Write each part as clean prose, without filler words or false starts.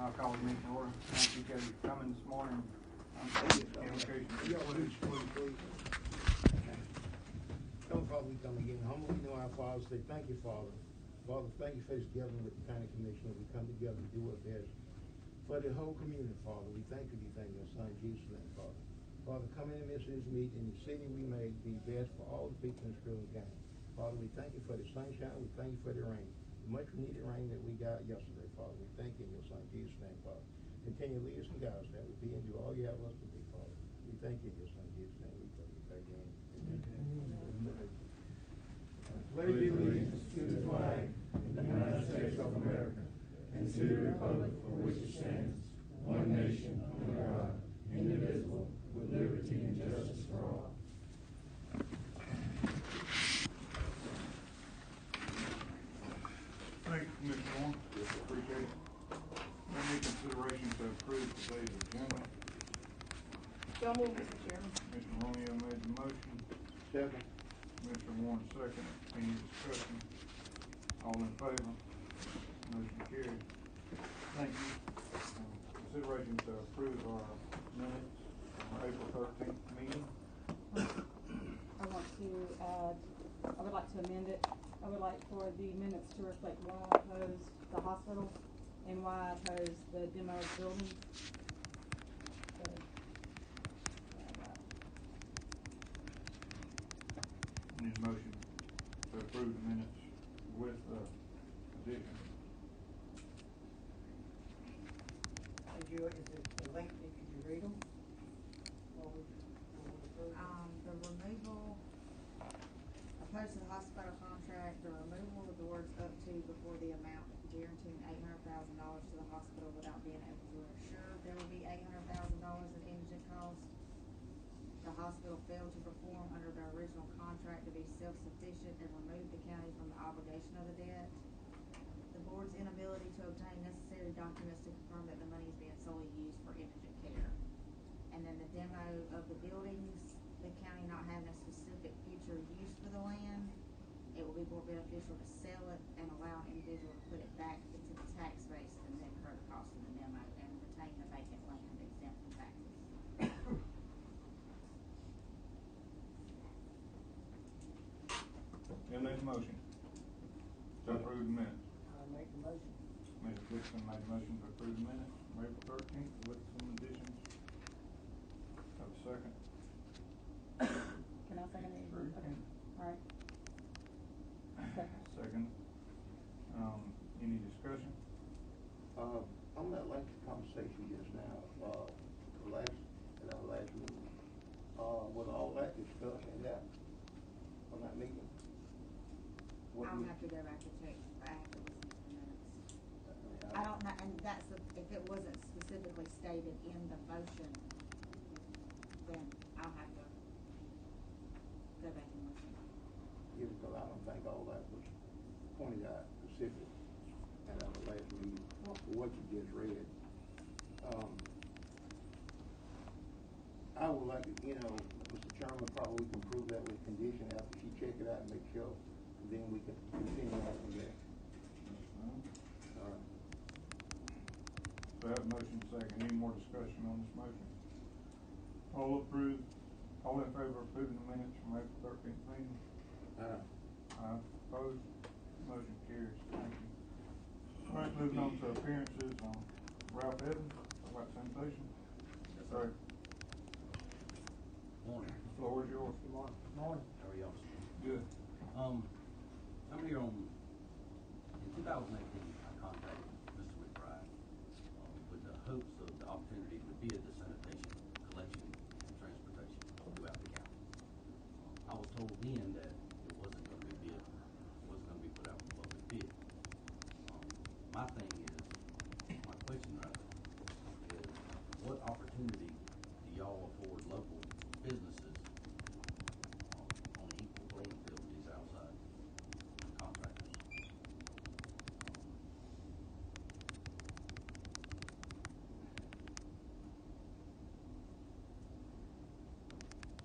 I'll call the meeting order. Thank you guys for coming this morning. I'm communication. Heavenly Father, we come again humbly know our Father, say thank you, Father. Father, thank you for this gathering with the county commissioner. We come together to do what best for the whole community, Father. We thank you, your son, Jesus' name, Father. Father, come in and miss this meeting in the city we made be best for all the people in Screven County. Father, we thank you for the sunshine. We thank you for the rain. The much needed rain that we got yesterday, Father. We thank you in your son, Jesus' name, Father. Continue to lead us and guide us that we be and do all you have us to be, Father. We thank you in your son, Jesus' name. We pray. Amen. Pledge allegiance to the flag of the United States of America and to the republic for which it stands, one nation, under God, indivisible, with liberty and justice for all. Thank you, Commissioner Warren. Appreciate it. We need consideration to approve today's agenda. So moved, Mr. Chairman. Commissioner Romeo made the motion. Second. Commissioner Warren second. Any discussion? All in favor? Motion carried. Thank you. Consideration to approve our minutes from our April 13th meeting. I would like to amend it. I would like for the minutes to reflect why I opposed the hospital and why I opposed the demo of buildings. Need a motion to approve the minutes with addition. Is it lengthy? Could you read them? The removal, opposed to the hospital contract, the removal of the words up to before the amount guaranteeing $800,000 to the hospital without being able to assure there will be $800,000 in indigent costs. The hospital failed to perform under their original contract to be self-sufficient and remove the county from the obligation of the debt. The board's inability to obtain necessary documents to confirm that the money is being solely used for indigent care. And then the demo of the buildings, the county not having a specific future use for the land, it will be more beneficial to sell it and allow an individual to put it back into the tax base than incur the cost of the demo and retain the vacant land exempt from taxes. You make a motion to approve the minutes. I make the motion. Mr. Dixon made a motion to approve the minutes from April 13th with some additions. Have a second. Can I second it? Sure you Okay. can. All right. Second. Any discussion? On that lengthy conversation just now, at our last meeting, was all that discussed in that, on that meeting? I'll have to go back and check. I have to listen to the minutes. I don't know, and that's if it wasn't specifically stated in the motion, then I'll have to go back and listen. Yeah, because I don't think all that was pointed out specific at our last meeting, for what you just read. I would like to, Mr. Chairman, probably can prove that with condition after she check it out and make sure, and then we can continue on from there. All right. So I have a motion second. Any more discussion on this motion? All in favor of approving the minutes from April 13th meeting? Aye. Opposed? Motion carries. Thank you. All right, moving on to appearances on Ralph Evans, about sanitation. Yes, Sir. Morning. The floor is yours. Good morning. How are y'all? Good. I'm here in 2018, I contacted Mr. McBride with the hopes of the opportunity to bid the sanitation collection and transportation throughout the county. I was told then that it wasn't going to be bid, it wasn't going to be put out for public bid. My thing is, my question rather, is what opportunity do y'all afford local businesses on an equal playing field with these outside contractors?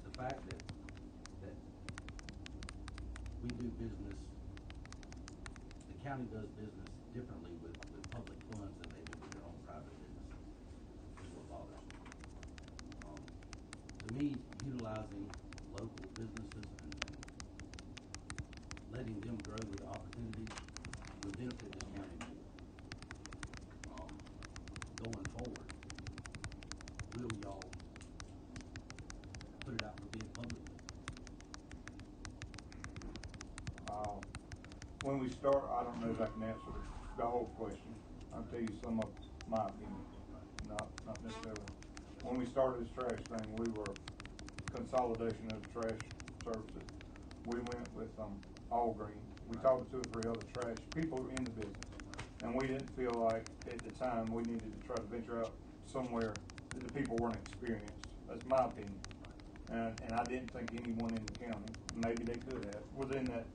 The fact that we do business, the county does business differently with public funds than they do with their own private bothers me. To me, utilizing local businesses and letting them grow with opportunities would benefit this county more. Going forward, will y'all put it out for bid publicly? When we start, I don't know if I can answer the whole question. I'll tell you some of my opinion, not necessarily. When we started this trash thing, we were consolidation of trash services. We went with All Green. We talked to 2 or 3 other trash people in the business, and we didn't feel like at the time we needed to try to venture out somewhere that the people weren't experienced. That's my opinion, and I didn't think anyone in the county, maybe they could have, was in that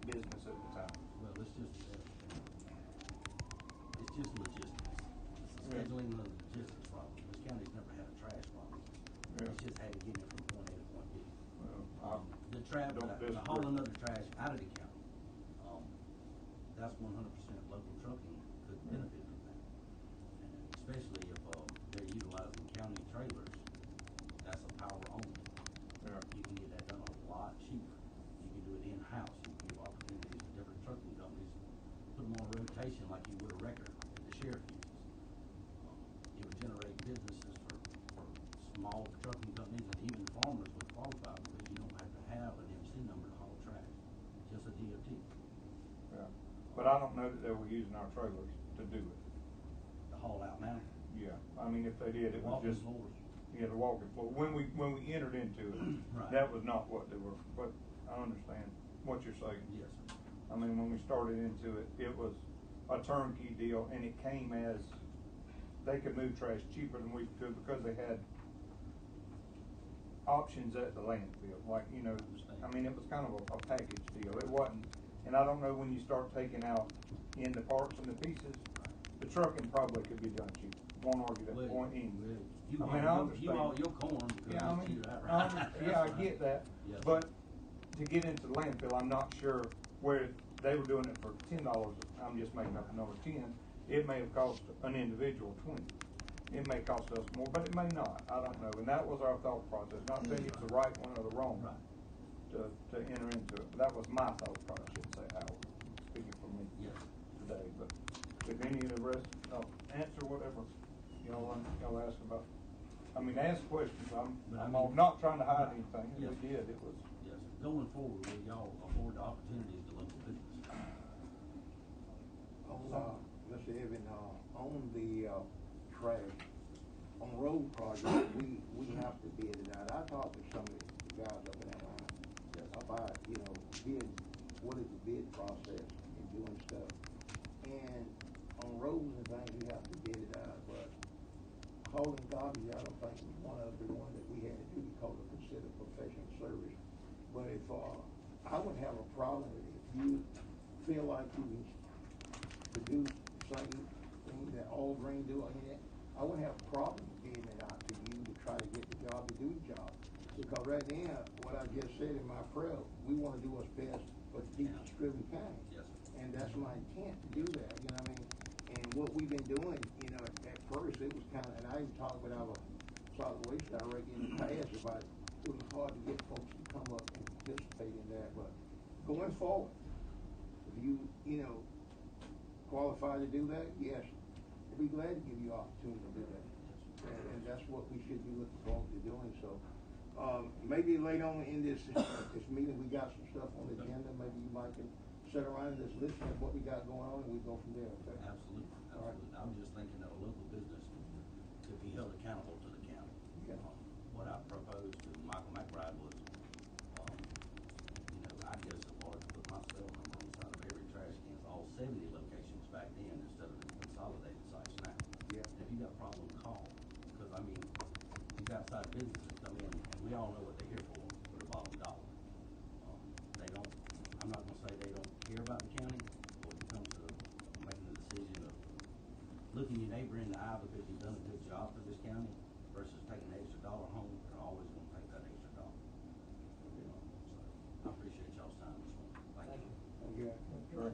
business at the time. Well, it's just logistics. It's scheduling the logistics problem. This county's never had a trash problem. Yeah. It's just had to get it from point A to point B. Well, The hauling of the trash out of the county, that's 100% local trucking could benefit from that. And especially if they're utilizing county trailers, that's a power only. Yeah. You can get that done a lot cheaper. You can do it in-house. You can give opportunities to different trucking companies, put them on rotation like you would a record that the sheriff uses. It would generate businesses for small trucking companies, and even farmers would qualify because you don't have to have an MC number to haul trash, just a DOT. Yeah. But I don't know that they were using our trailers to do it. To haul out now. Yeah, I mean, if they did, it was Walking just, floors. yeah, the walking floor. When we entered into it, Right. that was not what they were, but I understand what you're saying. Yes, sir. I mean, when we started into it, it was a turnkey deal, and it came as they could move trash cheaper than we could because they had options at the landfill. Like, you know, I mean, it was kind of a package deal. It wasn't, and I don't know when you start taking out in the parts and the pieces, the trucking probably could be done cheaper. Won't argue that point anyway. You I mean, I understand. You haul your corn because Yeah, I it's mean, you, right? yeah, I get that, Yes. but to get into the landfill, I'm not sure where they were doing it for $10. I'm just making up a number 10. It may have cost an individual 20. It may cost us more, but it may not. I don't know. And that was our thought process. Not saying it's the right one or the wrong one to enter into it. But that was my thought process. I shouldn't say Howard, speaking for me today. But if any of the rest, answer whatever y'all ask about. I mean, ask questions. I'm not trying to hide anything. If we did, it was. Yes. Going forward, will y'all afford the opportunities to local business? Mr. Edwin, on the trash, on road projects, we have to bid it out. I talked to some of the guys up in Atlanta about, bid, what is the bid process in doing stuff. And on roads and things, we have to bid it out, but hauling garbage, I don't think was one of the one that we had to do because of considered professional service. But if I would have a problem if you feel like you can produce something that All Green do, I wouldn't have a problem bidding it out to you to try to get the job to do the job. Because right now, what I just said in my prayer, we want to do what's best for the people of Screven County. Yes. And that's my intent to do that, you know what I mean? And what we've been doing, at first it was kind of, and I even talked with our solid waste director in the past about it was hard to get folks to come up and participate in that. But going forward, if you qualified to do that, yes, we'll be glad to give you opportunity to do that. And that's what we should be looking forward to doing. So maybe later on in this meeting, we got some stuff on the agenda. Maybe you might can sit around and just listen to what we got going on, and we go from there. Okay? Absolutely. All right. I'm just thinking that a local business could be held accountable to the county. Yeah. What I proposed to Michael McBride was, I'd go so far as to put my cell number on the side of every trash can, all 70 locations back then instead of the consolidated sites now. Yeah. If you got a problem, call. Because, these outside businesses come in, and we all know what they're here for the bottom dollar. I'm not going to say they don't care about the county, but when it comes to making the decision of looking your neighbor in the eye because you've done a good job for this county versus taking an extra dollar home, they're always going to take that extra dollar. So I appreciate y'all's time this morning. Thank you. Thank you. Sure.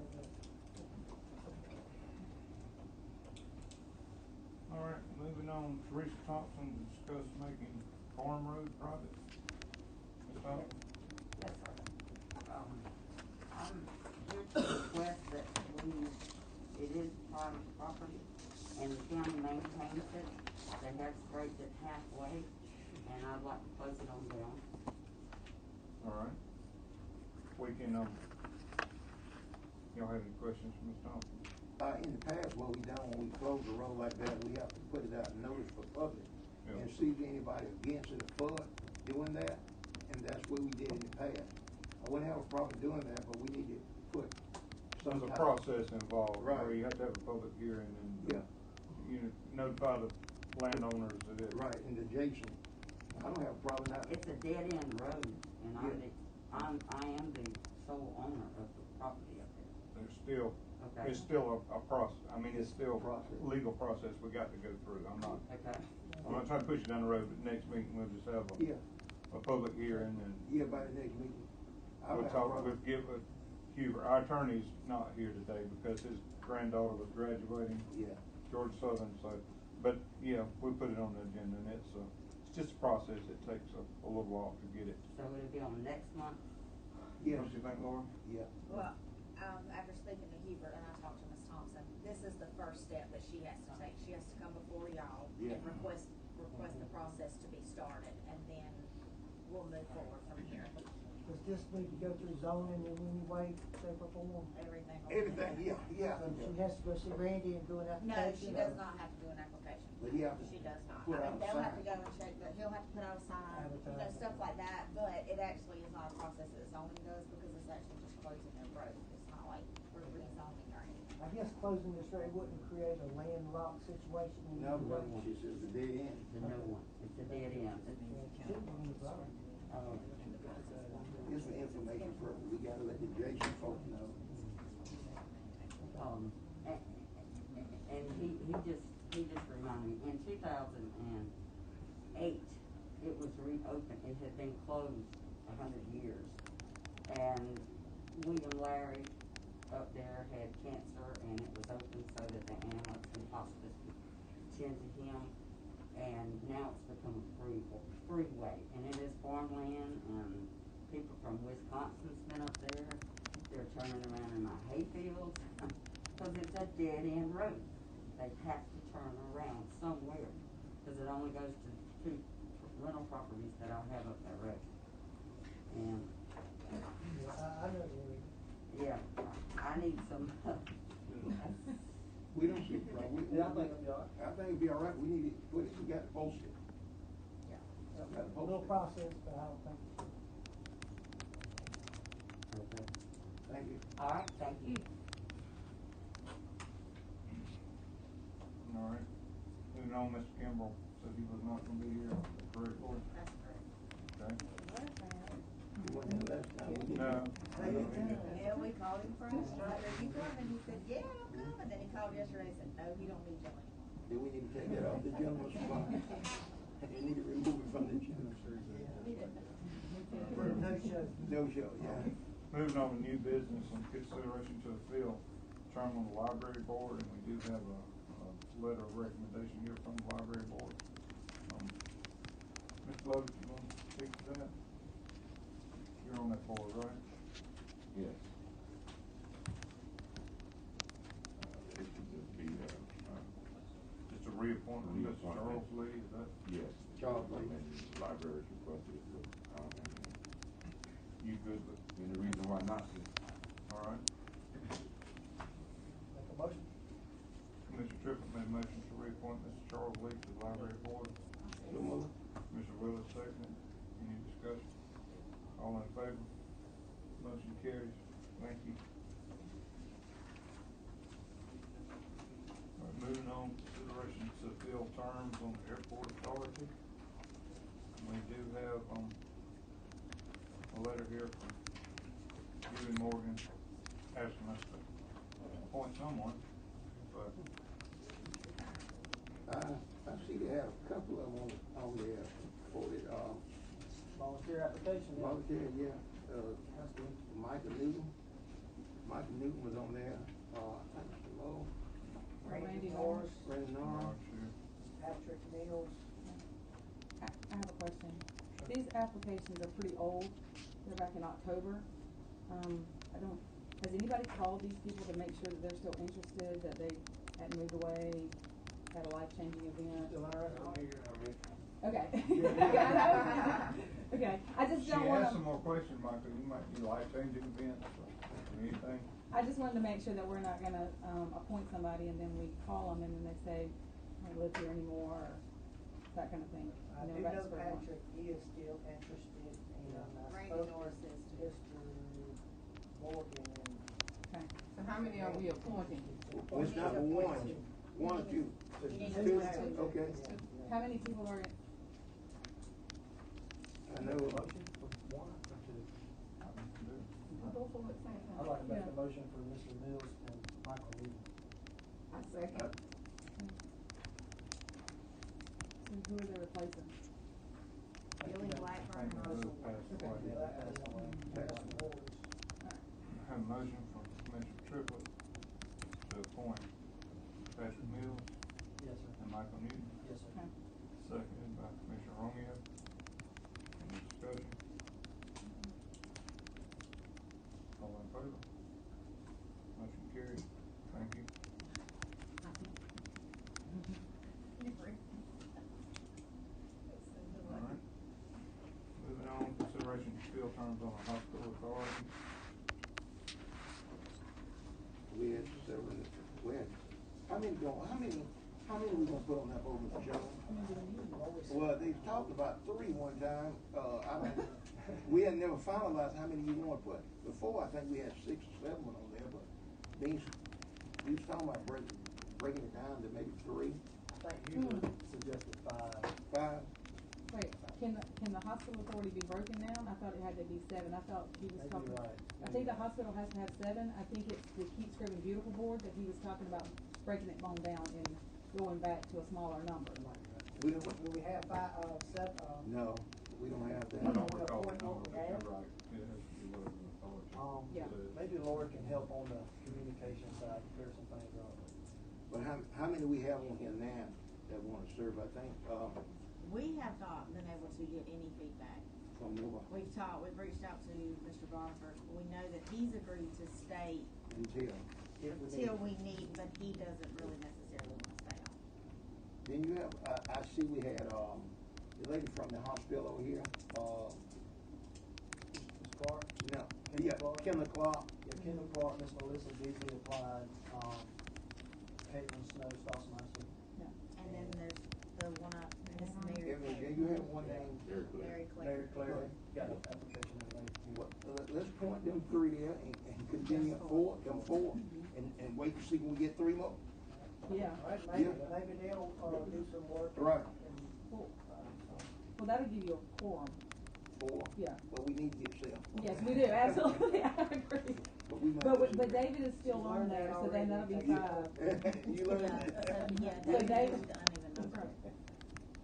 All right, moving on. on Teresa Thompson to discuss making Farm Road private. Ms. Thompson? Yes, sir. I'm here to request that it is private property, and the county maintains it. They have scraped it halfway, and I'd like to close it on them. All right. We can, y'all have any questions for Ms. Thompson? In the past, what we done when we close a road like that, we have to put it out notice for public Yeah. and see if anybody against it or for it doing that, and that's what we did in the past. I wouldn't have a problem doing that, but we need to put some There's a type of- process involved, Right. where you have to have a public hearing and Yeah. you notify the landowners that it. Right, and adjacent. I don't have a problem now. It's a dead end road, and Yeah. I am the sole owner of the property up there. There's still, Okay. it's still a process, I mean, it's still Process. legal process we got to go through. I'm not Okay. trying to push you down the road, but next meeting we'll just have Yeah, a public hearing and yeah, by the next meeting. I don't we'll have a talk, problem. with Hubert. Our attorney's not here today because his granddaughter was graduating, Yeah, George Southern, so, but, yeah, we put it on the agenda and it's just a process. It takes a little while to get it. So it'll be on next month? yeah, Don't you think, Laura? yeah. Well, after speaking to Hubert and I talked to Ms. Thompson, this is the first step that she has to take. She has to come before y'all Yeah. and request the process to be started, and then we'll move forward from here. Does this need to go through zoning in any way, shape or form? Everything. Everything, yeah. So she has to go see Randy and do an No, application? she does not have to do an application. But he have to She does not. put I out mean, a they'll have to sign. go and check, but he'll have to put out a sign, Advertise. stuff like that, but it actually is not a process that zoning does because it's actually just closing their road. It's not like we're rezoning or anything. I guess closing this road wouldn't create a landlocked situation. in No, any way. she says the dead end. The new one. It's a dead end. Shouldn't be any problem. It's for information purpose. We gotta let the adjacent folks know. And he just reminded me, in 2008, it was reopened. It had been closed 100 years. And William Larry up there had cancer, and it was open so that the ambulance and hospice could tend to him. And now it's become a freeway, and it is farmland, and people from Wisconsin's been up there. They're turning around in my hayfields, because it's a dead-end road. They have to turn around somewhere, because it only goes to two rental properties that I have up that road. And, Yeah, I know the area. yeah, I need some, We don't see a problem. Yeah, I think it'll be all right. I think it'll be all right. We need to put it, we got to post it. Yeah. Got to A post little it. process, but I don't think. okay. Thank you. All right, thank you. All right. Moving on, Mr. Kimball said he was not gonna be here. Correct, Lord? That's correct. Okay. You wasn't here last time. We didn't. No. Yeah, we called him first, right, are you coming? He said, yeah, I'm coming. Then he called yesterday and said, no, you don't need Johnny. Then we need to take that off the gentleman's spot. We need to remove it from the agenda. No show. No show, yeah. Moving on to new business and consideration to fill term on the library board, and we do have a letter of recommendation here from the library board. Mr. Lovett, you want to speak to that? You're on that board, right? Yes. This would just be, Just a reappointment, Mr. Charles Lee, is that? yes. Charles Lee. And the library's requested it, but I don't have You good with? any reason why not to. All right. Make a motion. Commissioner Triplett made a motion to reappoint Mr. Charles Lee to the library board. So move. Commissioner Willis seconded. Any discussion? All in favor? Motion carries. Thank you. All right, moving on, consideration to fill terms on the airport authority. We do have, a letter here from Edwin Morgan asking us to appoint someone, but I see they have a couple of them on there for it, Volunteer application. yeah. volunteer, yeah. That's good. Michael Newton was on there, I think Lowe, Randy Norris, Randy Norris, March here. Patrick Nick. Mills. I have a question. These applications are pretty old. They're back in October. Has anybody called these people to make sure that they're still interested, that they hadn't moved away, had a life-changing event? Okay. Okay. I just don't want to. She has some more questions, Michael. You might be life-changing events or anything. I just wanted to make sure that we're not going to appoint somebody and then we call them and then they say, I don't live here anymore, or that kind of thing. I do know Patrick is still interested, and I Randy spoke Norris to is too. Mr. Morgan, and Okay. So how many are we appointing? What's number one? One or two? You need Two? two. Okay. How many people are in? I know. motion for one or two? We'll go for it, same I'd time. like to make Yeah. a motion for Mr. Mills and Michael Newton. I second. Who are they replacing? Billy Blackburn and Russell. Yeah, that's the one. That's the boards. I have a motion from Commissioner Triplett to appoint Patrick Mills Yes, sir. and Michael Newton. Yes, sir. Okay. Seconded by Commissioner Romeo. Any discussion? All in favor? Motion carried. Thank you. All right. Moving on, consideration to fill terms on the hospital authority. We had seven, how many we gonna put on that board, Mr. Jones? Well, they talked about 3 one time, we had never finalized how many you want to put. Before, I think we had 6 or 7 on there, but these, we was talking about breaking it down to maybe 3, I think you suggested 5. 5. Wait, can the hospital authority be broken down? I thought it had to be 7. I thought he was Maybe talking. you're right. I think the hospital has to have 7. I think it's the Keep Screven Beautiful board that he was talking about breaking it on down and going back to a smaller number. We Do don't, we have 7? no, we don't have I that. don't recall the number, but you're right. It has to be whatever the authority Yeah. says. Maybe Laura can help on the communication side, clear some things up. But how many we have on here now that want to serve, I think, We have not been able to get any feedback. from nobody We've reached out to Mr. Bonifer. We know that he's agreed to stay until. we need, but he doesn't really necessarily want to stay on. Then you have, I see we had, the lady from the hospital over here, Ms. Clark? no, Kendall yeah, Clark? Kendall Clark. Yeah, Kendall Clark, Miss Melissa Beasley applied, Caitlin Snow, Stossmeister. Yeah. And then there's the one up, Miss Mary And Claire. you have one name. Mary Claire. Larry Claire, got an application in late. Well, let's point them 3 there and continue at 4, them 4, and wait to see when we get 3 more. Yeah. All right, maybe they'll, do some work. Right. Well, that'll give you a quorum. 4. Yeah. But we need to get 7. Yes, we do. Absolutely. I agree. But we might. But David is still on there, so then that'll be 5. You learned Yeah, that. so So David- David's the uneven number.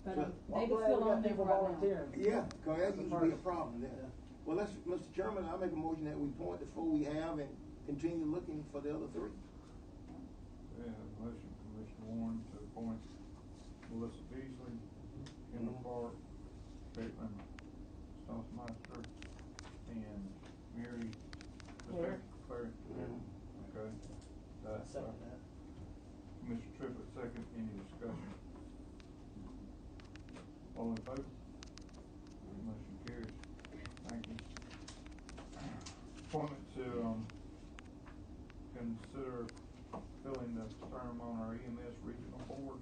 But Well, I'm David's glad still we on got there people right now. volunteering. Yeah, because that used to be a problem there. Yeah. Well, Mr. Chairman, I make a motion that we point the 4 we have and continue looking for the other 3. We have a motion from Commissioner Warren to appoint Melissa Beasley, Kendall Clark, Caitlin Stossmeister, and Mary Claire. Claire. Mhm. Okay. That's, Second that. Commissioner Triplett, second. Any discussion? All in favor? Motion carries. Thank you. Appointment to, consider filling the term on our EMS regional board.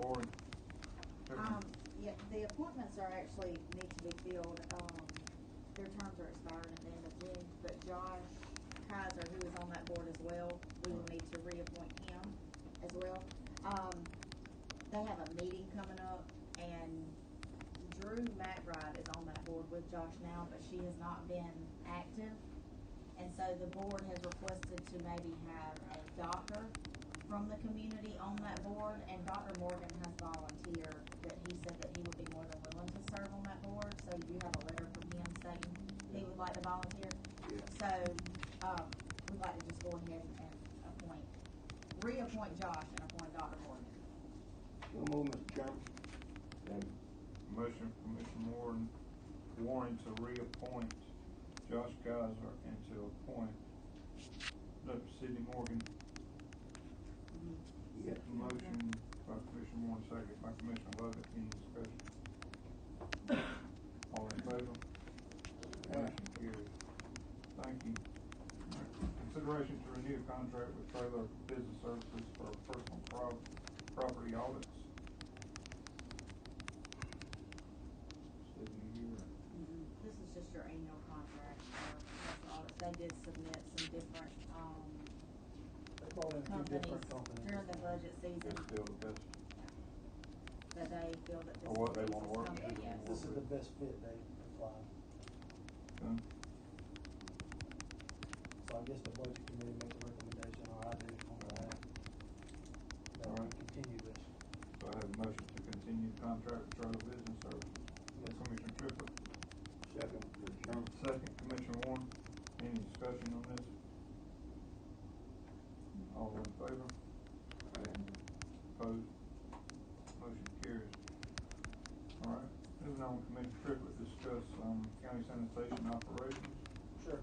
Lord. Yeah, the appointments are actually need to be filled, their terms are expiring at the end of June, but Josh Kaiser, who is on that board as well, we will need to reappoint him as well. They have a meeting coming up, and Drew McBride is on that board with Josh now, but she has not been active. And so the board has requested to maybe have a doctor from the community on that board, and Dr. Morgan has volunteered that he said that he would be more than willing to serve on that board. So you have a letter from him stating he would like to volunteer. So, we'd like to just go ahead and reappoint Josh and appoint Dr. Morgan. So move, Mr. Chairman. Motion from Commissioner Warren to reappoint Josh Geyser and to appoint Dr. Sidney Morgan. Yes. Motion by Commissioner Warren, second by Commissioner Lovett. Any discussion? All in favor? Motion carries. Thank you. Consideration to renew a contract with Trailer Business Services for personal property audits. This is just your annual contract for audits. They did submit some different, They brought in two different companies. during the budget season It's still the best. that they feel that this Or what is they the wanna easiest work company, with. yes. This is the best fit they applied. Okay. So I guess the budget committee makes a recommendation, or I do, on that. That we Alright. continue this. So I have a motion to continue the contract with Trailer Business Services. Yes. Commissioner Triplett. Second, Mr. Chairman. Second, Commissioner Warren. Any discussion on this? All in favor? Opposed? Motion carries. All right, moving on, Commissioner Triplett, discuss, county sanitation operations. Sure.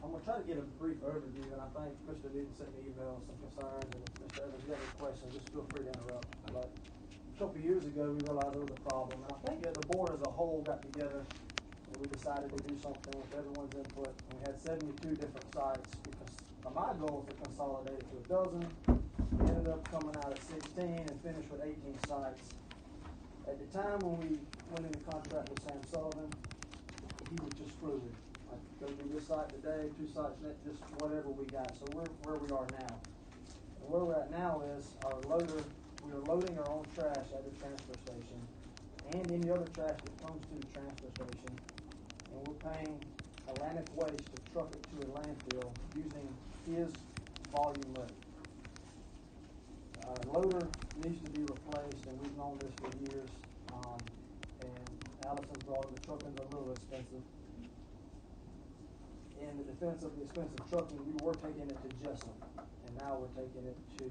I'm gonna try to get a brief overview, and I think Mr. Dixon sent me emails, some concerns, and if Mr. Evans, you have any questions, just feel free to interrupt. But a couple of years ago, we realized there was a problem, and I think that the board as a whole got together, and we decided to do something with everyone's input, and we had 72 different sites, because my goal was to consolidate it to a dozen. We ended up coming out at 16 and finished with 18 sites. At the time when we went into contract with Sam Sullivan, he was just fluid. Like, go do this site today, 2 sites next, just whatever we got. So we're where we are now. And where we're at now is our loader, we are loading our own trash at the transfer station and any other trash that comes to the transfer station. And we're paying Atlantic Waste to truck it to a landfill using his volume rate. Our loader needs to be replaced, and we've known this for years. And Allison's brought it, the trucking's a little expensive. In the defense of the expensive trucking, we were taking it to Jessup, and now we're taking it to,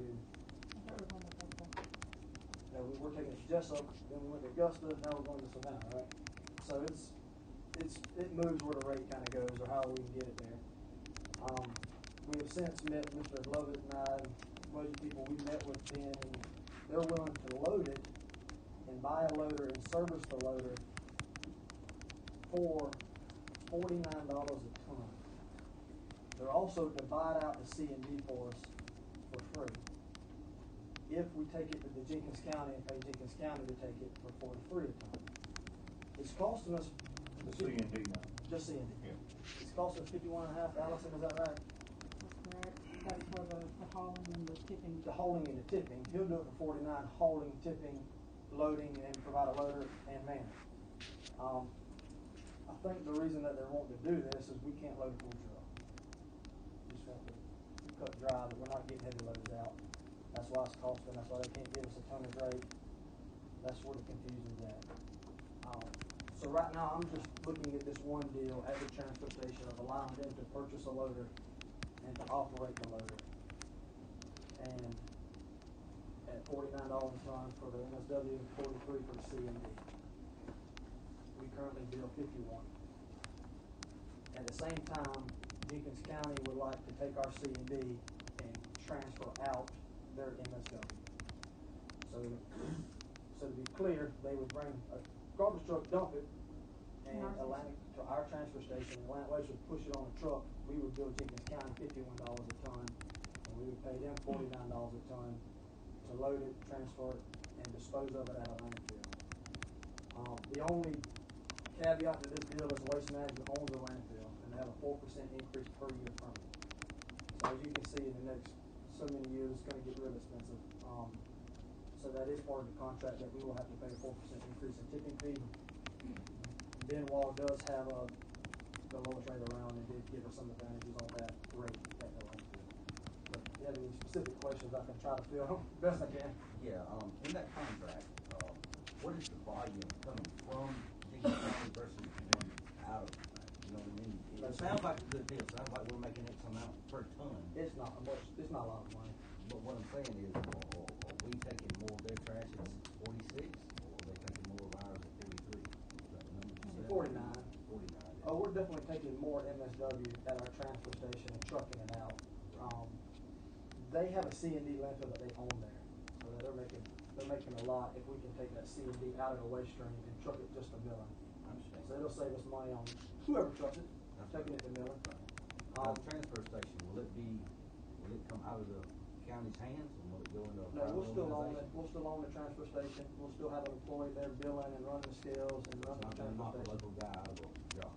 we were taking it to Jessup, then we went to Augusta, now we're going to Savannah, right? So it moves where the rate kind of goes, or how we can get it there. We have since met Mr. Lovett and I, and budget people, we met with them, and they're willing to load it and buy a loader and service the loader for $49 a ton. They're also to buy it out to C&D for us for free. If we take it to the Jenkins County and pay Jenkins County to take it for $43 a ton. It's costing us The C&D now. just C&D. Yeah. It's costing us $51.5. Allison, is that right? That's for the hauling and the tipping. The hauling and the tipping. He'll do it for $49, hauling, tipping, loading, and provide a loader and man. I think the reason that they're wanting to do this is we can't load a full truck. Just want to cut dry that we're not getting heavy loads out. That's why it's costing. That's why they can't give us a tonnage rate. That's where the confusion's at. So right now, I'm just looking at this one deal at the transfer station of allowing them to purchase a loader and to operate the loader. And at $49 a ton for the MSW, $43 for the C&D. We currently bill $51. At the same time, Jenkins County would like to take our C&D and transfer out their MSW. So to be clear, they would bring a garbage truck, dump it, and Atlantic to our transfer station. Atlantic Waste would push it on a truck. We would bill Jenkins County $51 a ton, and we would pay them $49 a ton to load it, transfer it, and dispose of it at a landfill. The only caveat to this deal is Waste Management owns a landfill, and they have a 4% increase per year permit. So as you can see, in the next so many years, it's going to get real expensive. So that is part of the contract that we will have to pay a 4% increase in tipping fee. Benwall does have the lowest rate around and did give us some advantages on that rate at the landfill. But if you have any specific questions, I can try to fill best I can. Yeah, in that contract, what is the volume coming from Dixon County versus them out of? You know what I mean? It sounds like a good deal. It sounds like we're making X amount per ton. It's not much. It's not a lot of money. But what I'm saying is, are we taking more of their trash? 49. 49. Oh, we're definitely taking more MSW at our transfer station and trucking it out. They have a C&D landfill that they own there, so they're making a lot if we can take that C&D out of the waste stream and truck it just to milling. I understand. So it'll save us money on whoever trucks it, taking it to milling. The transfer station, will it come out of the county's hands, or will it go into a No, private we'll still own it. organization? We'll still own the transfer station. We'll still have an employee there billing and running the scales and So it's running the not transfer gonna knock the station. local guy out of a job.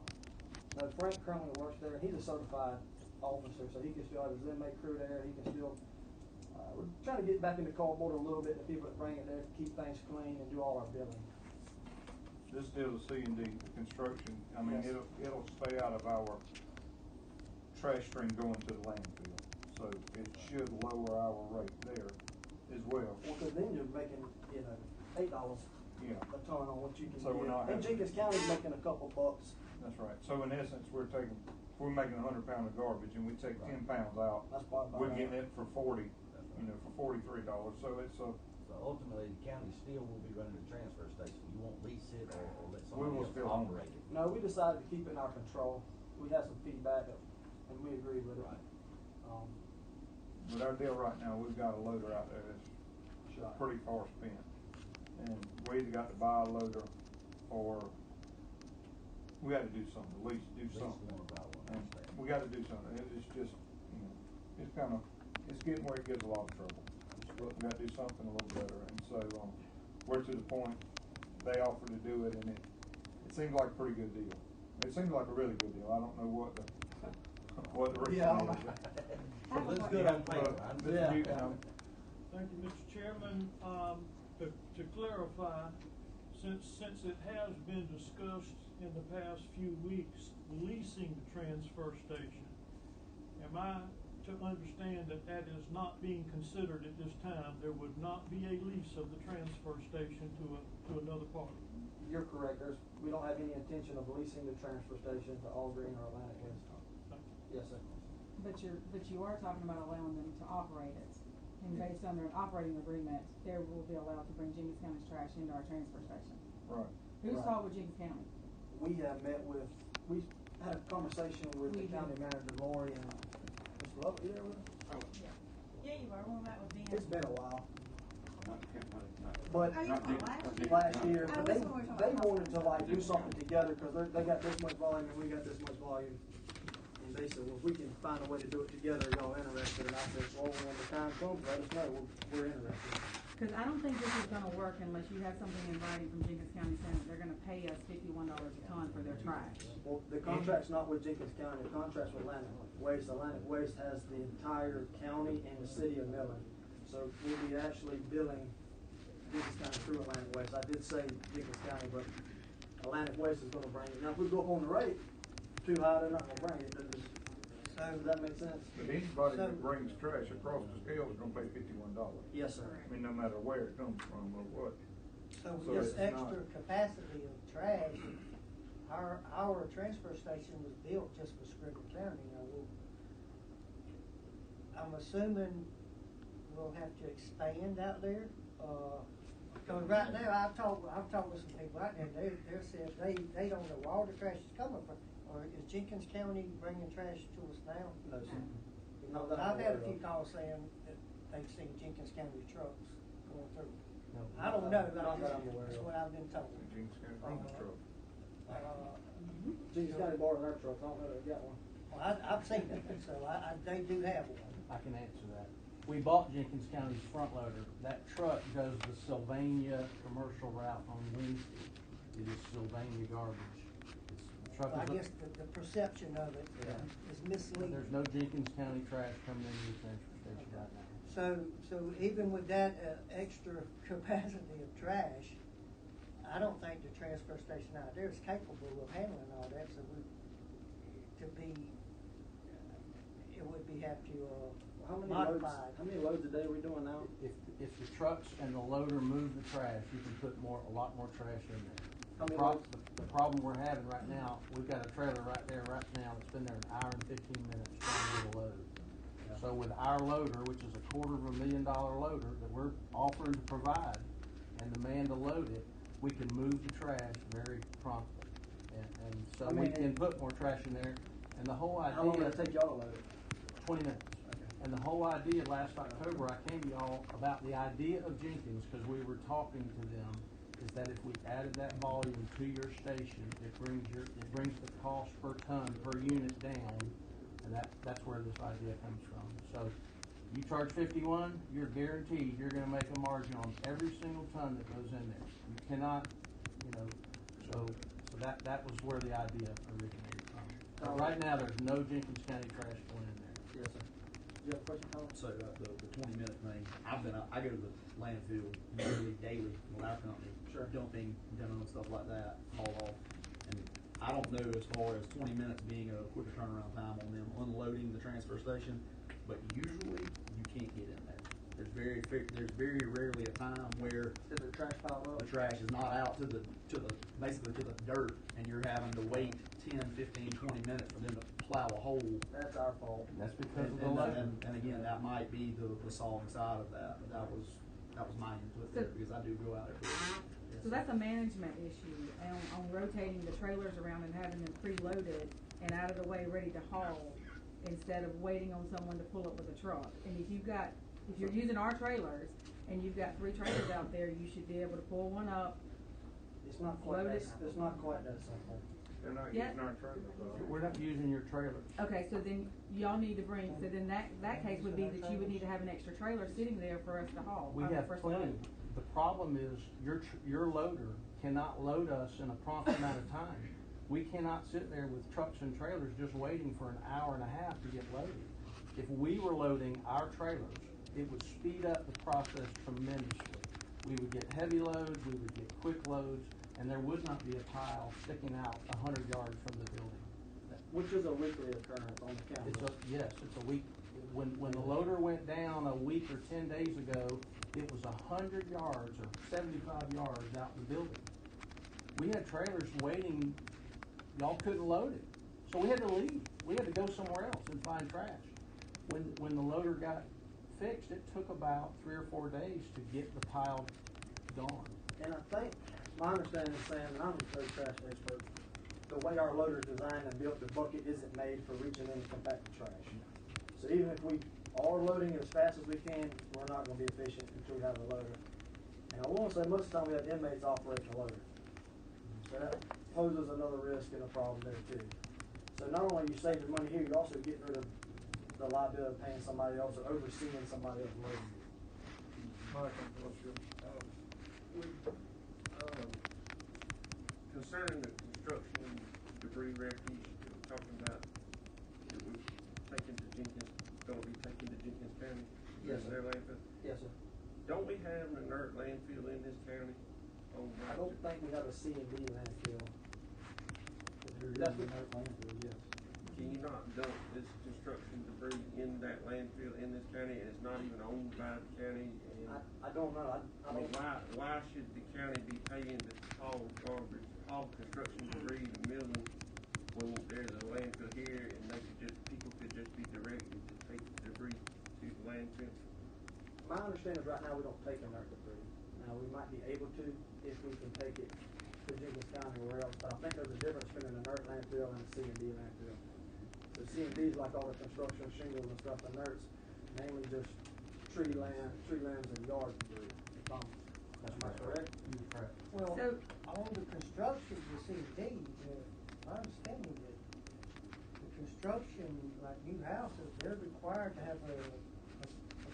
No, Frank currently works there. He's a certified officer, so he can still have his inmate crew there. He can still. We're trying to get back into cardboard a little bit. The people that bring it there to keep things clean and do all our billing. This deal is C&D, the construction, I mean, Yes. it'll stay out of our trash stream going to the landfill. So it should lower our rate there as well. Well, because then you're making, $8 Yeah, a ton on what you can So we're get. not And having- Jenkins County's making a couple bucks. that's right. So in essence, if we're making 100 pounds of garbage and we take 10 pounds out, That's probably about we're right. getting it for 40, for $43. So it's So ultimately, the county still will be running the transfer station. You won't lease it or let We somebody will else still own it. operate it. No, we decided to keep it in our control. We had some feedback and we agreed with it. Right. with our deal right now, we've got a loader out there that's Shot. pretty far spent. And we either got to buy a loader or we had to do something, at least do Lease something. one about one. And we got to do something. It's just, it's kind of, it's getting where it gives a lot of trouble. We got to do something a little better. And so, we're to the point, they offered to do it, and it seemed like a pretty good deal. It seemed like a really good deal. I don't know what the reason Yeah. is. It looks good on paper. Yeah. Thank you, Mr. Chairman. To clarify, since it has been discussed in the past few weeks, leasing the transfer station, am I to understand that that is not being considered at this time? There would not be a lease of the transfer station to another party? You're correct. We don't have any intention of leasing the transfer station to Allgreen or Atlantic West. Yes, sir. But you are talking about allowing them to operate it. And based on their operating agreement, they will be allowed to bring Jenkins County's trash into our transfer station. Right. Who's Right. talked with Jenkins County? We had a conversation with the county manager, Lori, and Mr. Lovett, you there with us? Yeah, you are. When that was being. It's been a while. Not But Oh, you talking last year? last year, Oh, but this one we're talking they about wanted to hospital. do something together, cause they got this much volume and we got this much volume. And they said, well, if we can find a way to do it together, y'all interested? And I said, well, when the time comes, let us know, we're interested. Because I don't think this is gonna work unless you have something in writing from Jenkins County saying that they're gonna pay us $51 a ton for their trash. Well, the contract's not with Jenkins County, the contract's with Atlantic Waste. Atlantic Waste has the entire county and the city of Millen. So we'll be actually billing Jenkins County through Atlantic Waste. I did say Jenkins County, but Atlantic Waste is gonna bring it. Now, if we go up on the rate too high, they're not gonna bring it. Does that make sense? But anybody that brings trash across the scale is gonna pay $51. Yes, sir. I mean, no matter where it comes from or what. So So with this it's extra not- capacity of trash, our transfer station was built just for Screven County. I'm assuming we'll have to expand out there. Cause right now, I've talked with some people out there, they're saying they don't know where all the trash is coming from. Or is Jenkins County bringing trash to us now? No, sir. Not that I'm I've had a aware few of. calls saying that they've seen Jenkins County trucks going through. No. I don't know, Not that I'm aware that's of. what I've been told. Jenkins County brings truck. Jenkins County borrows our trucks. I don't know if they got one. Well, I've seen it, so they do have one. I can answer that. We bought Jenkins County's front loader. That truck goes the Sylvania commercial route on Wednesday. It is Sylvania garbage. The truck I is guess the perception of it is misleading. There's no Jenkins County trash coming into the transfer station right now. So even with that extra capacity of trash, I don't think the transfer station out there is capable of handling all that. So it would be have to modify. How many loads a day are we doing now? If the trucks and the loader move the trash, you can put a lot more trash in there. How many The loads? problem we're having right now, we've got a trailer right there right now that's been there an hour and 15 minutes trying to get a load. Yeah. So with our loader, which is $250,000 loader that we're offering to provide, and the man to load it, we can move the trash very promptly. And so I mean, we can put more trash in there, and the whole idea. How long did it take y'all to load it? 20 minutes. Okay. And the whole idea, last October, I came to y'all about the idea of Jenkins, because we were talking to them, is that if we added that volume to your station, it brings the cost per ton, per unit down, and that's where this idea comes from. So, you charge 51, you're guaranteed you're gonna make a margin on every single ton that goes in there. You cannot, so that was where the idea originated from. But right now, there's no Jenkins County trash going in there. Yes, sir. Do you have a question, Colin? So the 20-minute thing, I go to the landfill nearly daily with our company, Sure. dumping, demo and stuff like that, haul off. And I don't know as far as 20 minutes being a quicker turnaround time on them unloading the transfer station, but usually you can't get in there. There's very rarely a time where Is the trash piled up? the trash is not out to the basically to the dirt, and you're having to wait 10, 15, 20 minutes for them to plow a hole. That's our fault. And that's because of the And, load. and again, that might be the solving side of that, but that was my input there, because I do go out there. So that's a management issue on rotating the trailers around and having them preloaded and out of the way, ready to haul, instead of waiting on someone to pull up with a truck. And if you're using our trailers and you've got 3 trailers out there, you should be able to pull one up. It's not quite that simple. They're not Yeah. using our trailers, though. We're not using your trailers. Okay, so then y'all need to bring, so then that case would be that you would need to have an extra trailer sitting there for us to haul. We have for us to plenty. load. The problem is your loader cannot load us in a prompt amount of time. We cannot sit there with trucks and trailers just waiting for an hour and a half to get loaded. If we were loading our trailers, it would speed up the process tremendously. We would get heavy loads, we would get quick loads, and there would not be a pile sticking out 100 yards from the building. Which is a weekly occurrence on the county. It's a week. When the loader went down a week or 10 days ago, it was 100 yards or 75 yards out in the building. We had trailers waiting. Y'all couldn't load it, so we had to leave. We had to go somewhere else and find trash. When the loader got fixed, it took about 3 or 4 days to get the pile gone. And I think, my understanding is, Sam, and I'm a third trash expert, the way our loader's designed and built, the bucket isn't made for reaching in and compact the trash. So even if we are loading it as fast as we can, we're not gonna be efficient until we have a loader. And I wanna say most of the time we have inmates operating the loader. So that poses another risk and a problem there too. So not only are you saving money here, you're also getting rid of the liability of paying somebody else or overseeing somebody else loading it. Michael, what's your, concerning the construction debris refuge, we're talking about that we're taking to Jenkins, gonna be taken to Jenkins County? Yes, Is their landfill? Yes, sir. Don't we have an inert landfill in this county? I don't think we have a C and D landfill. That's an inert landfill, yes. Can you not dump this construction debris in that landfill in this county, and it's not even owned by the county? And I don't know. I mean, why should the county be paying to haul garbage, haul construction debris to Midland when there's a landfill here, and people could just be directed to take the debris to the landfill? My understanding is right now we don't take inert debris. Now, we might be able to if we can take it to Jenkins County or where else, but I think there's a difference between an inert landfill and a C and D landfill. The C and D is like all the construction shingles and stuff, inerts mainly just tree limbs and yard debris. Am I correct? You're correct. Well, So- on the construction, you see, my understanding is the construction, like new houses, they're required to have a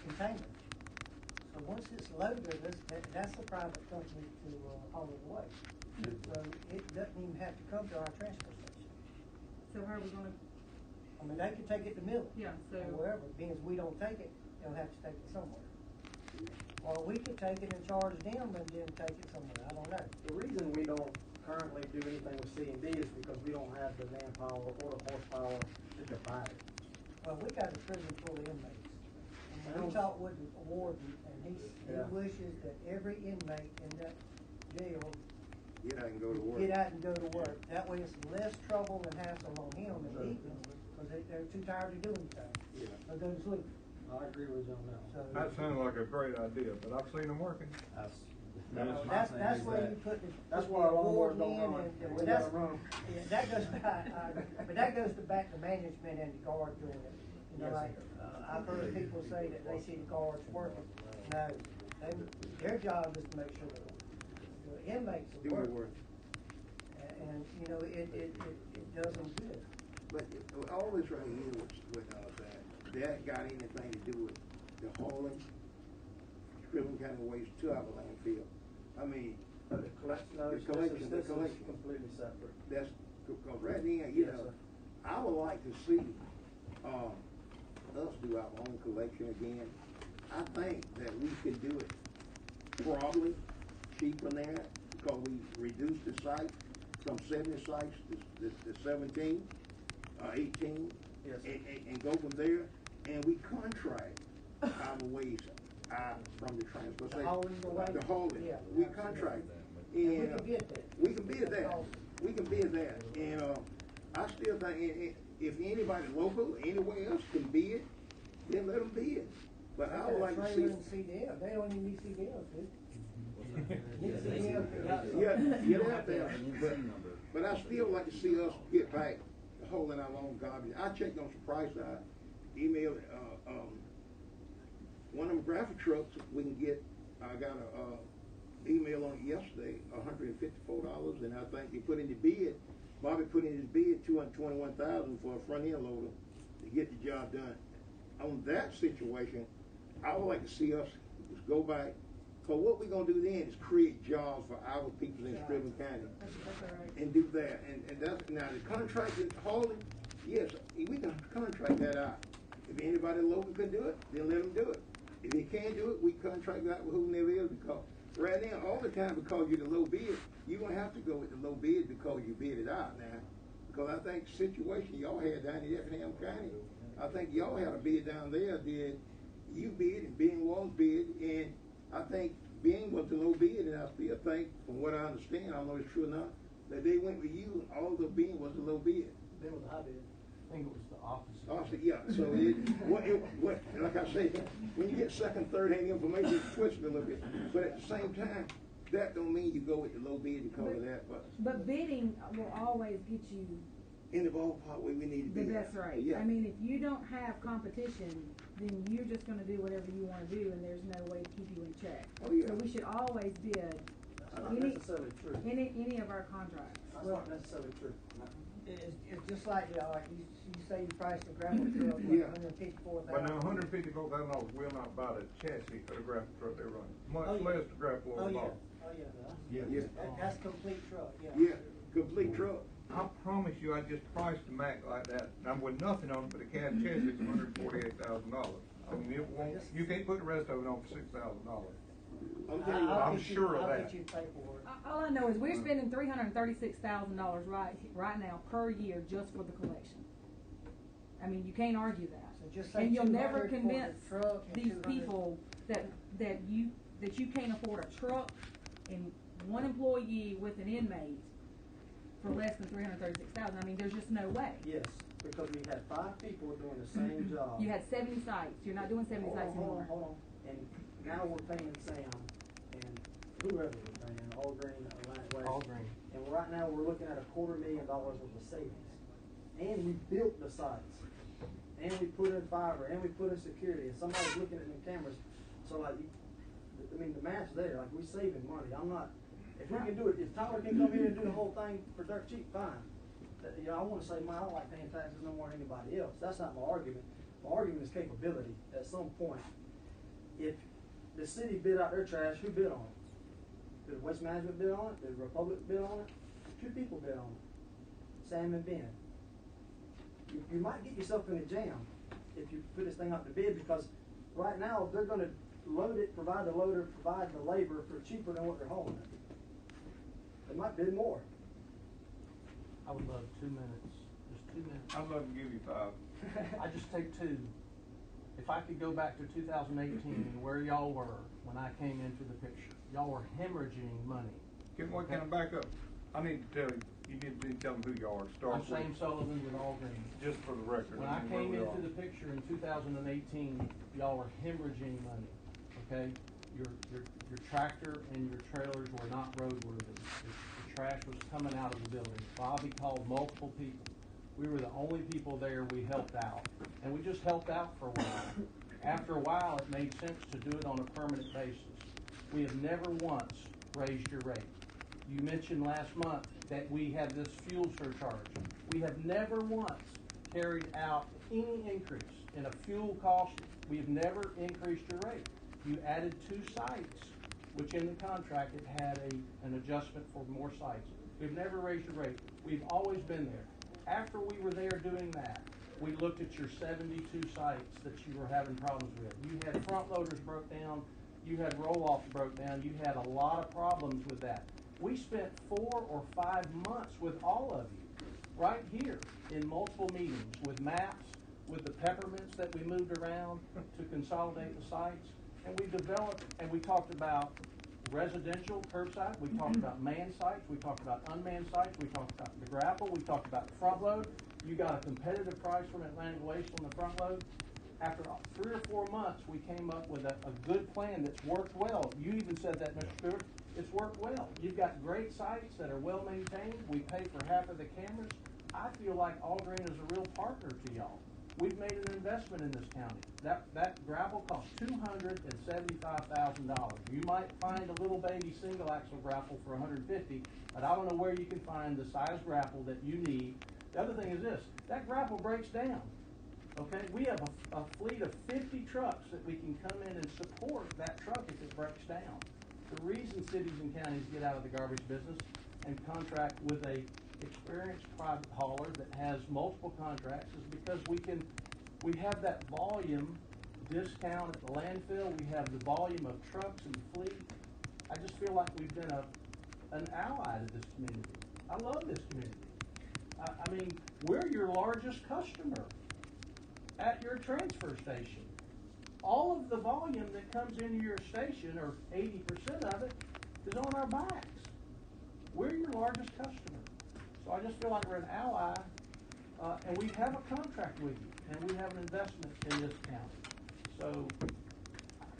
container. So once it's loaded, that's a private company to haul it away. So it doesn't even have to come to our transfer station. So how are we gonna, I mean, they could take it to Milton. Yeah, so- Or wherever, being as we don't take it, they'll have to take it somewhere. Or we could take it and charge them and then take it somewhere, I don't know. The reason we don't currently do anything with C and D is because we don't have the manpower or the horsepower to divide it. Well, we got a prison full of inmates. And we talked with the warden, and he wishes that every inmate in that jail Get out and go to work. get out and go to work. That way it's less trouble and hassle on him in the evenings, because they're too tired to do anything. Or go to sleep. I agree with you on that. So, that sounded like a great idea, but I've seen them working. That's where you put the. That's put why the our lawnmowers award don't in run. and- We well, gotta that's- run. Yeah, that goes back, but that goes to back to management and the guard doing it. You know, Yes, like, I've heard people say that they see the guards working. No, their job is to make sure the inmates Do are your working. work. And, you know, it does them good. But all this right here with that got anything to do with the hauling, Screven County waste to our landfill. I mean, The collection, no, the this collection, is, the this is collection. completely separate. That's, because right now, you Yes, know, sir. I would like to see, us do our own collection again. I think that we could do it probably cheaper than that, because we reduced the site from 70 sites to 17, 18. Yes, sir. And go from there, and we contract our waste from the transfer station. hauling the waste? The hauling, Yeah, we absolutely. contract. And we And, can bid that. we can bid That's that. all. We can bid that. And, I still think, if anybody local, anywhere else can bid, then let them bid. But I would like to see. Trailer and CDL, they don't even need CDLs, do they? Need CDLs, they got some. Yeah, out there. But I still like to see us get back to holding our own garbage. I checked on some price. I emailed one of them graphic trucks we can get. I got a email on it yesterday, $154, and I think he put in the bid. Bobby put in his bid $221,000 for a front end loader to get the job done. On that situation, I would like to see us just go back. Because what we're going to do then is create jobs for our people in Screven County. That's all right. And do that. And that's, now the contract in hauling, yes, we can contract that out. If anybody local can do it, then let them do it. If they can't do it, we contract out with whomever is, because right now, all the time, because you're the low bid, you're going to have to go with the low bid because you bid it out now. Because I think the situation y'all had down in Effingham County, I think y'all had a bid down there, did you bid and Ben was bid, and I think Ben was the low bid, and I still think, from what I understand, I don't know if it's true or not, that they went with you, although Ben was the low bid. Ben was the high bid. I think it was the opposite. Obviously, yeah, so like I say, when you get second, third hand information, it's twisted a little bit. But at the same time, that don't mean you go with the low bid because of that, But bidding will always get you in the ballpark where we need to the be. best rate. Yeah. I mean, if you don't have competition, then you're just gonna do whatever you wanna do, and there's no way to keep you in check. Oh, yeah. So we should always bid That's not any, necessarily true. any of our contracts. That's not necessarily true. It's just like you say you price a gravel truck for Yeah. $154,000. But now $154,000 will not buy the chassis for the graphic truck they run, much Oh, yeah. less the graphic Oh, loader yeah, box. oh, yeah. Yeah. That's complete truck, yeah. Yeah, complete truck. I promise you, I just priced the Mac like that. I'm with nothing on it, but the cab chassis is $148,000. I mean, it won't, you can't put the rest of it on for $6,000. I'm telling you, I'm sure of I'll that. get you pay for it. All I know is we're spending $336,000 right now per year just for the collection. I mean, you can't argue that. So just say And you'll 200 never for the convince truck and these 200 people that you can't afford a truck and one employee with an inmate for less than $336,000. I mean, there's just no way. Yes, because we had 5 people doing the same job. You had 70 sites. You're not doing 70 sites anymore. Hold on. And now we're paying Sam and whoever we're paying, Allgreen, Atlantic West. Allgreen. And right now we're looking at $250,000 worth of savings. And we built the sites. And we put in fiber, and we put in security, and somebody's looking at the cameras. So like, the math's there, like we're saving money. If we can do it, if Tyler can come here and do the whole thing for dirt cheap, fine. I want to save money, I don't like paying taxes no more than anybody else. That's not my argument. My argument is capability. At some point, if the city bid out their trash, who bid on it? Did Waste Management bid on it? Did Republic bid on it? 2 people bid on it. Sam and Ben. You might get yourself in a jam if you put this thing out to bid, because right now they're going to load it, provide the loader, provide the labor for cheaper than what they're hauling it. They might bid more. I would love 2 minutes, just 2 minutes. I'd love to give you 5. I just take 2. If I could go back to 2018 and where y'all were when I came into the picture, y'all were hemorrhaging money. Can I back up? I need to tell you, you need to tell them who you are. Start I'm with, Sam Sullivan with Allgreen. just for the record. When I mean, where came we into are. the picture in 2018, y'all were hemorrhaging money, okay? your tractor and your trailers were not roadworthy. The trash was coming out of the building. Bobby called multiple people. We were the only people there. We helped out, and we just helped out for a while. After a while, it made sense to do it on a permanent basis. We have never once raised your rate. You mentioned last month that we had this fuel surcharge. We have never once carried out any increase in a fuel cost. We have never increased your rate. You added 2 sites, which in the contract it had an adjustment for more sites. We've never raised your rate. We've always been there. After we were there doing that, we looked at your 72 sites that you were having problems with. You had front loaders broke down. You had roll-offs broke down. You had a lot of problems with that. We spent 4 or 5 months with all of you right here in multiple meetings with maps, with the peppermints that we moved around to consolidate the sites. And we developed, and we talked about residential curbside. We talked about manned sites. We talked about unmanned sites. We talked about the grapple. We talked about the front load. You got a competitive price from Atlantic Waste on the front load. After 3 or 4 months, we came up with a good plan that's worked well. You even said that, Mr. Stewart. It's worked well. You've got great sites that are well maintained. We pay for half of the cameras. I feel like Algreen is a real partner to y'all. We've made an investment in this county. That gravel costs $275,000. You might find a little baby single axle grapple for $150,000, but I don't know where you can find the size grapple that you need. The other thing is this: that grapple breaks down. Okay, we have a fleet of 50 trucks that we can come in and support that truck if it breaks down. The reason cities and counties get out of the garbage business and contract with a experienced private hauler that has multiple contracts is because we have that volume discount at the landfill. We have the volume of trucks and fleet. I just feel like we've been an ally to this community. I love this community. I mean, we're your largest customer at your transfer station. All of the volume that comes into your station, or 80% of it, is on our backs. We're your largest customer. So I just feel like we're an ally, and we have a contract with you, and we have an investment in this county. So,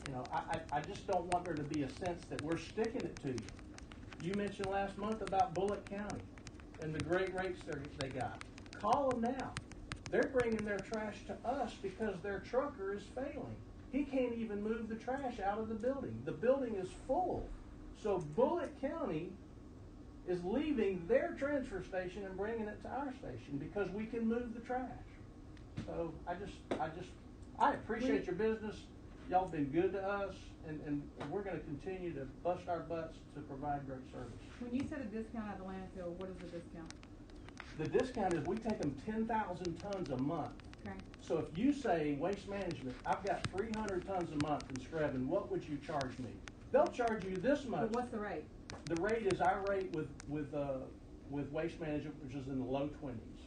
you know, I just don't want there to be a sense that we're sticking it to you. You mentioned last month about Bullitt County and the great rates they got. Call them now. They're bringing their trash to us because their trucker is failing. He can't even move the trash out of the building. The building is full. So Bullitt County is leaving their transfer station and bringing it to our station because we can move the trash. So I appreciate your business. Y'all been good to us, and we're going to continue to bust our butts to provide great service. When you said a discount at the landfill, what is the discount? The discount is we take them 10,000 tons a month. Okay. So if you say Waste Management, I've got 300 tons a month in Screven, what would you charge me? They'll charge you this much. But what's the rate? The rate is our rate with Waste Management, which is in the low 20s,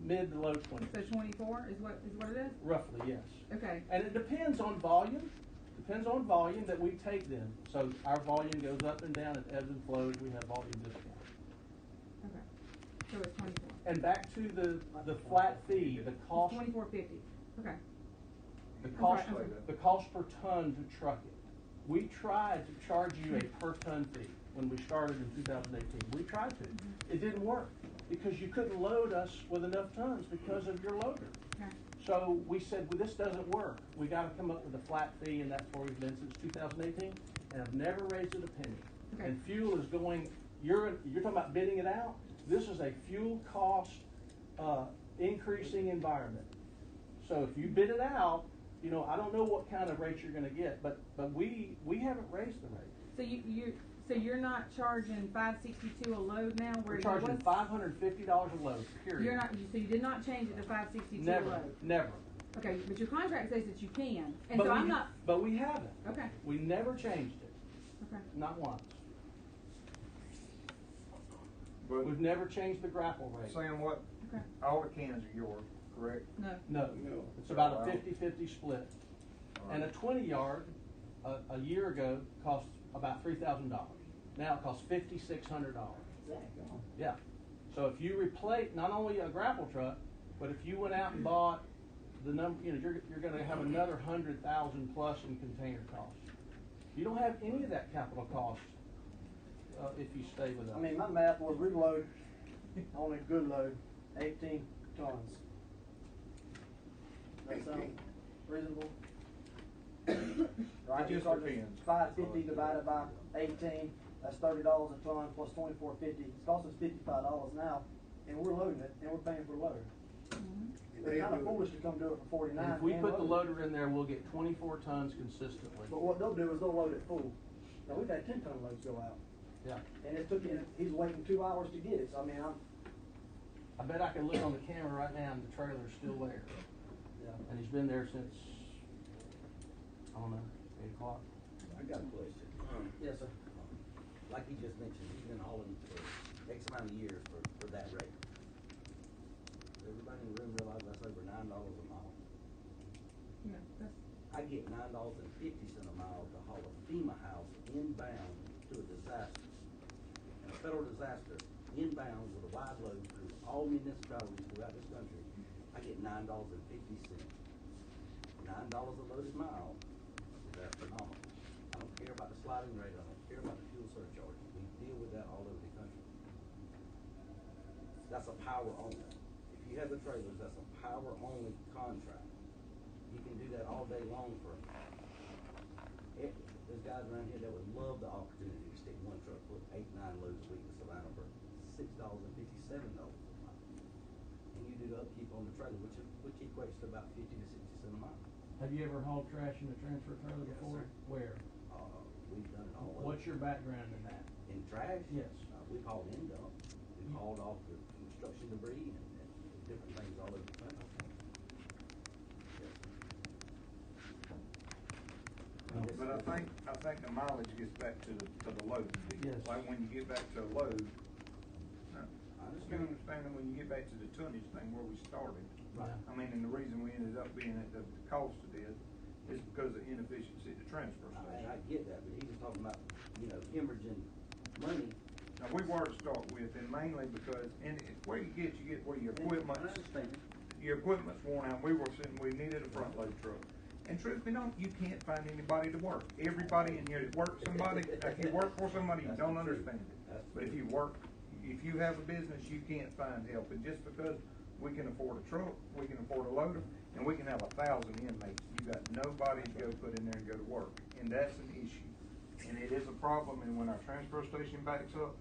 mid to low 20s. So 24 is what it is? Roughly, yes. Okay. And it depends on volume. Depends on volume that we take them. So our volume goes up and down, it ebbs and flows. We have volume discount. Okay. So it's 24. And back to the flat fee, the cost. It's $24.50. Okay. The cost per ton to truck it. We tried to charge you a per ton fee when we started in 2018. We tried to. It didn't work because you couldn't load us with enough tons because of your loader. Okay. So we said, well, this doesn't work. We got to come up with a flat fee, and that's where we've been since 2018. And I've never raised it a penny. Okay. And fuel is going. You're talking about bidding it out. This is a fuel cost increasing environment. So if you bid it out, you know, I don't know what kind of rate you're going to get, but we haven't raised the rate. So you're not charging $5.62 a load now? We're charging $550 a load. Period. You're not. So you did not change it to $5.62 Never, a load. never. Okay, but your contract says that you can, and so I'm not. But we haven't. Okay. We never changed it. Okay. Not once. But we've never changed the grapple rate. Saying what? Okay. All the cans are yours, correct? No. It's about a 50-50 split. Right. And a 20-yard a year ago cost about $3,000. Now it costs $5,600. Yeah. So if you replace not only a grapple truck, but if you went out and bought the number, you know, you're going to have another $100,000 plus in container costs. You don't have any of that capital cost, if you stay with us. I mean, my math was we load, on a good load, 18 tons. That sound reasonable? Right, It just depends. 550 divided by 18, that's $30 a ton plus $24.50. It's costing us $55 now, and we're loading it, and we're paying for load. It's kind of foolish to come do it for $49. And if we put the load it. loader in there, we'll get 24 tons consistently. But what they'll do is they'll load it full. Now, we've had 10-ton loads go out. Yeah. And it took him, he's waiting 2 hours to get it, so I mean, I bet I can look on the camera right now and the trailer's still there. Yeah. And he's been there since, I don't know, 8 o'clock. I got a question. Yes, sir. Like he just mentioned, he's been hauling for X amount of years for that rate. Everybody in the room realizes that's over $9 a mile. Yeah, that's. I get $9.50 a mile to haul a FEMA house inbound to a disaster. And a federal disaster inbound with a wide load through all municipalities throughout this country. I get $9.50. $9 a loaded mile. That's phenomenal. I don't care about the sliding rate. I don't care about the fuel surcharge. We deal with that all over the country. That's a power only. If you have the trailers, that's a power only contract. You can do that all day long for. There's guys around here that would love the opportunity to stick one truck full 8-9 loads a week to Savannah for $6.57 a mile. And you do the upkeep on the trailer, which equates to about 50 to 60 cents a mile. Have you ever hauled trash in a transfer trailer Yes, before? sir. Where? We've done it all over. What's your background in that? In trash? Yes. We've hauled in dump. We've hauled off the construction debris and different things all over the country. But I think the mileage gets back to the load. Yes. Like when you get back to a load, you understand that when you get back to the tonnage thing where we started. Right. I mean, and the reason we ended up being at the cost it is because of inefficiency at the transfer station. I get that, but he was talking about, hemorrhaging money. Now, we were to start with, and mainly because, and where you get where your equipment's worn out. We needed a front load truck. And truth be known, you can't find anybody to work. Everybody in here that works somebody, if you work for somebody, you don't understand it. But if you have a business, you can't find help. And just because we can afford a truck, we can afford a loader, and we can have 1,000 inmates, you got nobody to go put in there and go to work. And that's an issue. And it is a problem, and when our transfer station backs up,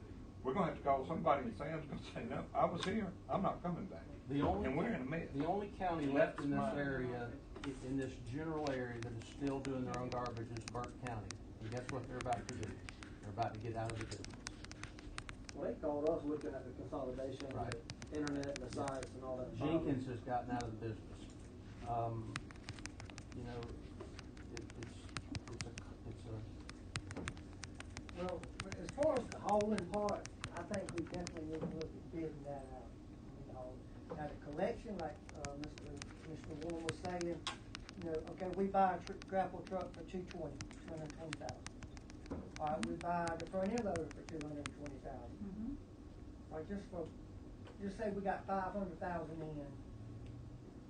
we're gonna have to call somebody, and Sam's gonna say, no, I was here, I'm not coming back. And we're in a mess. The only county left in this area, in this general area, that is still doing their own garbage is Burke County. And guess what they're about to do? They're about to get out of the business. Well, they called us looking at the consolidation, Right. the internet, and the sites, and all that. Jenkins has gotten out of the business. It's a. Well, as far as the hauling part, I think we definitely need to look at bidding that out. Now the collection, like, Mr. Warren was saying, okay, we buy a grapple truck for $220,000. All right, we buy the front end loader for $220,000. All right, just say we got $500,000 in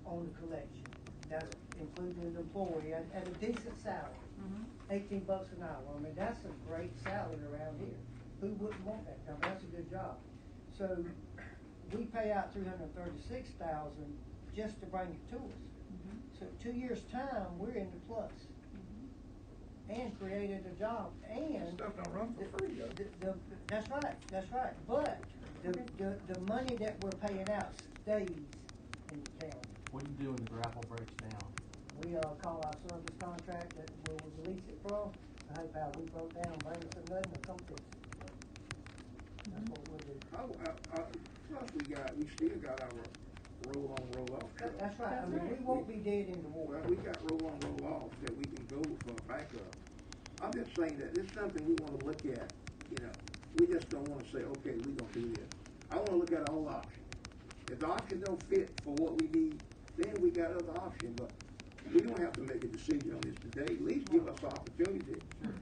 on the collection. That's including the employee at a decent salary, $18 an hour. I mean, that's a great salary around here. Who wouldn't want that? I mean, that's a good job. So we pay out $336,000 just to bring it to us. So 2 years' time, we're in the plus, and created a job. And stuff don't run for free, though. That's right. But the money that we're paying out stays in the county. What do you do when the grapple breaks down? We call our service contract that we'll release it from. Hey, pal, we broke down, bring us a nothing, or come fix it. That's what we'll do. Plus we still got our roll on, roll off truck. That's right. I mean, we won't be dead in the water. Well, we got roll on, roll off that we can go for backup. I'm just saying that this is something we want to look at. We just don't want to say, okay, we're gonna do this. I want to look at all options. If the option don't fit for what we need, then we got other options. But we don't have to make a decision on this today. At least give us the opportunity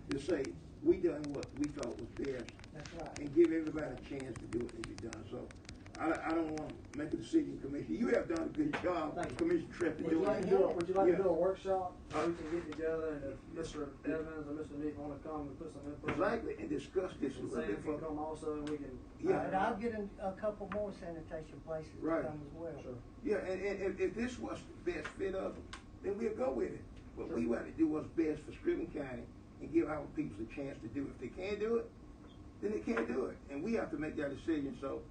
to say we done what we thought was best. That's right. And give everybody a chance to do what they be done. So I don't want to make a decision, commit Commissioner. You have done a good job, Thank you. Commissioner Triplett. Would you like to do Yeah. a workshop, where we can get together, and if Mr. Evans or Mr. Nick wanna come and put some input? Exactly, and discuss this a And little Sam bit can further. come also, and we can. Yeah. And I'll get a couple more sanitation places to Right. come as well. Sure. Yeah, and if this was the best fit of them, then we'll go with it. But we want to do what's best for Screven County and give our people a chance to do it. If they can't do it, then they can't do it. And we have to make that decision. So,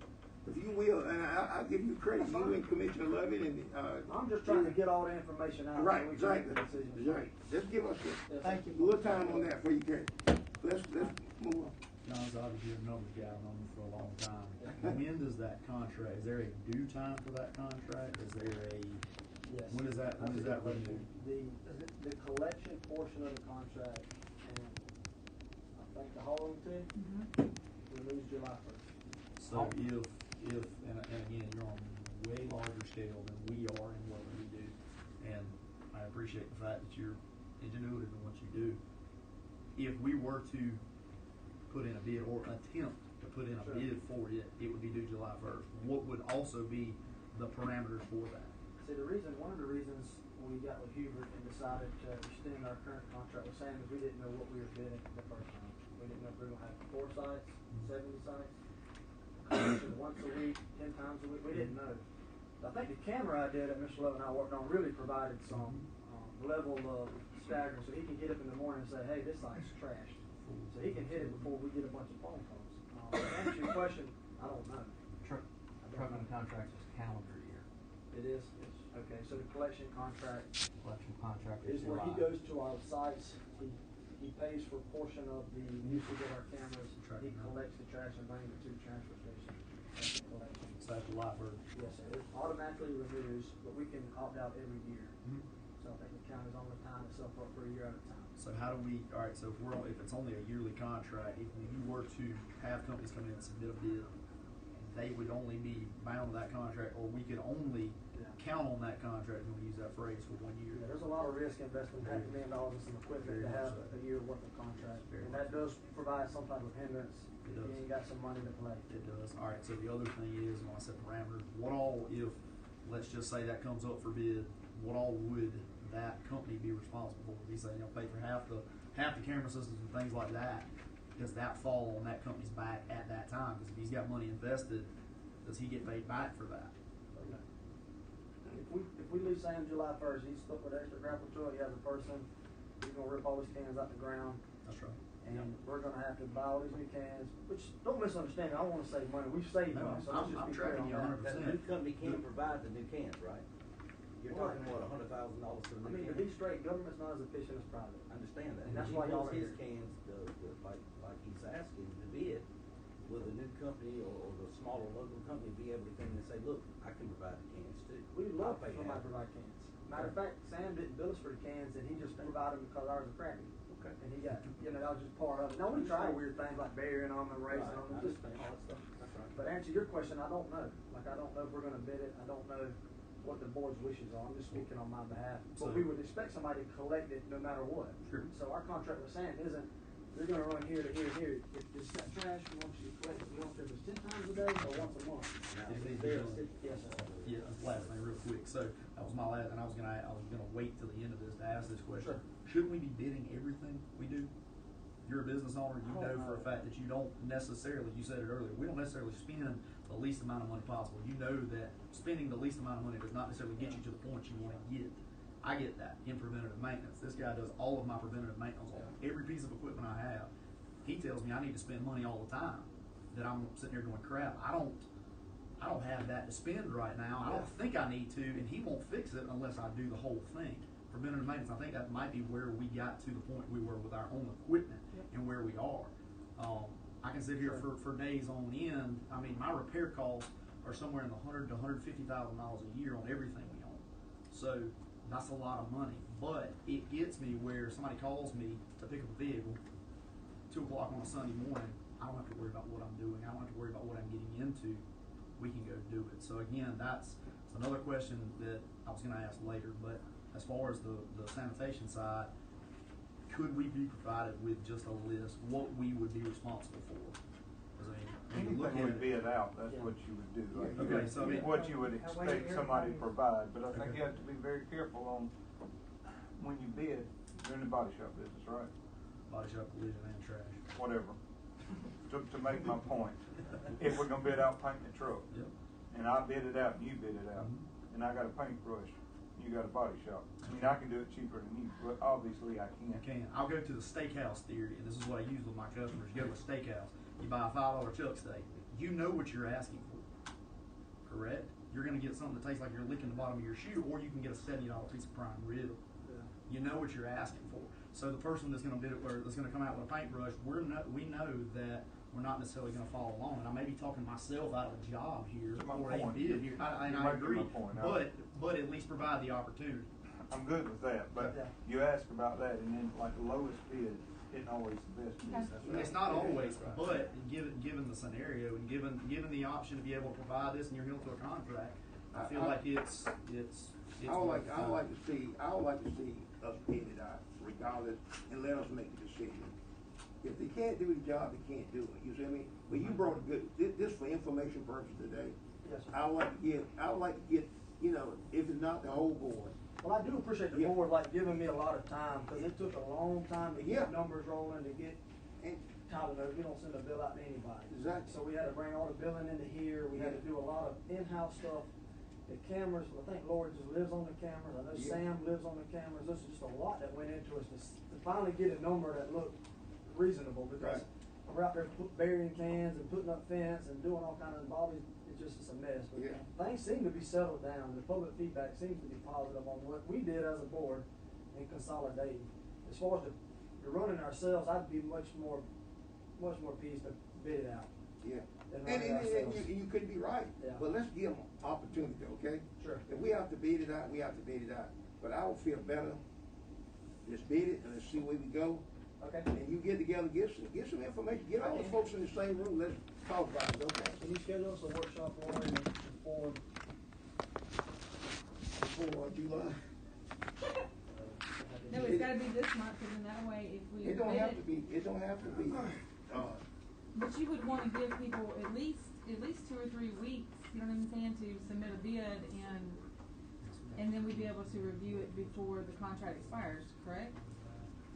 if you will, and I'll give you credit, you and Commissioner Lovett and, I'm just trying to get all the information out. right, so we can make exactly, the decision. right. Just give us Thank you. a little time on that before you can. Let's move on. John's obviously a numbers guy, I've known him for a long time. When does that contract, is there a due time for that contract? Is there a, Yes. when is that renewed? The collection portion of the contract, and I think the hauling too, renews July 1st. So if, and again, you're on way larger scale than we are in what we do, and I appreciate the fact that you're ingenuitive in what you do. If we were to put in a bid or attempt to put in a bid for it, it would be due July 1st. What would also be the parameters for that? See, one of the reasons we got with Hubert and decided to extend our current contract with Sam is we didn't know what we were bidding the first time. We didn't know if we were gonna have 4 sites, 70 sites, collection once a week, 10 times a week. We didn't know. I think the camera idea that Mr. Lovett and I worked on really provided some level of staggering, so he can get up in the morning and say, hey, this site's trashed. So he can hit it before we get a bunch of phone calls. To answer your question, I don't know. Trucking contract is calendar year. It is? Okay, so the collection contract Is is where he July. goes to our sites, he pays for a portion of the usage of our cameras, he collects the trash and brings it to the transfer station. That's the collection. So that's July 1st. Yes, sir. It automatically renews, but we can opt out every year. So I think the county's only tying itself up for a year at a time. So how do we, all right, so if it's only a yearly contract, if you were to have companies come in and submit a bid, they would only be bound to that contract, or we could only count on that contract, when we use that phrase, for 1 year. Yeah, there's a lot of risk investing $500,000 in some equipment to have a year worth of contract. And that does provide some type of hindrance if you ain't got some money to play. It does. All right, so the other thing is, when I said parameters, what all, if, let's just say that comes up for bid, what all would that company be responsible for? Would he say, pay for half the camera systems and things like that? Does that fall on that company's back at that time? Because if he's got money invested, does he get paid back for that? If we leave Sam July 1st, he's stuck with extra grapple truck, he has a person, he's gonna rip all his cans out the ground. That's right. And we're gonna have to buy all these new cans, which, don't misunderstand me, I wanna save money, we've saved No, money, so I'm let's just be clear tracking on you that. 100%. That new company can provide the new cans, right? You're talking, what, $100,000 for the I new mean, to cans? be straight, government's not as efficient as private. I understand that. And that's He why y'all wants are his here. cans, like he's asking to bid, will the new company or the smaller local company be able to come in and say, look, I can provide the cans too? We'd love I'll for pay somebody half. to provide cans. Matter of fact, Sam didn't bill us for the cans, and he just provided them because ours are crappy. Okay. And he got, that was just part of it. Now, we try weird things like burying them and raising Right, them, I just, understand all that stuff, that's right. but answer your question, I don't know. Like, I don't know if we're gonna bid it, I don't know what the board's wishes are, I'm just speaking on my behalf. But we would expect somebody to collect it no matter what. Sure. So our contract with Sam isn't, you're gonna run here to here to here. If it's got trash, we want you to collect it, we don't care if it's 10 times a day or once a month. If it needs to be There's- done. Yes, sir. Yeah, last thing real quick. So that was my last, and I was gonna wait till the end of this to ask this question. Sure. Shouldn't we be bidding everything we do? You're a business owner, you I don't know for a know. fact that you don't necessarily, you said it earlier, we don't necessarily spend the least amount of money possible. You know that spending the least amount of money does not necessarily get you to the point you wanna get. I get that in preventative maintenance. This guy does all of my preventative maintenance on every piece of equipment I have. He tells me I need to spend money all the time, that I'm sitting there going, crap, I don't have that to spend right now. I don't think I need to, and he won't fix it unless I do the whole thing. Preventative maintenance, I think that might be where we got to the point we were with our own equipment and where we are. I can sit here for days on end. I mean, my repair costs are somewhere in the $100,000 to $150,000 a year on everything we own. So that's a lot of money, but it gets me where somebody calls me to pick up a vehicle 2 o'clock on a Sunday morning. I don't have to worry about what I'm doing. I don't have to worry about what I'm getting into. We can go do it. So again, that's another question that I was going to ask later. But as far as the sanitation side, could we be provided with just a list what we would be responsible for? Cause I mean, when you Anything look we at it. bid out, that's what you would do. Like, Okay, so I mean. what you would expect somebody to provide, but I think Okay. you have to be very careful on when you bid. You're in the body shop business, right? Body shop, collision, and trash. Whatever. To make my point, if we're gonna bid out painting the truck, Yep. and I bid it out and you bid it out, and I got a paintbrush, you got a body shop. I mean, I can do it cheaper than you, but obviously I can't. I can. I'll go to the steakhouse theory, and this is what I use with my customers. You go to a steakhouse, you buy a $5 chuck steak. You know what you're asking for, correct? You're going to get something that tastes like you're licking the bottom of your shoe, or you can get a $70 piece of prime rib. You know what you're asking for. So the person that's going to bid it, or that's going to come out with a paintbrush, we know that we're not necessarily going to follow along. And I may be talking myself out of a job here or a bid here, and I agree. But at least provide the opportunity. I'm good with that, but you ask about that, and then like the lowest bid isn't always the best bid. It's not always, but given the scenario and given the option to be able to provide this, and you're held to a contract, I feel like it's. I would like to see us bid it out regardless, and let us make the decision. If they can't do the job, they can't do it. You see what I mean? But you brought a good. This for information purposes today. Yes, sir. I would like to get. You know, if it's not the whole board. Well, I do appreciate the board like giving me a lot of time, because it took a long time to get numbers rolling, to get Tyler knows we don't send a bill out to anybody. Exactly. So we had to bring all the billing into here. We had to do a lot of in-house stuff. The cameras, I think Lord just lives on the cameras. I know Sam lives on the cameras. This is just a lot that went into us to finally get a number that looked reasonable, because we're out there burying cans and putting up fence and doing all kinds of bodies. It's a mess. But things seem to be settled down. The public feedback seems to be positive on what we did as a board in consolidating. As far as the running ourselves, I'd be much more pleased to bid it out. Yeah. And you could be right. Yeah. But let's give them opportunity, okay? Sure. If we have to bid it out, we have to bid it out. But I would feel better. Just bid it and let's see where we go. Okay. And you get together, get some information. Get all the folks in the same room. Let's talk about it. Okay. Can you schedule us a workshop for July? No, it's gotta be this month, and then that way, if we. It don't have to be. It don't have to be. But you would wanna give people at least 2 or 3 weeks, you know what I'm saying, to submit a bid, and then we'd be able to review it before the contract expires, correct?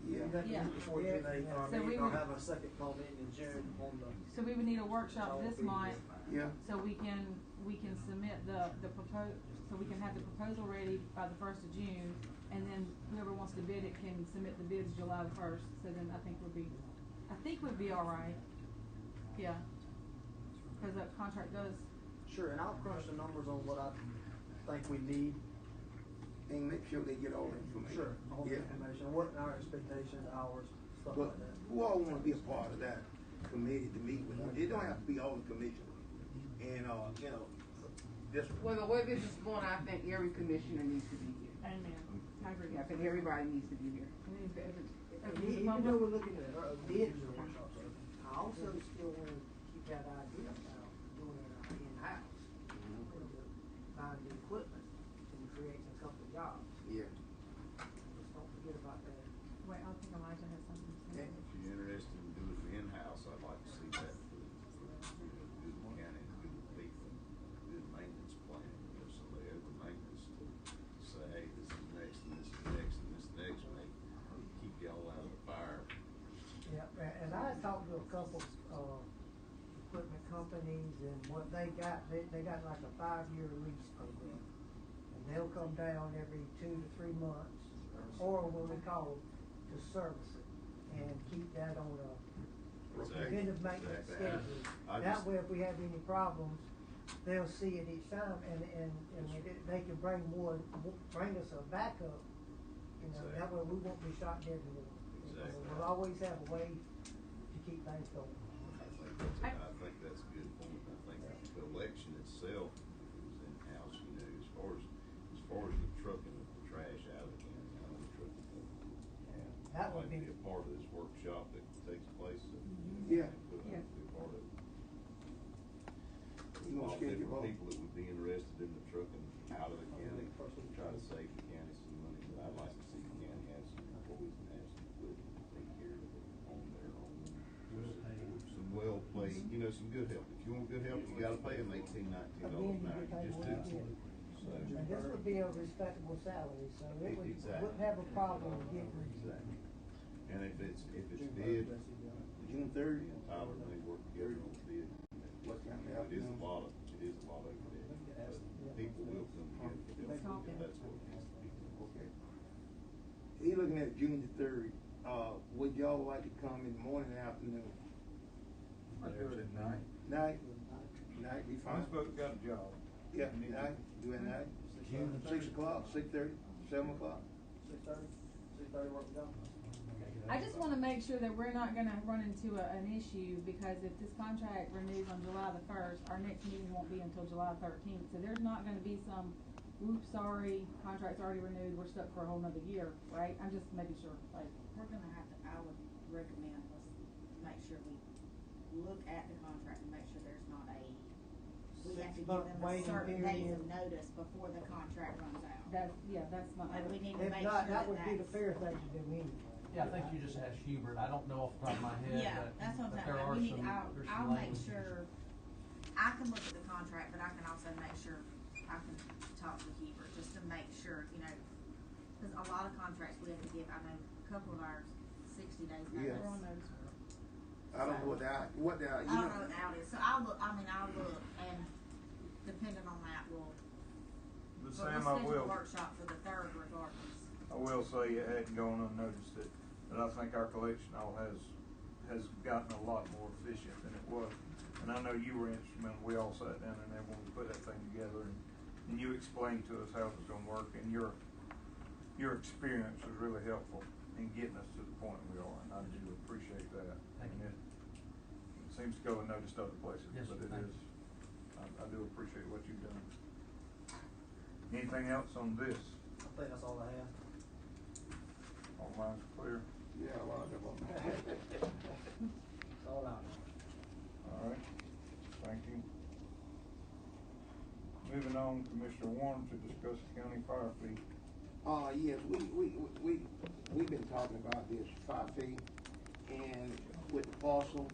Yeah. Before June 8th, So we I'll would have a second call meeting in June on the. So we would need a workshop this month. Yeah. So we can submit the proposal, so we can have the proposal ready by the 1st of June, and then whoever wants to bid it can submit the bids July the 1st, so then I think we'd be all right. Yeah. Cause that contract does. Sure, and I'll crunch the numbers on what I think we need. And make sure they get all the information. Sure, all the information, what our expectations, hours, stuff But like that. who all want to be a part of that committee to meet with? It don't have to be all the commissioners. And you know, just. Well, the way this is going, I think every commissioner needs to be here. Amen. I agree. I think everybody needs to be here. Even though we're looking at bids, I also still want to keep that idea about doing it in-house. Buying the equipment and creating a couple of jobs. Yeah. Just don't forget about that. Wait, I think Elijah has something to say. If you're interested in doing it in-house, I'd like to see that for good county, good people, good maintenance plan. You know, somebody over maintenance to say, hey, this is next, and this is next, and this is next, and they keep y'all out of the fire. Yeah, and I talked to a couple, equipment companies, and what they got like a 5-year lease program. And they'll come down every 2 to 3 months, or when we call to service it, and keep that on a preventive maintenance schedule. That way, if we have any problems, they'll see it each time, and they can bring us a backup. You know, that way we won't be shot dead anymore. We'll always have a way to keep things going. I think that's a good point. I think the collection itself is in-house, you know, as far as the trucking of the trash out of the county, I don't truck it. That would be a part of this workshop that takes place. Be a part of it. You know, different people that would be interested in the trucking out of the county, try to save the county some money, but I'd like to see the county have some employees and have some equipment to take care of it on their own. Some well-placed pay, you know, some good help. If you want good help, you gotta pay them $18, $19 an hour. You just do. So. And this would be a respectable salary, so it would, Exactly. wouldn't have a problem with getting. Exactly. And if it's bid, June 30th. Tyler and they work together on the bid. What time of It is a afternoon? lot of over there. People will come together if that's what it needs to be. Okay. He looking at June the 3rd. Would y'all like to come in the morning or afternoon? I do it at night. Night? Night be fine. Most folks got a job. Yeah, night, do it night. 6 o'clock, 6:30, 7 o'clock. 6:30, 6:30 work done. I just wanna make sure that we're not gonna run into an issue, because if this contract renews on July the 1st, our next meeting won't be until July 13th, so there's not gonna be some, oops, sorry, contract's already renewed, we're stuck for a whole nother year, right? I'm just making sure, like. We're gonna have to, I would recommend, let's make sure we look at the contract and make sure there's not we have to give them a certain days of notice before the contract runs out. That's my. And we need to If make not, sure that would be the that's. fair thing to do anyway. Yeah, I think you just asked Hubert, I don't know off the top of my head, Yeah, that's what I'm but there saying, are we need, some, there's some I'll make language. sure, I can look at the contract, but I can also make sure, I can talk to Hubert, just to make sure, you know, cause a lot of contracts we have to give, I know a couple of ours, 60 days notice. Yeah. We're on those. I don't know what the out I don't know what the out is, so I'll look, and depending on that, we'll Sam, I schedule a will. workshop for the 3rd regardless. I will say it hadn't gone unnoticed that I think our collection all has gotten a lot more efficient than it was. And I know you were instrumental. We all sat down in there when we put that thing together, and you explained to us how it was gonna work, and your experience was really helpful in getting us to the point we are, and I do appreciate that. Thank you. It seems to go unnoticed other places, Yes, but it thank is, I do appreciate what you've done. Anything else on this? I think that's all I have. All minds clear? Yeah, a lot of them. That's all out. All right, thank you. Moving on, Commissioner Warren to discuss county fire fee. Yes, we've been talking about this fire fee, and with the parcel,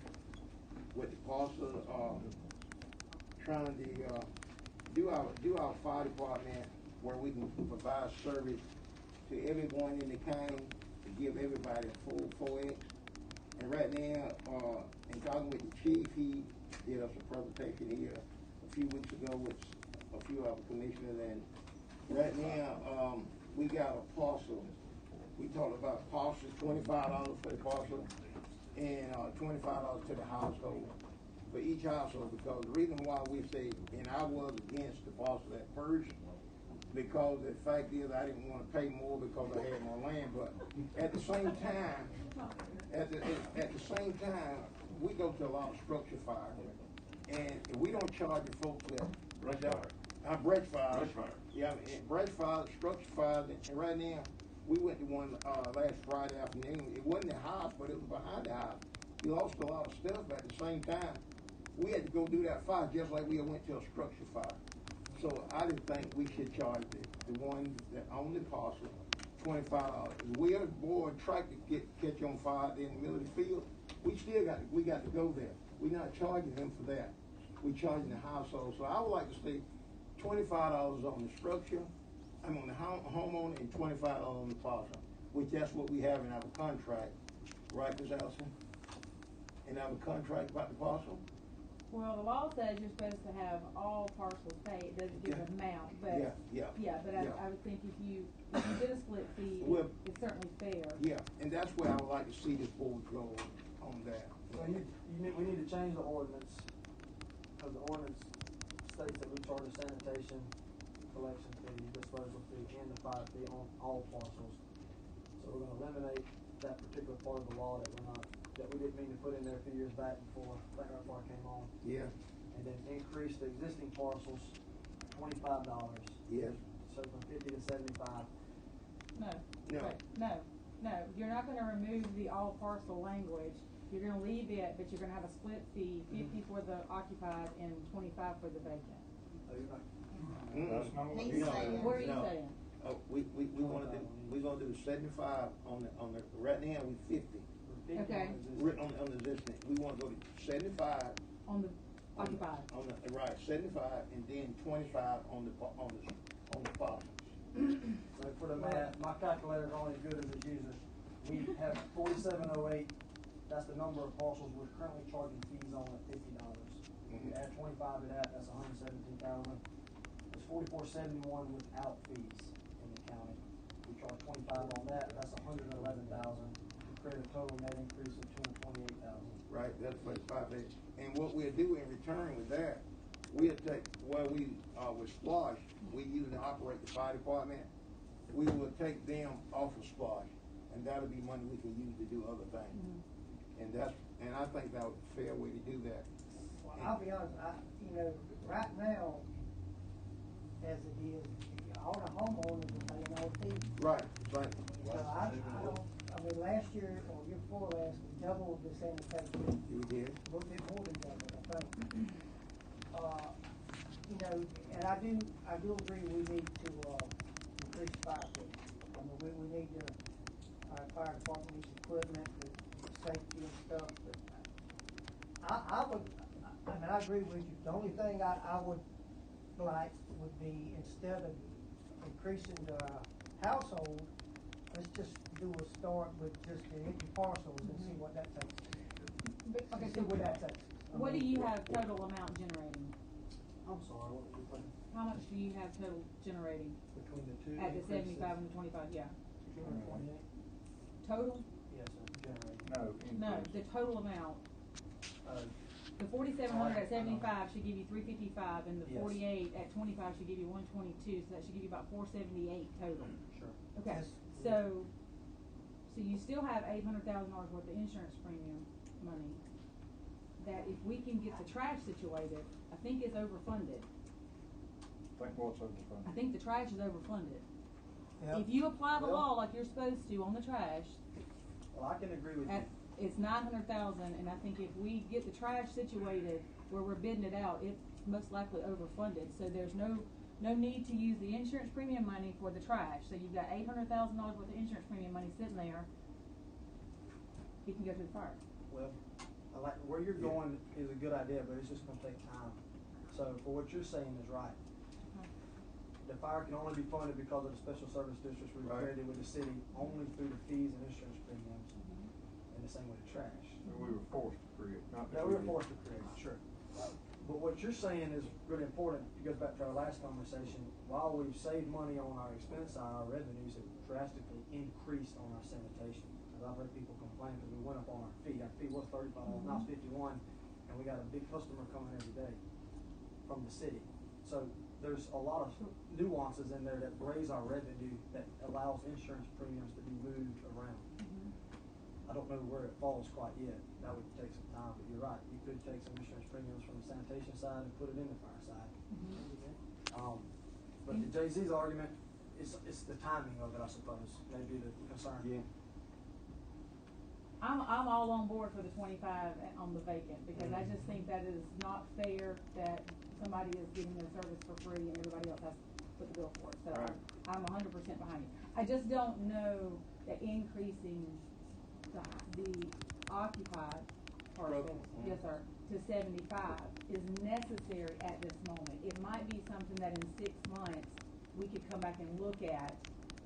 trying to, do our fire department where we can provide service to everyone in the county, to give everybody a full 4X. And right now, in talking with the chief, he did us a presentation here a few weeks ago with a few other commissioners, and right now, we got a parcel. We talked about parcels, $25 for the parcel, and $25 to the household, for each household, because the reason why we say, and I was against the parcel at first, because the fact is I didn't want to pay more because I had more land, but at the same time, we go to a lot of structure fire, and if we don't charge the folks that brush fire. Yeah, brush fire, structure fire, and right now we went to one last Friday afternoon. It wasn't the house, but it was behind the house. We lost a lot of stuff, but at the same time, we had to go do that fire just like we went to a structure fire. So I didn't think we should charge the ones that own the parcel $25. We had a board tractor catch on fire in the middle of the field. We got to go there. We're not charging him for that. We're charging the household. So I would like to say $25 on the structure. I'm on the homeowner, and $25 on the parcel, which that's what we have in our contract, right, Ms. Allison? In our contract about the parcel. Well, the law says you're supposed to have all parcels paid. It doesn't give an amount, but I would think if you did a split fee, it's certainly fair. Yeah, and that's where I would like to see this board go on that. So we need to change the ordinance, because the ordinance states that we charge a sanitation, collection fee, disposal fee, and the fire fee on all parcels. So we're gonna eliminate that particular part of the law that we didn't mean to put in there a few years back before I came on. Yeah. And then increase the existing parcels $25. Yes. So from 50 to 75. No. No. Wait, no. You're not gonna remove the all parcel language. You're gonna leave it, but you're gonna have a split fee, 50 for the occupied and 25 for the vacant. Oh, you're not. That's not what He's saying. What are you saying? We want to do. We're gonna do 75 on the. Right now we 50. Okay. We're on the existing, we wanna go to 75. On the occupied. On the, right, 75, and then 25 on the parcels. So for the math, my calculator's only as good as its user. We have 4708, that's the number of parcels we're currently charging fees on at $50. If you add 25 to that, that's 117,000. It's 4471 without fees in the county. We charge 25 on that, that's 111,000. We create a total net increase of 228,000. Right, that's what it's 5 days. And what we'll do in return with that, we'll take, with Splash, we usually operate the fire department, we will take them off of Splash, and that'll be money we can use to do other things. And I think that was a fair way to do that. Well, I'll be honest, right now, as it is, all the homeowners are paying all fees. Right. So I mean, last year, or year before last, we doubled the sanitation. We did. A little bit more than doubled, I think. And I do agree we need to, increase fire safety. I mean, we need our fire department needs equipment, the safety and stuff, but I agree with you. The only thing I would like would be, instead of increasing the household, let's just do a start with just the empty parcels and see what that takes. Okay, See what that takes. What do you have total amount generating? I'm sorry, what were you putting? How much do you have total generating? Between the two? At the 75 and the 25, yeah. 228? Total? Yes, sir, generating. No, the total amount. The 4,700 at 75 should give you 355, and the 48 at 25 should give you 122. So that should give you about 478 total. Sure. Okay. So you still have $800,000 worth of insurance premium money. That if we can get the trash situated, I think is overfunded. Think what's overfunded? I think the trash is overfunded. Yep. If you apply the law like you're supposed to on the trash, well, I can agree with you. It's 900,000, and I think if we get the trash situated where we're bidding it out, it's most likely overfunded. So there's no need to use the insurance premium money for the trash. So you've got $800,000 worth of insurance premium money sitting there. You can go to the fire. Well, I like where you're going is a good idea, but it's just going to take time. So for what you're saying is right. The fire can only be funded because of the special service districts we created with the city, only through the fees and insurance premiums. And the same with the trash. And we were forced to create, not that we were forced to create, sure. But what you're saying is really important. It goes back to our last conversation. While we've saved money on our expense side, our revenues have drastically increased on our sanitation. As I've heard people complain because we went up on our fee. Our fee was $35, now it's $51, and we got a big customer coming every day from the city. So there's a lot of nuances in there that raise our revenue that allows insurance premiums to be moved around. I don't know where it falls quite yet. That would take some time, but you're right. You could take some insurance premiums from the sanitation side and put it in the fire side. But the Jay-Z's argument, it's the timing of it, I suppose, maybe the concern. Yeah. I'm all on board for the 25 on the vacant, because I just think that is not fair that somebody is getting their service for free and everybody else has to put the bill for it. So I'm 100% behind you. I just don't know that increasing the occupied parcels, yes sir, to 75 is necessary at this moment. It might be something that in 6 months we could come back and look at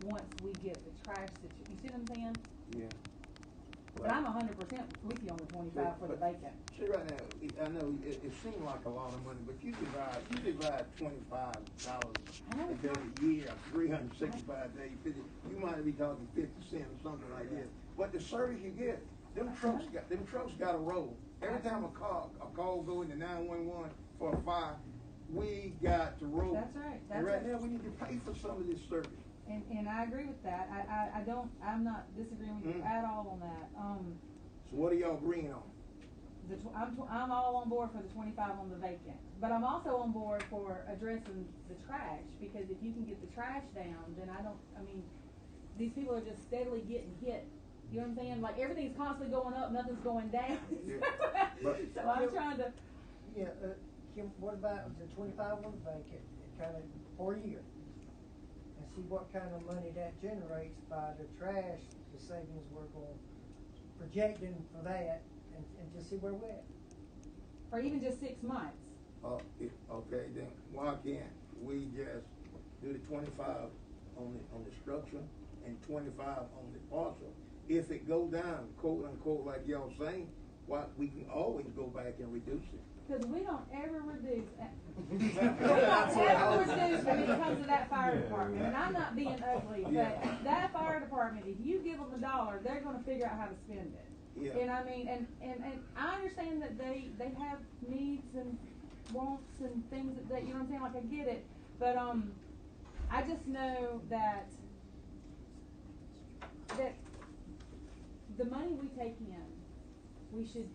once we get the trash situation. You see what I'm saying? Yeah. But I'm 100% with you on the 25 for the vacant. See, right now, I know it seems like a lot of money, but you divide $25 a year, 365 days, 50, you might be talking 50 cents or something like this. But the service you get, them trucks got to roll. Every time a call go into 911 for a fire, we got to roll. That's right. And right now we need to pay for some of this service. And I agree with that. I'm not disagreeing with you at all on that. So what are y'all agreeing on? I'm all on board for the 25 on the vacant, but I'm also on board for addressing the trash, because if you can get the trash down, then these people are just steadily getting hit. You know what I'm saying? Like everything's constantly going up, nothing's going down. So I'm trying to. Yeah, Kim, what about the 25 on the vacant? Kind of for a year. And see what kind of money that generates by the trash, the savings we're going projecting for that and just see where we're at. Or even just 6 months. Okay, then why can't we just do the 25 on the structure and 25 on the parcel? If it go down, quote unquote, like y'all saying, we can always go back and reduce it. Because we don't ever reduce, we don't ever reduce when it comes to that fire department. And I'm not being ugly, but that fire department, if you give them $1, they're gonna figure out how to spend it. Yeah. And I mean, and I understand that they have needs and wants and things that you know what I'm saying, like I get it. But I just know that the money we take in, we should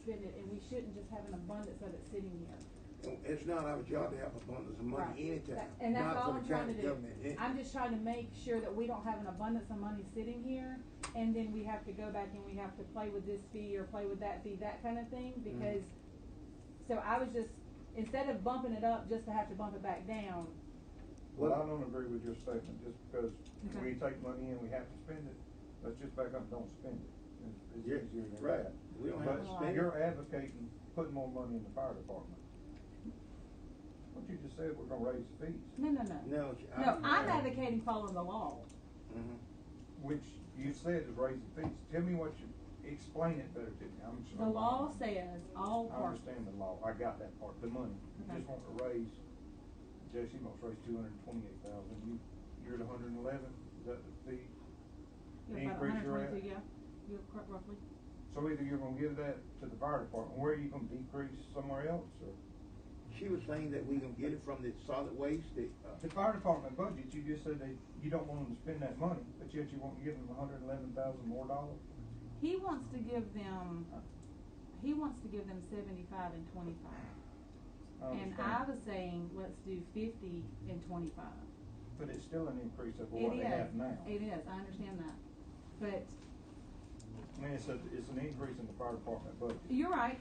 spend it, and we shouldn't just have an abundance of it sitting here. It's not our job to have abundance of money anytime. And that's not all for I'm the trying to county do. government. I'm just trying to make sure that we don't have an abundance of money sitting here, and then we have to go back and we have to play with this fee or play with that fee, that kind of thing, because, so I was just, instead of bumping it up just to have to bump it back down. Well, I don't agree with your statement, just because we take money in, we have to spend it, let's just back up and don't spend it. It's easier than right. that. We don't have to spend it. You're advocating putting more money in the fire department. What you just said, we're gonna raise the fees. No, I'm advocating following the law. Mm-hmm. Which you said is raise the fees. Tell me what you, explain it better to me. The law says all I parts. understand the law, I got that part, the money. You just want to raise, Jesse wants to raise $228,000, you're at 111, is that the fee? Yeah, about 122, yeah, you're correct, roughly. So either you're gonna give that to the fire department, where are you gonna decrease somewhere else, or? She was saying that we can get it from the solid waste. The fire department budget, you just said you don't want them to spend that money, but yet you want to give them $111,000 more dollars? He wants to give them 75 and 25. And I was saying, let's do 50 and 25. But it's still an increase over what they have now. It is, I understand that. But I mean, it's an increase in the fire department budget. you're right.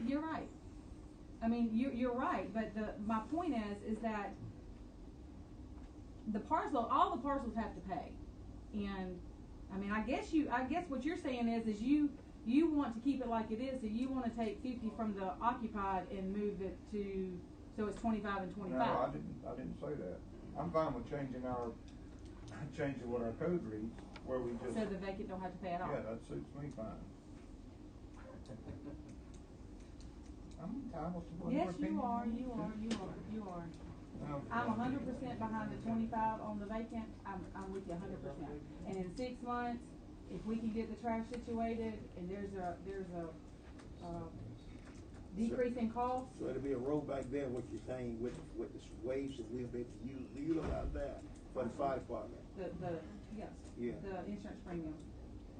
I mean, you're right, but my point is that all the parcels have to pay, and I mean, I guess what you're saying is you want to keep it like it is, so you want to take 50 from the occupied and move it to, so it's 25 and 25. No, I didn't say that. I'm fine with changing what our code reads, where we just. So the vacant don't have to pay at all. Yeah, that suits me fine. I'm entitled to whatever Yes, opinion. you are. I'm 100% behind the 25 on the vacant. I'm with you 100%. And in 6 months, if we can get the trash situated and there's a decrease in cost. So it'll be a rollback there, what you're saying, with the waste, that we'll be able to utilize that for the fire department. Yes. Yeah. The insurance premium.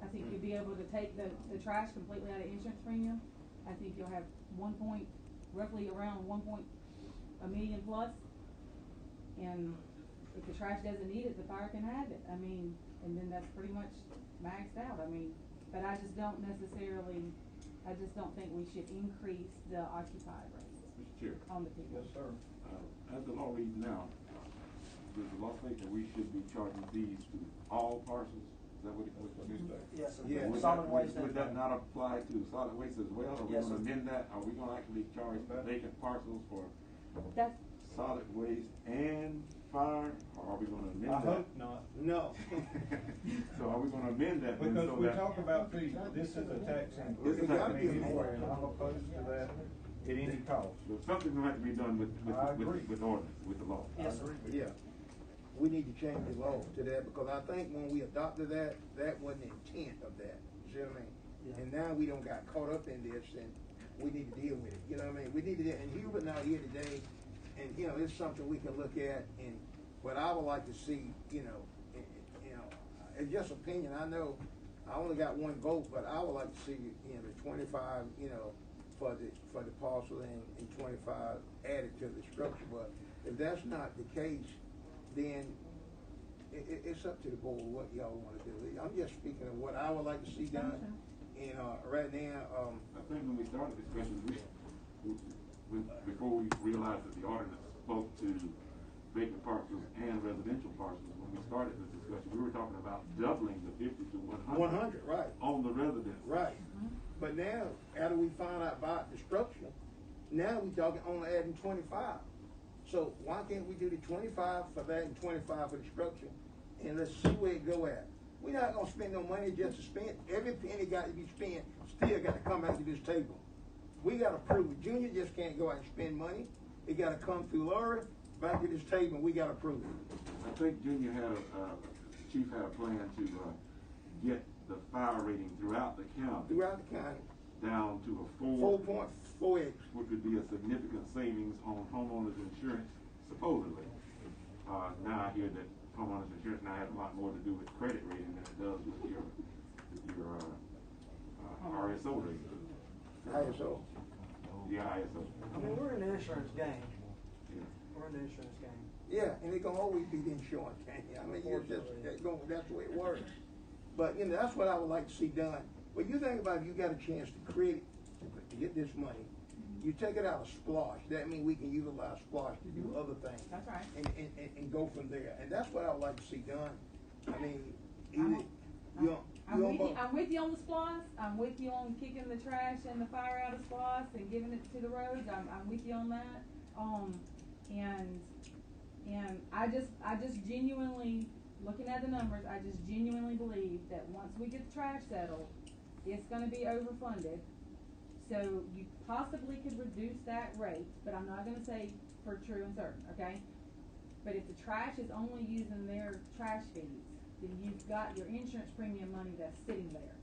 I think you'll be able to take the trash completely out of insurance premium. I think you'll have roughly around $1 million plus. And if the trash doesn't need it, the fire can have it. I mean, and then that's pretty much maxed out. I mean, but I just don't think we should increase the occupied rates. Mr. Chair. On the people. Yes, sir. As the law reads now, does the law state that we should be charging fees to all parcels? Is that what it says? Yes, sir. Yeah. Solid waste. Would that not apply to solid waste as well? Are we Yes, gonna sir. amend that? Are we gonna actually charge vacant parcels for That's solid waste and fire? Or are we gonna amend I that? hope not. No. So are we gonna amend that then? Because so we that talk about fees, this is a tax increase, It's gotta be anyway, and I'm opposed to that at any cost. So something's gonna have to be done with ordinance, with the law. Yes, sir. Yeah. We need to change the law to that, because I think when we adopted that wasn't the intent of that. You see what I mean? Yeah. And now we don't got caught up in this, and we need to deal with it. You know what I mean? We need to, and Hubert not here today, and it's something we can look at. And what I would like to see, it's just opinion. I know I only got one vote, but I would like to see the 25, for the parcel and 25 added to the structure. But if that's not the case, then it's up to the board what y'all want to do. I'm just speaking of what I would like to see done. And right now, I think when we started discussions, before we realized that the ordinance spoke to vacant parcels and residential parcels. When we started this discussion, we were talking about doubling the 50 to 100. 100, right. On the residents. Right. But now, after we found out about destruction, now we talking only adding 25. So why can't we do the 25 for that and 25 for destruction? And let's see where it go at. We're not gonna spend no money just to spend. Every penny got to be spent, still got to come back to this table. We gotta prove it. Junior just can't go out and spend money. It gotta come through Lori, back to this table, and we gotta prove it. I think Junior had Chief had a plan to get the fire rating throughout the county. Throughout the county. Down to a 4.4x. Which would be a significant savings on homeowners insurance, supposedly. Now I hear that homeowners insurance now has a lot more to do with credit rating than it does with your RSO rating. ISO. Yeah, ISO. I mean, we're in the insurance game. Yeah. We're in the insurance game. Yeah, and it's gonna always be the insurance game. I mean, that's the way it works. But you know, that's what I would like to see done. But you think about if you got a chance to create to get this money, you take it out of Splosh. That means we can utilize Splosh to do other things. That's right. And go from there. And that's what I would like to see done. I mean, I'm with you on the SPLOS. I'm with you on kicking the trash and the fire out of SPLOS and giving it to the roads. I'm with you on that. And I just genuinely, looking at the numbers, I just genuinely believe that once we get the trash settled, it's gonna be overfunded. So you possibly could reduce that rate, but I'm not gonna say for true and certain, okay? But if the trash is only using their trash fees, then you've got your insurance premium money that's sitting there.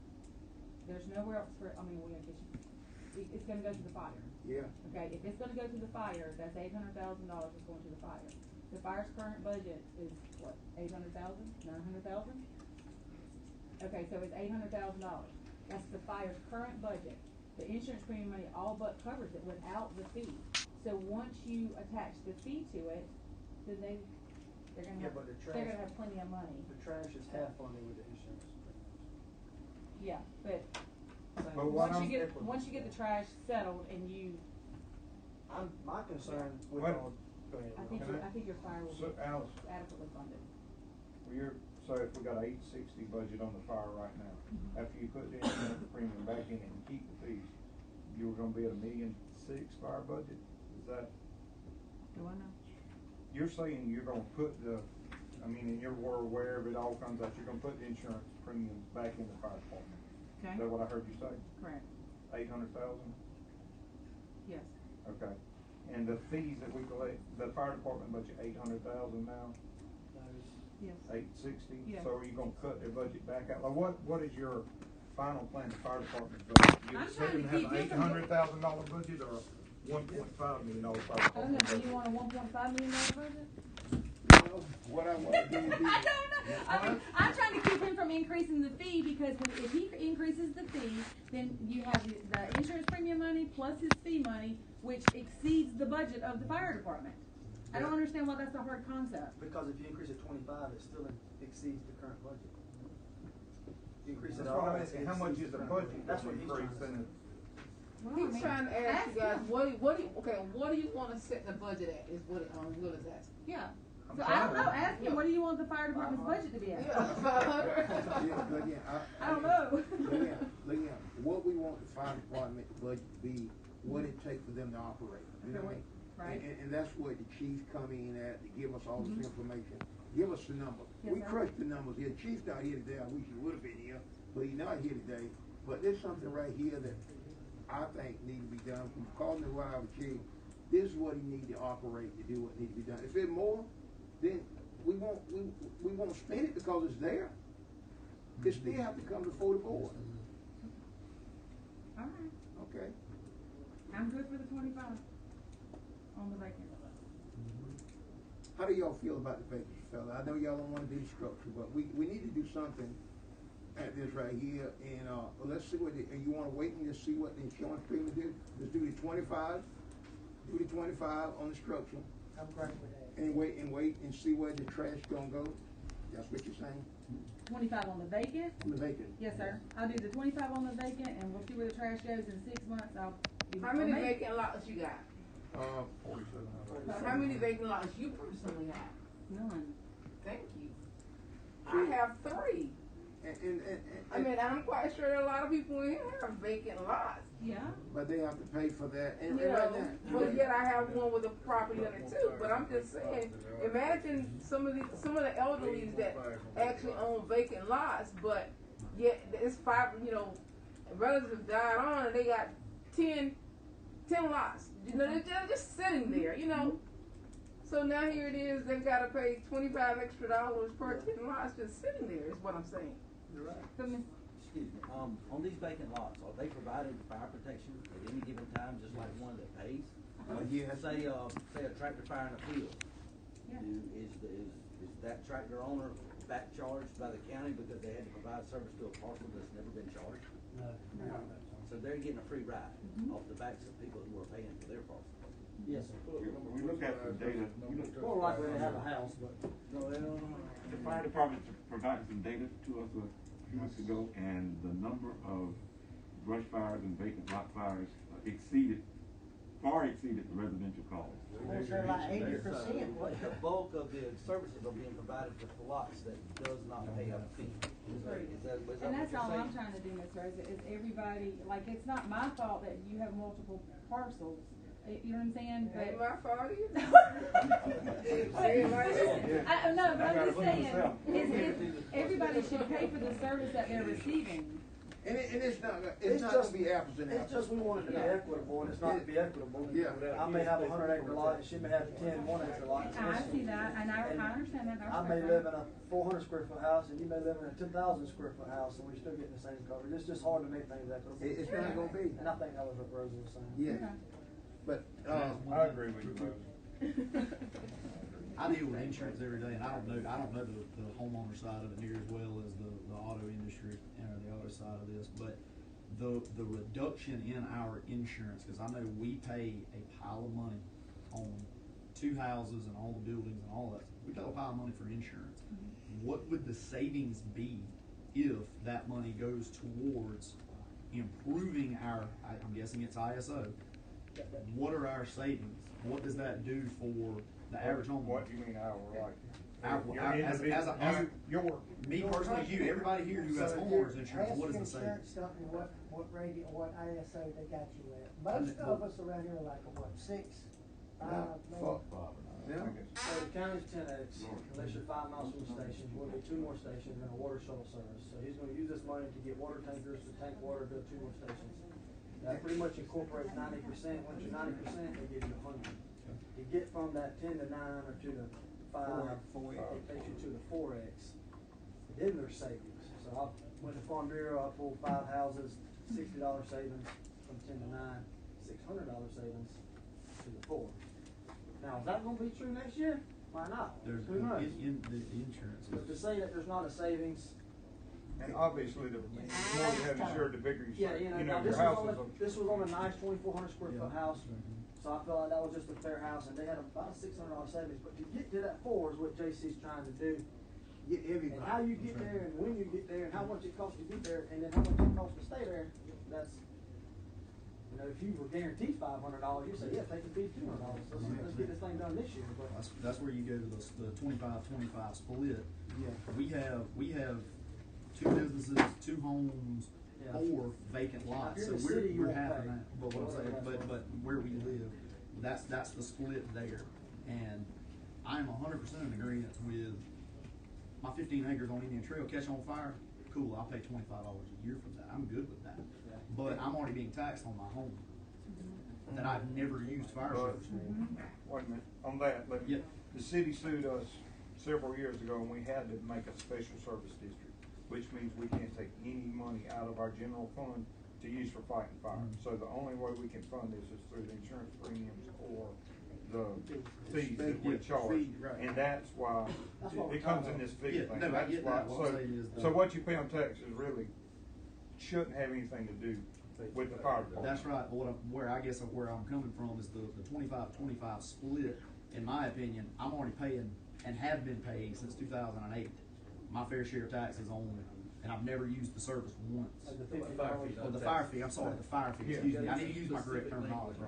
There's nowhere else it's gonna go to the fire. Yeah. Okay, if it's gonna go to the fire, that's $800,000 is going to the fire. The fire's current budget is what, 800,000, 900,000? Okay, so it's $800,000. That's the fire's current budget. The insurance premium money all but covers it without the fee. So once you attach the fee to it, then they're gonna have plenty of money. The trash is half funded with the insurance premiums. Yeah, but once you get the trash settled and my concern with all. Go ahead. I think your fire will be Allison, adequately funded. So if we got an 860 budget on the fire right now, after you put the insurance premium back in it and keep the fees, you were gonna be at $1.6 million fire budget? Is that? Do I know? You're saying you're gonna put and you're aware of it all comes out, you're gonna put the insurance premiums back in the fire department. Okay. Is that what I heard you say? Correct. 800,000? Yes. Okay. And the fees that we collect, the fire department budget 800,000 now? Yes. 860? Yes. So are you gonna cut their budget back out? Like what is your final plan for fire department's budget? You have an $800,000 budget or a $1.5 million fire I don't know, department do budget? you want a $1.5 million budget? What I want to do is I don't know. I mean, I'm trying to keep him from increasing the fee because if he increases the fee, then you have the insurance premium money plus his fee money, which exceeds the budget of the fire department. I don't understand why that's a hard concept. Because if you increase it 25, it still exceeds the current budget. You increase it That's all. what I'm asking. How much is the budget? That's what he's trying to say. He's trying to ask you guys, what do you want to set the budget at, is what Willis asking. Yeah. So I don't know, ask him, what do you want the fire department's budget to be at? I don't know. Look at what we want the fire department budget to be, what it takes for them to operate. You know what I mean? Right. And that's where the chief come in at to give us all this information. Give us the number. Yes, We sir. crushed the numbers here. Chief's not here today. I wish he would have been here, but he's not here today. But there's something right here that I think needs to be done. From calling the right out of chief, this is what he needs to operate to do what needs to be done. If it's more, then we won't spend it because it's there. It still have to come before the board. All right. Okay. I'm good for the 25 on the vacant. How do y'all feel about the vacancy, fella? I know y'all don't want to do the structure, but we need to do something at this right here. And let's see what you want to wait and just see what the insurance premium do. Let's do the 25. Do the 25 on the structure. I'm great with that. And wait and see where the trash gonna go. That's what you're saying? 25 on the vacant? On the vacant. Yes, sir. I'll do the 25 on the vacant, and we'll see where the trash goes in 6 months. How many vacant lots you got? $4,700. How many vacant lots you personally have? None. Thank you. I have 3. I mean, I'm quite sure there are a lot of people in here have vacant lots. Yeah. But they have to pay for that. And You right know, now, but yet I have one with a property on it too. But I'm just saying, imagine some of the elderlies that actually own vacant lots, but yet it's 5. You know, relatives died on, and they got 10 lots. You know, they're just sitting there. You know. So now here it is. They've got to pay $25 extra per 10 lots just sitting there. Is what I'm saying. You're right. Excuse me. On these vacant lots, are they provided fire protection at any given time, just like one that pays? Yes. Say a tractor fire in a field. Yeah. Is that tractor owner back charged by the county because they had to provide service to a parcel that's never been charged? No. So they're getting a free ride off the backs of people who are paying for their parcel. Yes, sir. We look at the data. More likely they have a house, but No, they don't. The fire department provided some data to us a few weeks ago, and the number of brush fires and vacant lot fires far exceeded the residential calls. Almost like 80%. The bulk of the services are being provided for lots that does not pay a fee. Is that And that's what all you're I'm trying to do, Miss Rose, is everybody, like, it's not my fault that you have multiple parcels. You know what I'm saying? But Ain't my fault either. No, but I'm just saying, everybody should pay for the service that they're receiving. And it's not going to be apples and apples. it's just we want it to be equitable, and it's not to be equitable. Yeah. I may have a 100-acre lot, and she may have 10 1-acre lots. I see that, and I understand that. I may live in a 400 square foot house, and you may live in a 10,000 square foot house, and we're still getting the same coverage. It's just hard to make things equitable. It's not going to be. And I think that was what Rosa was saying. Yeah. But I agree with you, Rosa. I deal with insurance every day, and I don't know the homeowner side of it near as well as the auto industry or the auto side of this, but the reduction in our insurance, because I know we pay a pile of money on 2 houses and all the buildings and all that. We pay a pile of money for insurance. What would the savings be if that money goes towards improving our, I'm guessing it's ISO, what are our savings? What does that do for the average homeowner? What do you mean our, like? Me personally, you, everybody here who has homeowners insurance, what is the savings? Ask your insurance company what rating, what ISO they got you at. Most of us around here are like, what, 6, 5, maybe? Yeah. So the county's 10X, unless you're 5 miles from the station, we'll get 2 more stations and a water shuttle service. So he's gonna use this money to get water tankers to tank water to 2 more stations. That pretty much incorporates 90%. Once you're 90%, they give you 100. To get from that 10 to 9 or to the 5, it takes you to the 4X. Then there's savings. So I went to Farm Bureau, I pulled 5 houses, $60 savings from 10 to 9, $600 savings to the 4. Now, is that going to be true next year? Why not? There's Who knows? in the insurance. But to say that there's not a savings. And obviously, the more you have insured, the bigger you Yeah, save. you know, this was on a nice 2,400 square foot house. So I felt like that was just a fair house, and they had about a $600 savings. But to get to that 4 is what JC's trying to do. Get everybody. And how you get there, and when you get there, and how much it costs to get there, and then how much it costs to stay there. That's, you know, if you were guaranteed $500, you say, yeah, take the fee $200. Let's get this thing done this year. But That's where you go to the 25-25 split. Yeah. We have 2 businesses, 2 homes, 4 vacant lots. So we're half of that. But what I'm saying, but where we live, that's the split there. And I'm 100% in agreement with my 15 acres on Indian Trail catch on fire. Cool, I'll pay $25 a year for that. I'm good with that. But I'm already being taxed on my home that I've never used fire service for. Wait a minute, on that, the city sued us several years ago, and we had to make a special service district, which means we can't take any money out of our general fund to use for fighting fire. So the only way we can fund this is through the insurance premiums or the fees that we charge. And that's why it comes in this fee thing. That's why. So what you pay on taxes really shouldn't have anything to do with the fire department. That's right. But where I'm coming from is the 25-25 split. In my opinion, I'm already paying and have been paying since 2008 my fair share of taxes on and I've never used the service once. Like the $50 Or the fire fee, I'm sorry, the fire fee, excuse me, I need to use my correct terminology.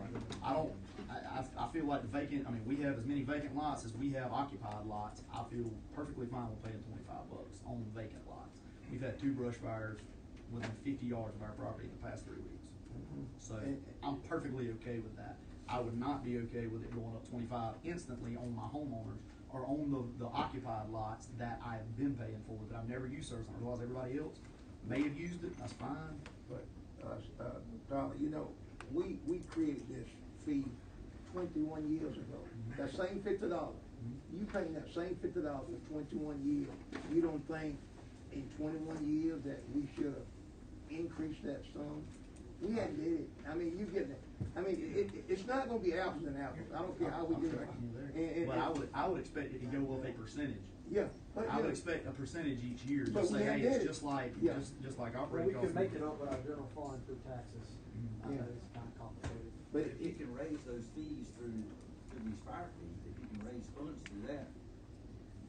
I feel like the vacant, I mean, we have as many vacant lots as we have occupied lots. I feel perfectly fine with paying $25 on vacant lots. We've had 2 brush fires within 50 yards of our property in the past 3 weeks. So I'm perfectly okay with that. I would not be okay with it going up 25 instantly on my homeowners or on the occupied lots that I have been paying for that I've never used service. I realize everybody else may have used it, that's fine. But, Tyler, you know, we created this fee 21 years ago. That same $50, you paying that same $50 for 21 years. You don't think in 21 years that we should have increased that sum? We hadn't did it. I mean, you get it. I mean, it's not going to be apples and apples. I don't care how we do it. But I would expect it to go up a percentage. Yeah. But, I would expect a percentage each year. But Just say, hey, it's it. just like just like Well, operating we costs. can make it up with our general fund through taxes. I know it's kind of complicated. But if you can raise those fees through these fire fees, if you can raise funds through that,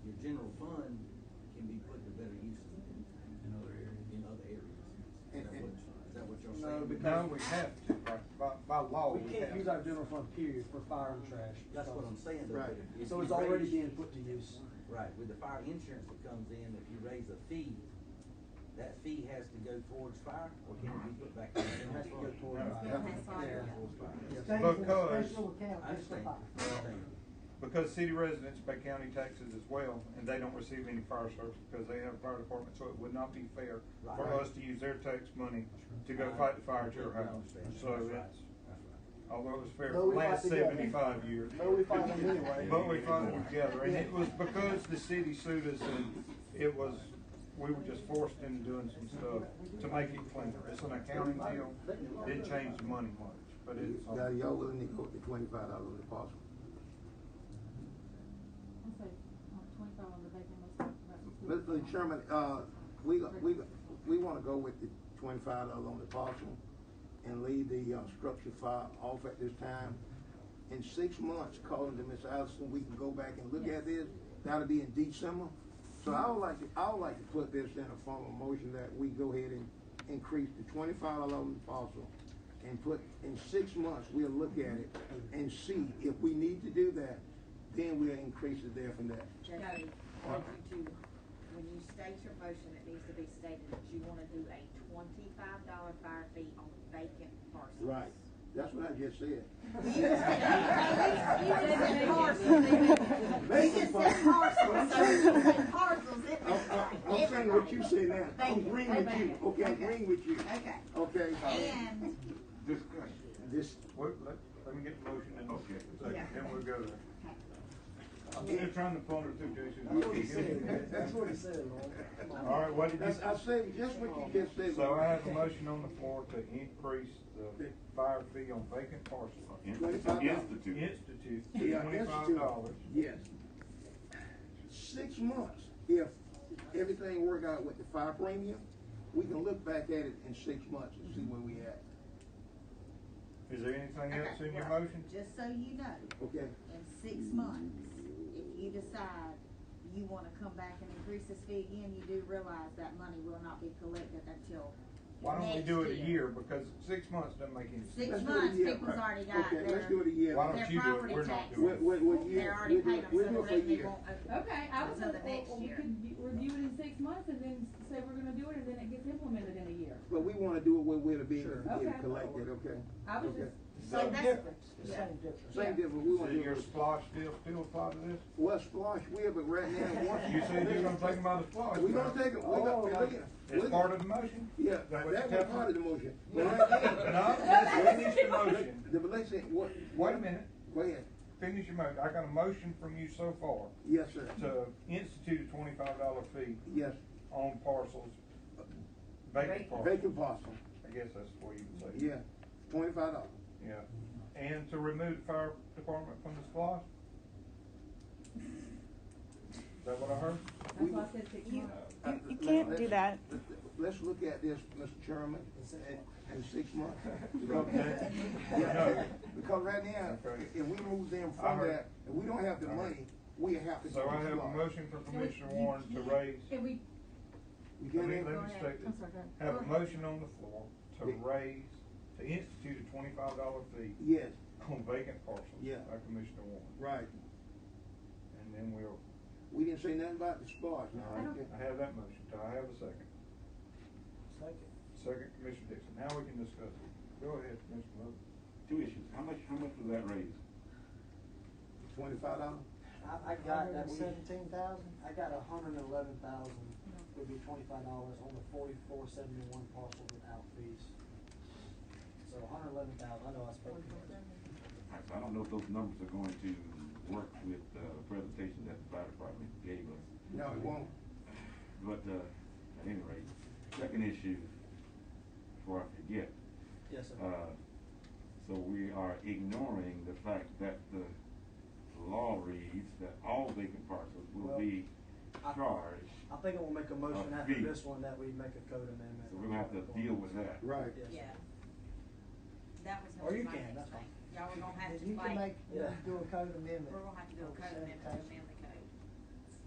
your general fund can be put to better uses in other areas. Is that what you're No, saying? because we have to, by law. We can't use our general fund period for fire and trash. That's what I'm saying, though. Right. If So you it's already raise- being put to use. Right, with the fire insurance that comes in, if you raise a fee, that fee has to go towards fire, or can it be put back in the general Has to go fund? towards It fire. has to go Yeah. towards fire. Yes. Stays in a Because- special account I just for understand. fire. I understand. Because city residents pay county taxes as well, and they don't receive any fire service because they have a fire department, so it would not be fair for Right. us to use their tax money to go fight the fire at your house. So it's, although it was fair No, for we the last fight together. 75 years. No, we fight them anyway. But we fought them together, and it was because the city sued us, and we were just forced into doing some stuff to make it cleaner. It's an accounting deal, didn't change the money much, but it's. Now, y'all willing to go with the $25 on the parcel? I'll say, 25 on the vacant, let's talk about. Mr. Chairman, we want to go with the $25 on the parcel and leave the structure fire off at this time. In 6 months, calling to Ms. Allison, we can go back and look at this. That'll be in December. So I would like to put this in a form of motion that we go ahead and increase the $25 on the parcel and put in 6 months, we'll look at it and see if we need to do that, then we'll increase it there from there. Jody, when you state your motion, it needs to be stated that you wanna do a $25 fire fee on vacant parcels. Right. That's what I just said. You just said parcels. You just said parcels, so you said parcels. I'm saying what you say now. I'm agreeing with you. Okay, I'm agreeing with you. Okay. Okay. And Discussion. Let me get the motion and second, then we'll go there. I'm still trying to ponder through, Jason. That's what he said. That's what he said, Lord. All right, what did you say? I said just what you just said. So I have a motion on the floor to increase the fire fee on vacant parcels. Institute to Yeah, $25. Yes. 6 months. If everything work out with the fire premium, we can look back at it in 6 months and see where we at. Is there anything else in your well, motion? just so you know, Okay. in 6 months, if you decide you wanna come back and increase this fee again, you do realize that money will not be collected until Why don't we next do it a year. year? Because 6 months doesn't make any sense. 6 Let's do it a months, year. people's already got Okay, their, let's do it a year. Why don't their you do it? property We're not taxes. doing it. What year? They're already We'll paid them, so do it the for a revenue year. won't open Okay, I was until gonna, the next we year. could review it in 6 months and then say we're gonna do it and then it gets implemented in a year. But we wanna do it where we're to be Sure. able to Okay. collect it, okay? I was Okay. just, So that's, The yeah. same difference. Same difference, we So wanna do your it. splosh still apply to this? Well, Splosh will, but right now, once. You said you're gonna take them out of splosh. We're gonna take it, It's part of the motion? Yeah, Is that what that you're was telling part of me? the motion. No, But right now- let's finish the motion. But listen, what? Wait a minute. Go ahead. Finish your motion. I got a motion from you so far Yes, sir. to institute a $25 fee Yes. on parcels, vacant parcels. Vacant parcel. I guess that's the way you would say it. Yeah, $25. Yeah. And to remove the fire department from the splosh? Is that what I heard? that's why I said 6 months. You can't do that. Let's look at this, Mr. Chairman, in 6 months. Okay. Yeah, because right now, Okay. if we move them I from heard. that, if we don't have the money, we have to. So go I to have a splosh. motion for Commissioner Warren to raise. Can we, You get it? Let me state this. Have a motion on the floor to institute a $25 fee. Yes. On vacant parcels. Yeah. By Commissioner Warren. Right. And then we didn't say nothing about the splash. No, I have that motion. Do I have a second? Second. Second, Commissioner Dixon. Now we can discuss it. Go ahead, Commissioner Lovett. Two issues. How much was that raised? $25. I got that. 17,000. I got 111,000. Would be $25 on the 4471 parcel without fees. So 111,000. I know I spoke to you. So I don't know if those numbers are going to work with the presentation that the fire department gave us. No, it won't. But at any rate, second issue, before I forget. Yes, sir. So we are ignoring the fact that the law reads that all vacant parcels will be charged. I think I'm gonna make a motion after fee. this one that we make a code amendment. So we're gonna have to deal with that. Right. Yeah. That was Or gonna you be my can, next that's thing. fine. Y'all are gonna have to You can like. do a code amendment. We're gonna have to do a code amendment to amend the code.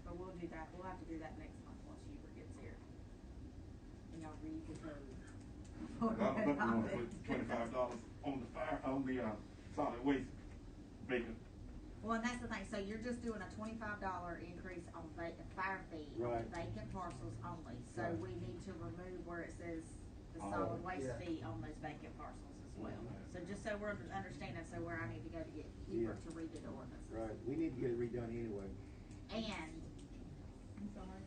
But we'll do that, we'll have to do that next month once Hubert gets here. And y'all read the code. I don't think we want to put $25 on the solid waste vacant. Well, and that's the thing, so you're just doing a $25 increase on fire fee on vacant parcels only. So we need to remove where it says the solid waste fee on those vacant parcels as well. So just so we're understanding, so where I need to go to get Hubert to read the ordinance. Right. We need to get it redone anyway. And, I'm sorry.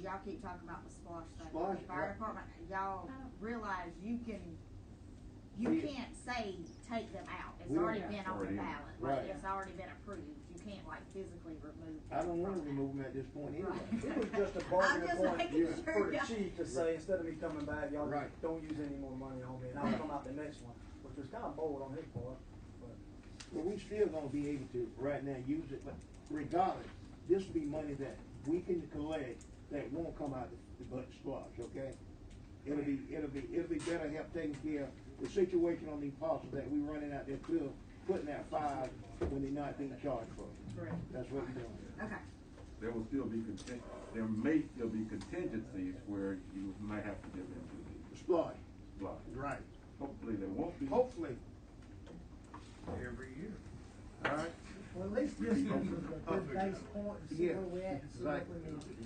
Y'all keep talking about the splosh thing. Splosh, The fire department, y'all realize you can't say take them out. It's already been on the ballot. Right. It's already been approved. You can't like physically remove them. I don't want to remove them at this point anyway. It was just a bargaining point making sure for the chief to say, instead of me coming back, y'all don't use any more money on me, and I'll come out the next one, which was kind of bold on his part. But we still gonna be able to right now use it, but regardless, this will be money that we can collect that won't come out the butt splash, okay? It'll be better help taking care of the situation on these parcels that we running out there still putting out fires when they're not being charged for. Correct. That's what we're doing. Okay. There will still be there may still be contingencies where you might have to give into the splash. Right. Hopefully there won't be. Hopefully. Every year. All right. Well, at least this gives us a good base point to see where we at and see what we need.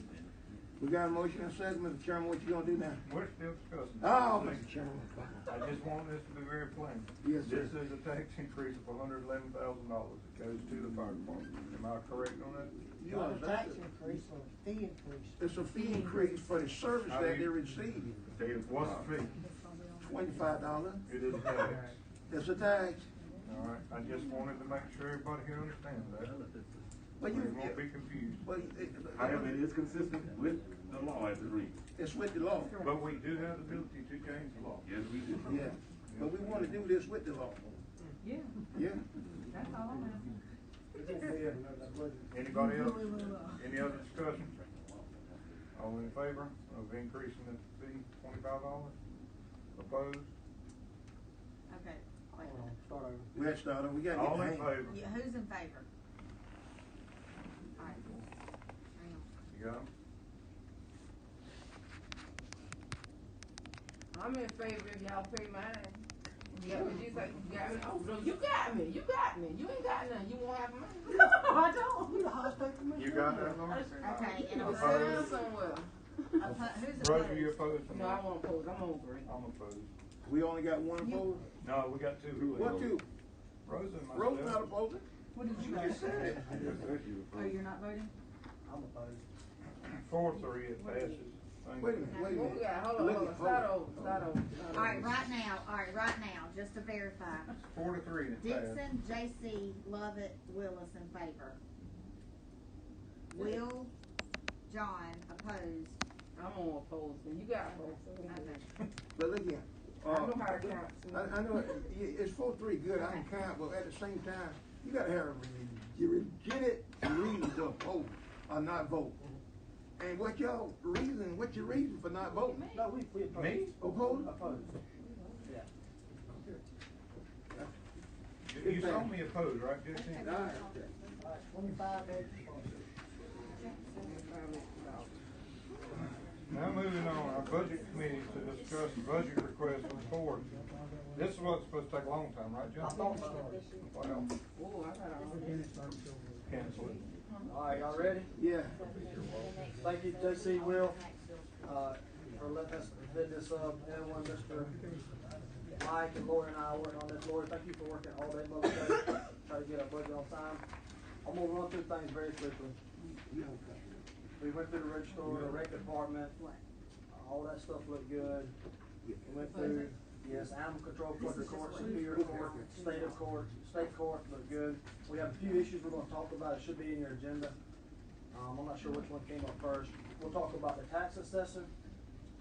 We got a motion and a second, Mr. Chairman. What you gonna do now? We're still discussing. Oh, Mr. Chairman. I just want this to be very plain. Yes, sir. This is a tax increase of $111,000. It goes to the fire department. Am I correct on that? You Not a understand? tax increase or a fee increase. It's a fee increase for the service that they're receiving. What's the fee? $25. It is a tax. It's a tax. All right, I just wanted to make sure everybody here understands that. But you won't be confused. However, it is consistent with the law as it reads. It's with the law. But we do have the ability to change the law. Yes, we do. Yeah, but we wanna do this with the law. Yeah. Yeah. That's all I'm asking. Anybody else? Any other discussion? All in favor of increasing the fee $25? Opposed? Okay. Wait. Start over. We had started, we gotta get All the in hang. favor? Yeah, who's in favor? Alright. Hang on. You got 'em? I'm in favor if y'all pay mine. Yeah, but you say you got me. Oh no, you got me. You got me. You ain't got nothing. You won't have mine. No, I don't. You the hospital commissioner. You got that, Laura? Okay, and It's opposed? down somewhere. Who's Rosa, you opposed? opposed? No, I won't oppose. I'm on agree. I'm opposed. We only got one opposed? No, we got two. What two? Rosa and myself. Rose not opposing? What did you just said it. Oh, you're not voting? I'm opposed. 4-3, it passes. Wait a minute, wait a What we minute. got? Hold on. Start over. Alright, right now, just to verify. 4-3, it passes. Dixon, J.C., Lovett, Willis in favor. Will, John, opposed. I'm on oppose. And you got both. Okay. But look here. I know how to count. I know it's 4-3 good, I can count, but at the same time, you gotta have a legitimate reason to oppose or not vote. And what's your reason for not voting? No, we opposed. Me? Opposed? Opposed. Yeah. You saw me opposed, right, Jesse? All right. 25 extra. Now moving on, our budget committee to discuss the budget request for the board. This is what's supposed to take a long time, right, John? I thought so. Well, Oh, I got all. cancel it. Alright, y'all ready? Yeah. Thank you, J.C. Will, for letting us head this up. Edwin, Mr. Mike, and Lori and I are working on this. Lori, thank you for working all day, Mother's Day, try to get our budget on time. I'm gonna run through things very quickly. We went through the register, the rec department, all that stuff looked good. We went through, yes, animal control, court, superior court, state court looked good. We have a few issues we're gonna talk about, it should be in your agenda. I'm not sure which one came up first. We'll talk about the tax assessor.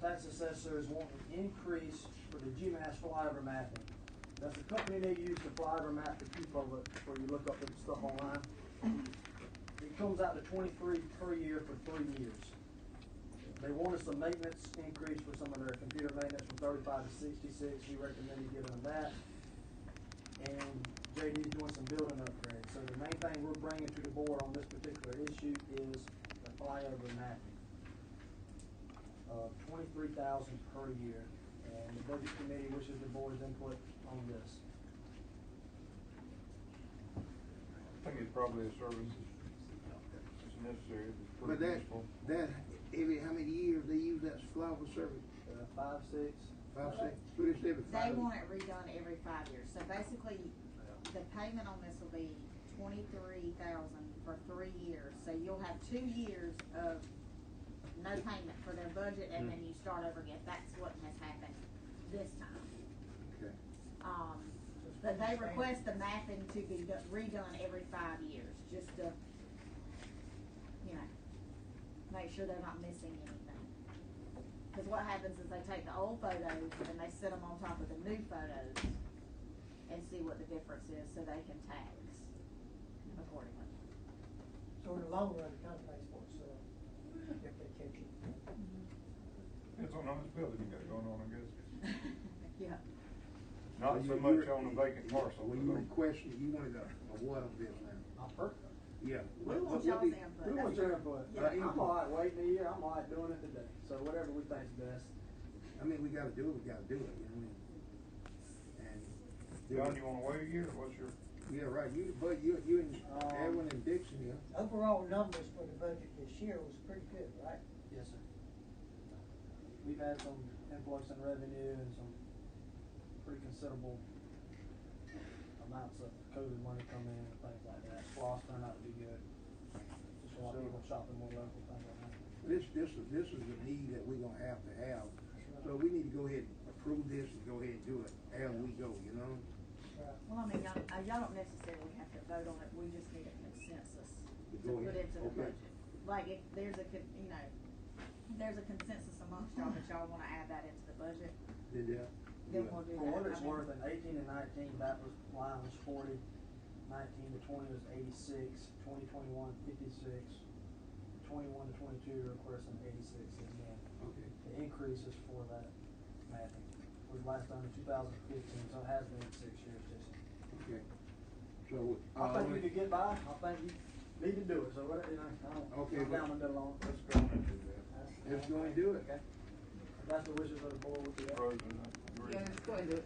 Tax assessor is wanting an increase for the GMAS flyover mapping. That's the company they use to flyover map the people before you look up the stuff online. It comes out to $23 per year for 3 years. They want us a maintenance increase for some of their computer maintenance from 35 to 66. We recommended giving them that. And JD's doing some building upgrades. So the main thing we're bringing to the board on this particular issue is the flyover mapping. $23,000 per year. And the budget committee wishes the board's input on this. I think it's probably a service that's necessary, it's But pretty useful. that, how many years they use that flyover service? 5, 6. 5, 6. So it's every 5 They years. want it redone every 5 years. So basically, the payment on this will be $23,000 for 3 years. So you'll have 2 years of no payment for their budget, and then you start over again. That's what has happened this time. Okay. But they request the mapping to be redone every 5 years, just to, you know, make sure they're not missing anything. Because what happens is they take the old photos and they set them on top of the new photos and see what the difference is, so they can tax accordingly. So in the long run, it kind of pays for itself, if they catch it. Depends on how much building you got going on, I guess. Yeah. Not so much on a vacant parcel. When you requested, you wanted a what on this now? Yeah. We want y'all's input. We want your input. Yeah. I'm alright waiting a year, I'm alright doing it today. So whatever we think's best. I mean, we gotta do it, you know what I mean? And. John, you wanna wait a year, or what's your? Yeah, right, you and Edwin and Dixon here. Overall numbers for the budget this year was pretty good, right? Yes, sir. We've had some influx in revenue and some pretty considerable amounts of COVID money come in and things like that. Floss turned out to be good. Just a lot of people shopping more local, things like that. This is a need that we're gonna have to have. So we need to go ahead and approve this and go ahead and do it as we go, you know? Well, I mean, y'all don't necessarily have to vote on it, we just need a consensus to Go put ahead. into the Okay. budget. Like, if there's a, there's a consensus amongst y'all that y'all wanna add that into the budget, Did that? then we'll do that. For what it's I mean, worth, in 18 and 19, that line was 40, 19 to 20 was 86, 20, 21, 56, 21 to 22 requesting 86 again. Okay. The increase is for that mapping. Was last done in 2015, so it has been 6 years, Jason. Okay. So. I think we could get by, I think you need to do it, so what, you know, Okay, I'm down the middle on it. Let's go and do that. Let's go and do it. Okay. If that's the wishes of the board, we'll do that. Rosa, agree. Yeah, let's go and do it.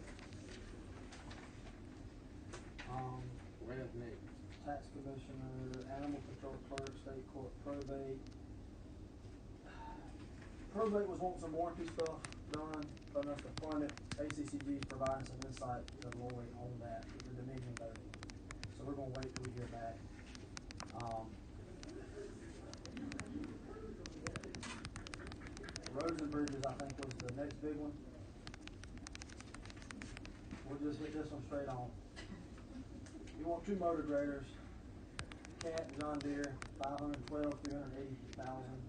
Where's next? Tax commissioner, animal control clerk, state court probate. Probate was wanting some warranty stuff done, but us to fund it. ACCG is providing some insight to Lori on that with the Dominion voting. So we're gonna wait till we hear back. Roads and bridges, I think, was the next big one. We'll just hit this one straight on. You want 2 motor graders, Cat and John Deere, 512, 380,000.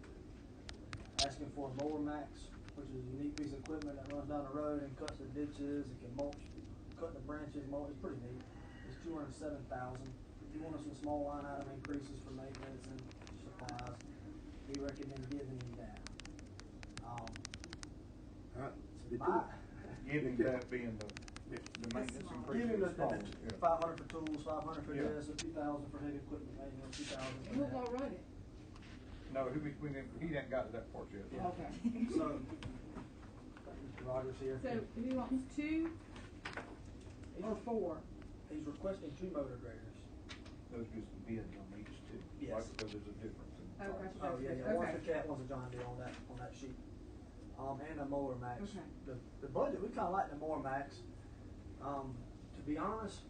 Asking for a mower max, which is a unique piece of equipment that runs down the road and cuts the ditches, it can mulch, cut the branches, mulch, it's pretty neat. It's 207,000. If you want some small line item increases for maintenance and supplies, we recommend giving you that. Giving that being the maintenance increase. Giving the small, yeah. 500 for tools, 500 for Yeah. this, and 2,000 for heavy equipment maintenance, 2,000 for Who's that. gonna run it? No, he didn't got to that part yet. Yeah. Okay. So, Mr. Rogers here. So he wants 2 or 4? He's requesting 2 motor graders. Those just bids on each two. Yes. Right, because there's a difference in Oh, price. gotcha. Oh, yeah, one's a Cat, one's a John Deere on that sheet. And a mower max. Okay. The budget, we kinda like the mower max. To be honest,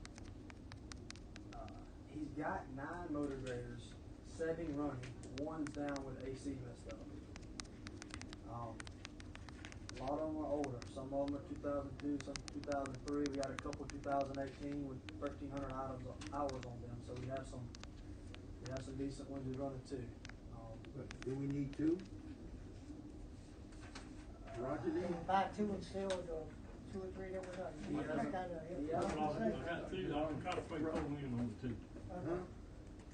he's got 9 motor graders, 7 running, 1's down with AC messed up. A lot of them are older. Some of them are 2002, some 2003. We got a couple 2018 with 1,300 hours on them. So we have some decent ones who's running too. Do we need 2? Roger, Can you buy 2 and still the 2 or 3 that we're not? He hasn't- he hasn't- I got 2, I'm trying to pay $4 million on the 2. Uh-huh.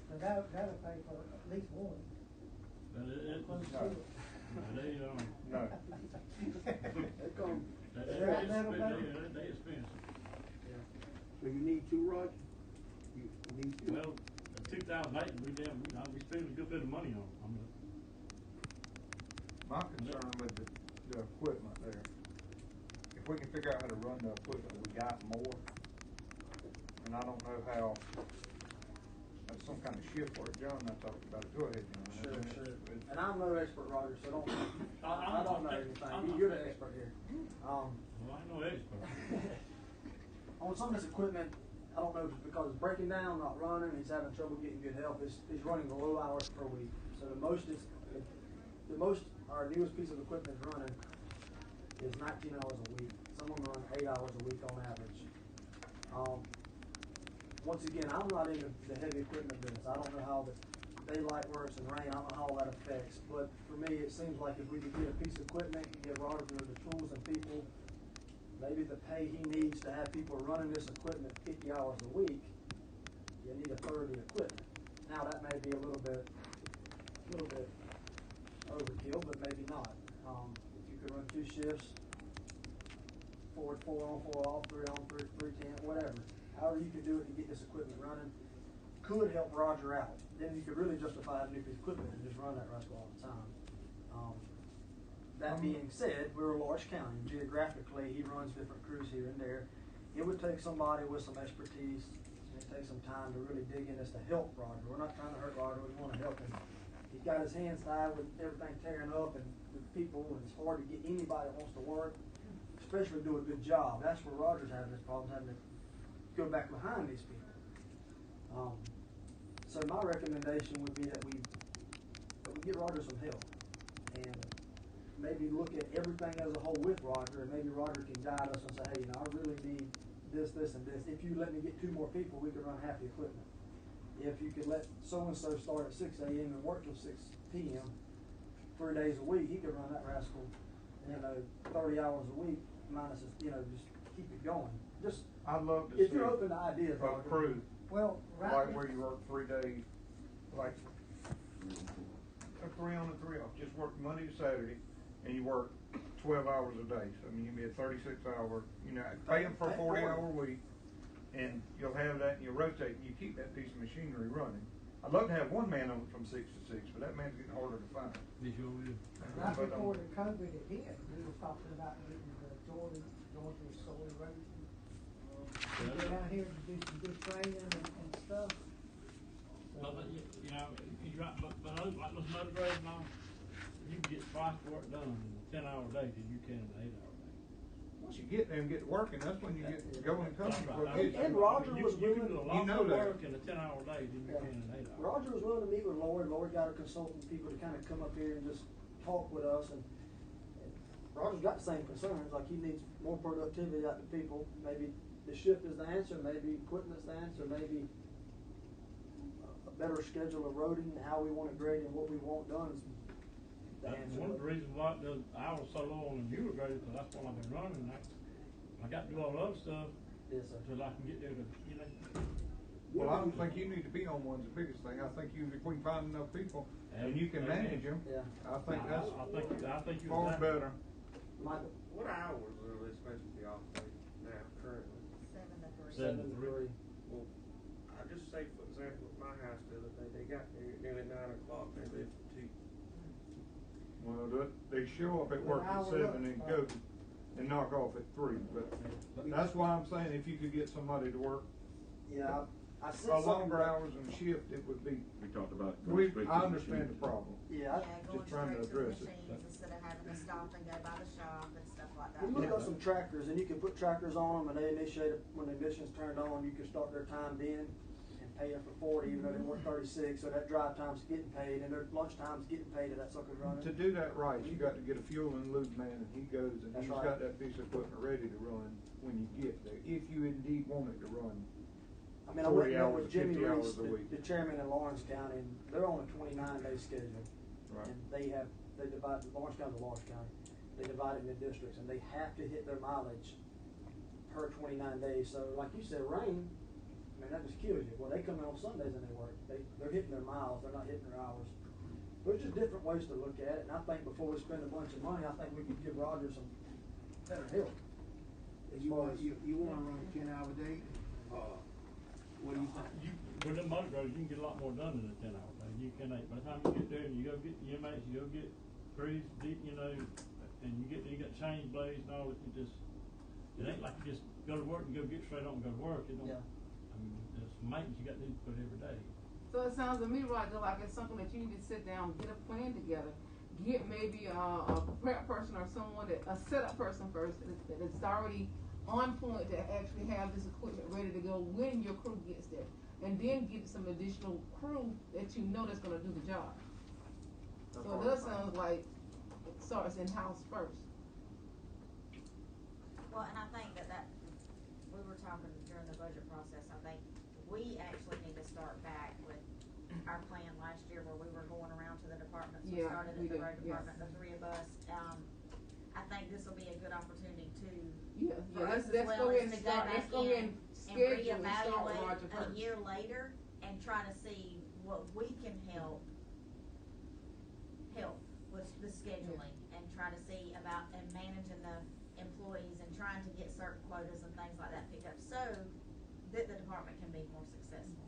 So that'll pay for at least 1. But it Close no. to it. They, No. They come. they expensive. Yeah. So you need 2, Roger? You need 2? Well, the 2008, we spent a good bit of money on it. My concern with the equipment there, if we can figure out how to run the equipment, we got more. And I don't know how, that's some kind of shift work. John and I talked about it. Go ahead, John. Sure. And I'm no expert, Roger, so don't. I don't know anything. You're the expert here. Well, I'm no expert. On some of this equipment, I don't know if it's because it's breaking down, not running, he's having trouble getting good help. He's running low hours per week. So the most our newest piece of equipment is running is 19 hours a week. Some of them run 8 hours a week on average. Once again, I'm not into the heavy equipment business. I don't know how the daylight works and rain. I don't know how all that affects. But for me, it seems like if we could get a piece of equipment and get Roger the tools and people, maybe the pay he needs to have people running this equipment 50 hours a week, you need a third of the equipment. Now that may be a little bit overkill, but maybe not. If you could run 2 shifts, 4 on, 4 off, 3 on, 3 10, whatever. However you could do it to get this equipment running could help Roger out. Then you could really justify a new piece of equipment and just run that rascal all the time. That being said, we're a large county. Geographically, he runs different crews here and there. It would take somebody with some expertise. It would take some time to really dig in this to help Roger. We're not trying to hurt Roger. We want to help him. He's got his hands tied with everything tearing up and with people, and it's hard to get anybody that wants to work, especially do a good job. That's where Roger's having his problems, having to go back behind these people. So my recommendation would be that we get Roger some help and maybe look at everything as a whole with Roger, and maybe Roger can guide us and say, hey, I really need this, and this. If you let me get 2 more people, we could run half the equipment. If you could let so-and-so start at 6 a.m. and work till 6 p.m. 3 days a week, he could run that rascal, 30 hours a week minus, just keep it going. I'd love to if see you're open to ideas, a crew, Well, like where you work 3 days, like a 3 on and 3 off. Just work Monday to Saturday, and you work 12 hours a day. So I mean, you'd be a 36-hour. Pay them for a 40-hour week, and you'll have that, and you'll rotate, and you keep that piece of machinery running. I'd love to have one man on it from 6 to 6, but that man's getting harder to find. Yes, you will. right before the COVID hit, we were talking about getting the Georgia Soil Erosion. Get out here to do some good training and stuff. But you're right, but like those motor grades now, you can get twice the work done in a 10-hour day than you can in an 8-hour day. Once you get there and get to working, that's when you get going and coming. And Roger was you willing can do a lot more work in a 10-hour day than you can in an 8-hour. Roger was willing to meet with Lloyd. Lloyd got a consultant people to kind of come up here and just talk with us. And Roger's got the same concerns. Like he needs more productivity out of people. Maybe the shift is the answer. Maybe equipment's the answer. Maybe a better schedule of roading, how we want it graded, and what we want done is the answer. One of the reasons why I was so low on the Hubert grade, because that's what I've been running. I got to do all the other stuff until I can get there to, Well, I don't think you need to be on one's the biggest thing. I think if we can find enough people and you can manage them, I think that's far better. Michael, what hours are they supposed to be operating now currently? 7 to 3. 7 to 3. Well, I just say, for example, at my house the other day, they got there at nearly 9 o'clock. They left at 2. know, they show up at work Well, at 7 and go and knock off at 3, but that's why I'm saying if you could get somebody to work Yeah, I a said longer hours and shift, it would be. We talked about. going straight to I the understand machine. the problem. Yeah, Going Just trying to straight to the address it. machines instead of having to stop and go by the shop and stuff like that. you look up some trackers and you can put trackers on them and they initiate it, when the emissions turned on, you can start their time then and pay them for 40 even though they want 36, so that drive time's getting paid and their lunch time's getting paid if that sucker's running. To do that right, you got to get a fuel and lube man, and he goes and That's he's right. got that piece of equipment ready to run when you get there, if you indeed want it to run. I mean, I went 40 and met hours, with Jimmy 50 hours Reeves, a week. the chairman in Lawrence County, and they're on a 29-day schedule. Right. And they divide, Lawrence County's a large county, they divide it into districts, and they have to hit their mileage per 29 days. So like you said, rain, I mean, that just kills you. Well, they come in on Sundays and they work. They're hitting their miles, they're not hitting their hours. There's just different ways to look at it, and I think before we spend a bunch of money, I think we could give Roger some better help. You wanna run a 10-hour day? What do you think? With them motor graders, you can get a lot more done in a 10-hour day. You can, by the time you get there and you go get EMH, you go get crews, you know, and you got change blades and all that, it ain't like you just go to work and go get straight on and go to work. It don't, Yeah. I mean, there's some maintenance you got to do for it every day. So it sounds to me, Roger, like it's something that you need to sit down, get a plan together, get maybe a prep person or someone a setup person first that's already on point to actually have this equipment ready to go when your crew gets there, and then get some additional crew that you know that's going to do the job. So it does sound like it starts in house first. Well, and I think that we were talking during the budget process, I think we actually need to start back with our plan last year where we were going around to the departments. We started at the road department, the three of us. I think this will be a good opportunity for us as well as to go back in and reevaluate a year later and try to see what we can help with the scheduling and try to see about and managing the employees and trying to get certain quotas and things like that picked up so that the department can be more successful.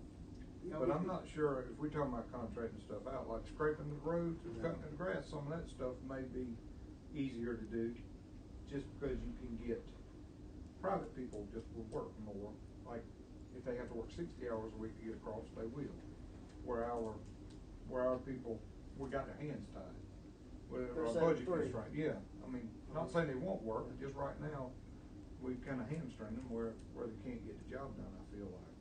But I'm not sure if we're talking about contracting stuff out, like scraping the roads or cutting the grass, some of that stuff may be easier to do just because you can get private people just will work more. Like if they have to work 60 hours a week to get across, they will. Where our people, we got their hands tied. With our budget constraint, yeah. I mean, not saying they won't work, but just right now, we've kind of hamstringed them where they can't get the job done, I feel like.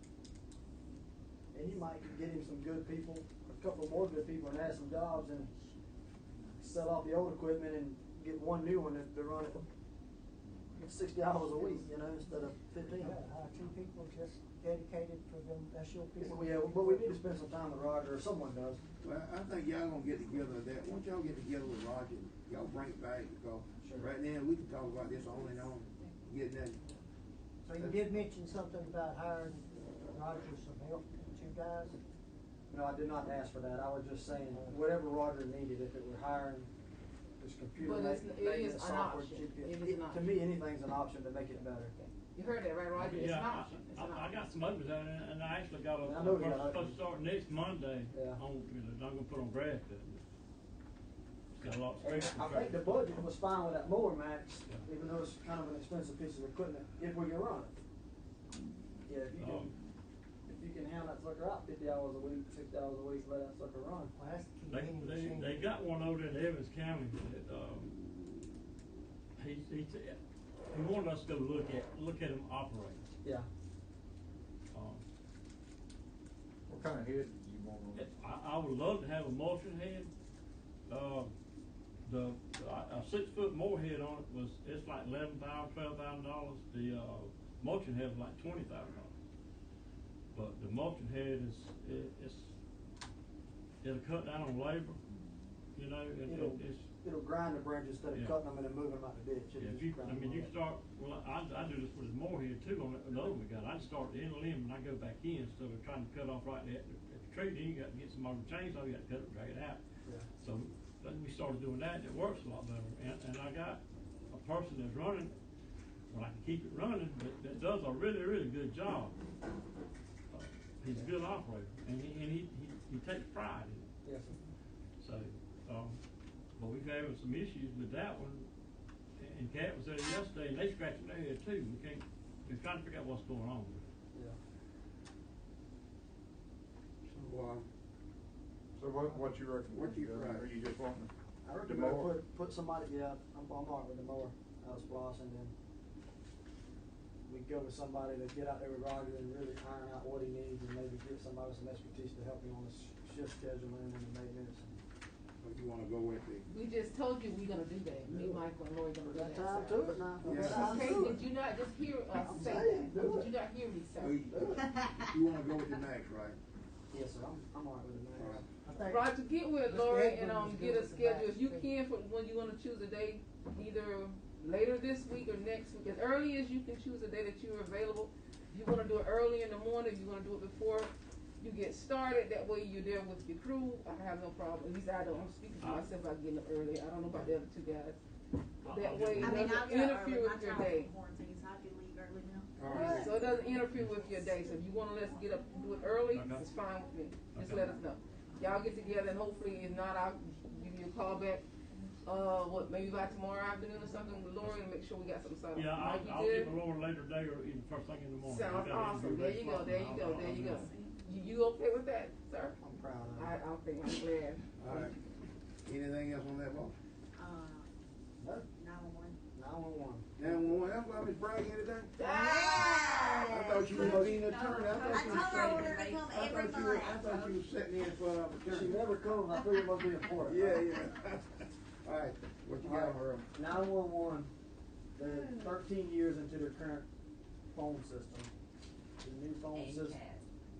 And you might get him some good people, a couple more good people, and add some jobs and sell off the old equipment and get one new one to run it 60 hours a week, you know, instead of 15. Yeah, 2 people just dedicated for them, that's your people. Yeah, but we need to spend some time with Roger, or someone does. Well, I think y'all gonna get together that, once y'all get together with Roger, y'all bring it back, because right now, we can talk about this on and on, getting that. So you did mention something about hiring Roger some help, 2 guys? No, I did not ask for that. I was just saying, whatever Roger needed, if it were hiring this computer maintenance software. To me, anything's an option to make it better. You heard that, right, Roger? It's an option. I got some others out there, and I actually got supposed to start next Monday. I'm gonna put on grass cut. It's got a lot of strength. I think the budget was fine with that mower, Max, even though it's kind of an expensive piece of equipment, if we can run it. Yeah, if you can hand that sucker out 50 hours a week, 60 hours a week, let that sucker run. Well, that's the key. They got one over in Evans County that he wanted us to go look at him operate. Yeah. What kind of head do you want on it? I would love to have a motion head. A 6-foot mower head on it it's like $11,000, $12,000. The motion head was like $20,000. But the motion head it'll cut down on labor, you know. It'll grind the branches instead of cutting them and then moving them out the ditch. You start. Well, I do this with the mower head too. On the other we got, I start the end limb and I go back in instead of trying to cut off right at the tree. Then you got to get some more chainsaw. You got to cut it, drag it out. Yeah. So then we started doing that, and it works a lot better. And I got a person that's running. Well, I can keep it running, but that does a really, really good job. He's a good operator, and he takes pride in it. Yes, sir. So, but we've had some issues with that one. And Kat was there yesterday, and they scratching their head too. We're trying to figure out what's going on. Yeah. So what you recommend? What you Or you just want I the reckon better mower? put somebody, yeah, I'm all right with the mower out of Splosh, and then we go with somebody to get out there with Roger and really iron out what he needs, and maybe get somebody with some expertise to help him on the shift scheduling and the maintenance. Or you wanna go with the? We just told you we're gonna do that. Me, Michael, and Lori gonna do that. Got time sir. to it now. Yeah. Time Okay, to it. did you not just hear us I'm say saying, that? do Did it. you not hear me, sir? You wanna go with the max, right? Yes, sir, I'm all right with it, man. I think. Roger, get with Mr. Lori Edwin and was get good a with the schedule if max you fee. can for when you wanna choose a day, either later this week or next week, as early as you can choose a day that you're available. If you wanna do it early in the morning, if you wanna do it before you get started, that way you're there with your crew. I have no problem. At least I don't. I'm speaking for myself about getting up early. I don't know about the other two guys. That way it I mean, I'll doesn't get up interfere early. My with your child's day. in quarantine, so I can leave early now. Alright. So it doesn't interfere with your day. So if you wanna let's get up and do it early, it's fine with me. Just let us know. Y'all get together and hopefully if not, I'll give you a call back. Maybe by tomorrow afternoon or something with Lori and make sure we got something signed. Yeah, Mike, you I'll good? get the Lord later today or even first thing in the morning. Sounds awesome. There you go, there you go, there you go. You okay with that, sir? I'm proud of it. I'm glad. Alright. Anything else on that, boss? No. 911. 911. That's why Miss Bragg here today? Yeah. I thought you was being an attorney. I told her I wanted her to come every month. I thought you was setting in for attorney. She never comes, I figured it must be important. Yeah. Alright, what you got for her? 911, they're 13 years into their current phone system. The new phone And system. CAD.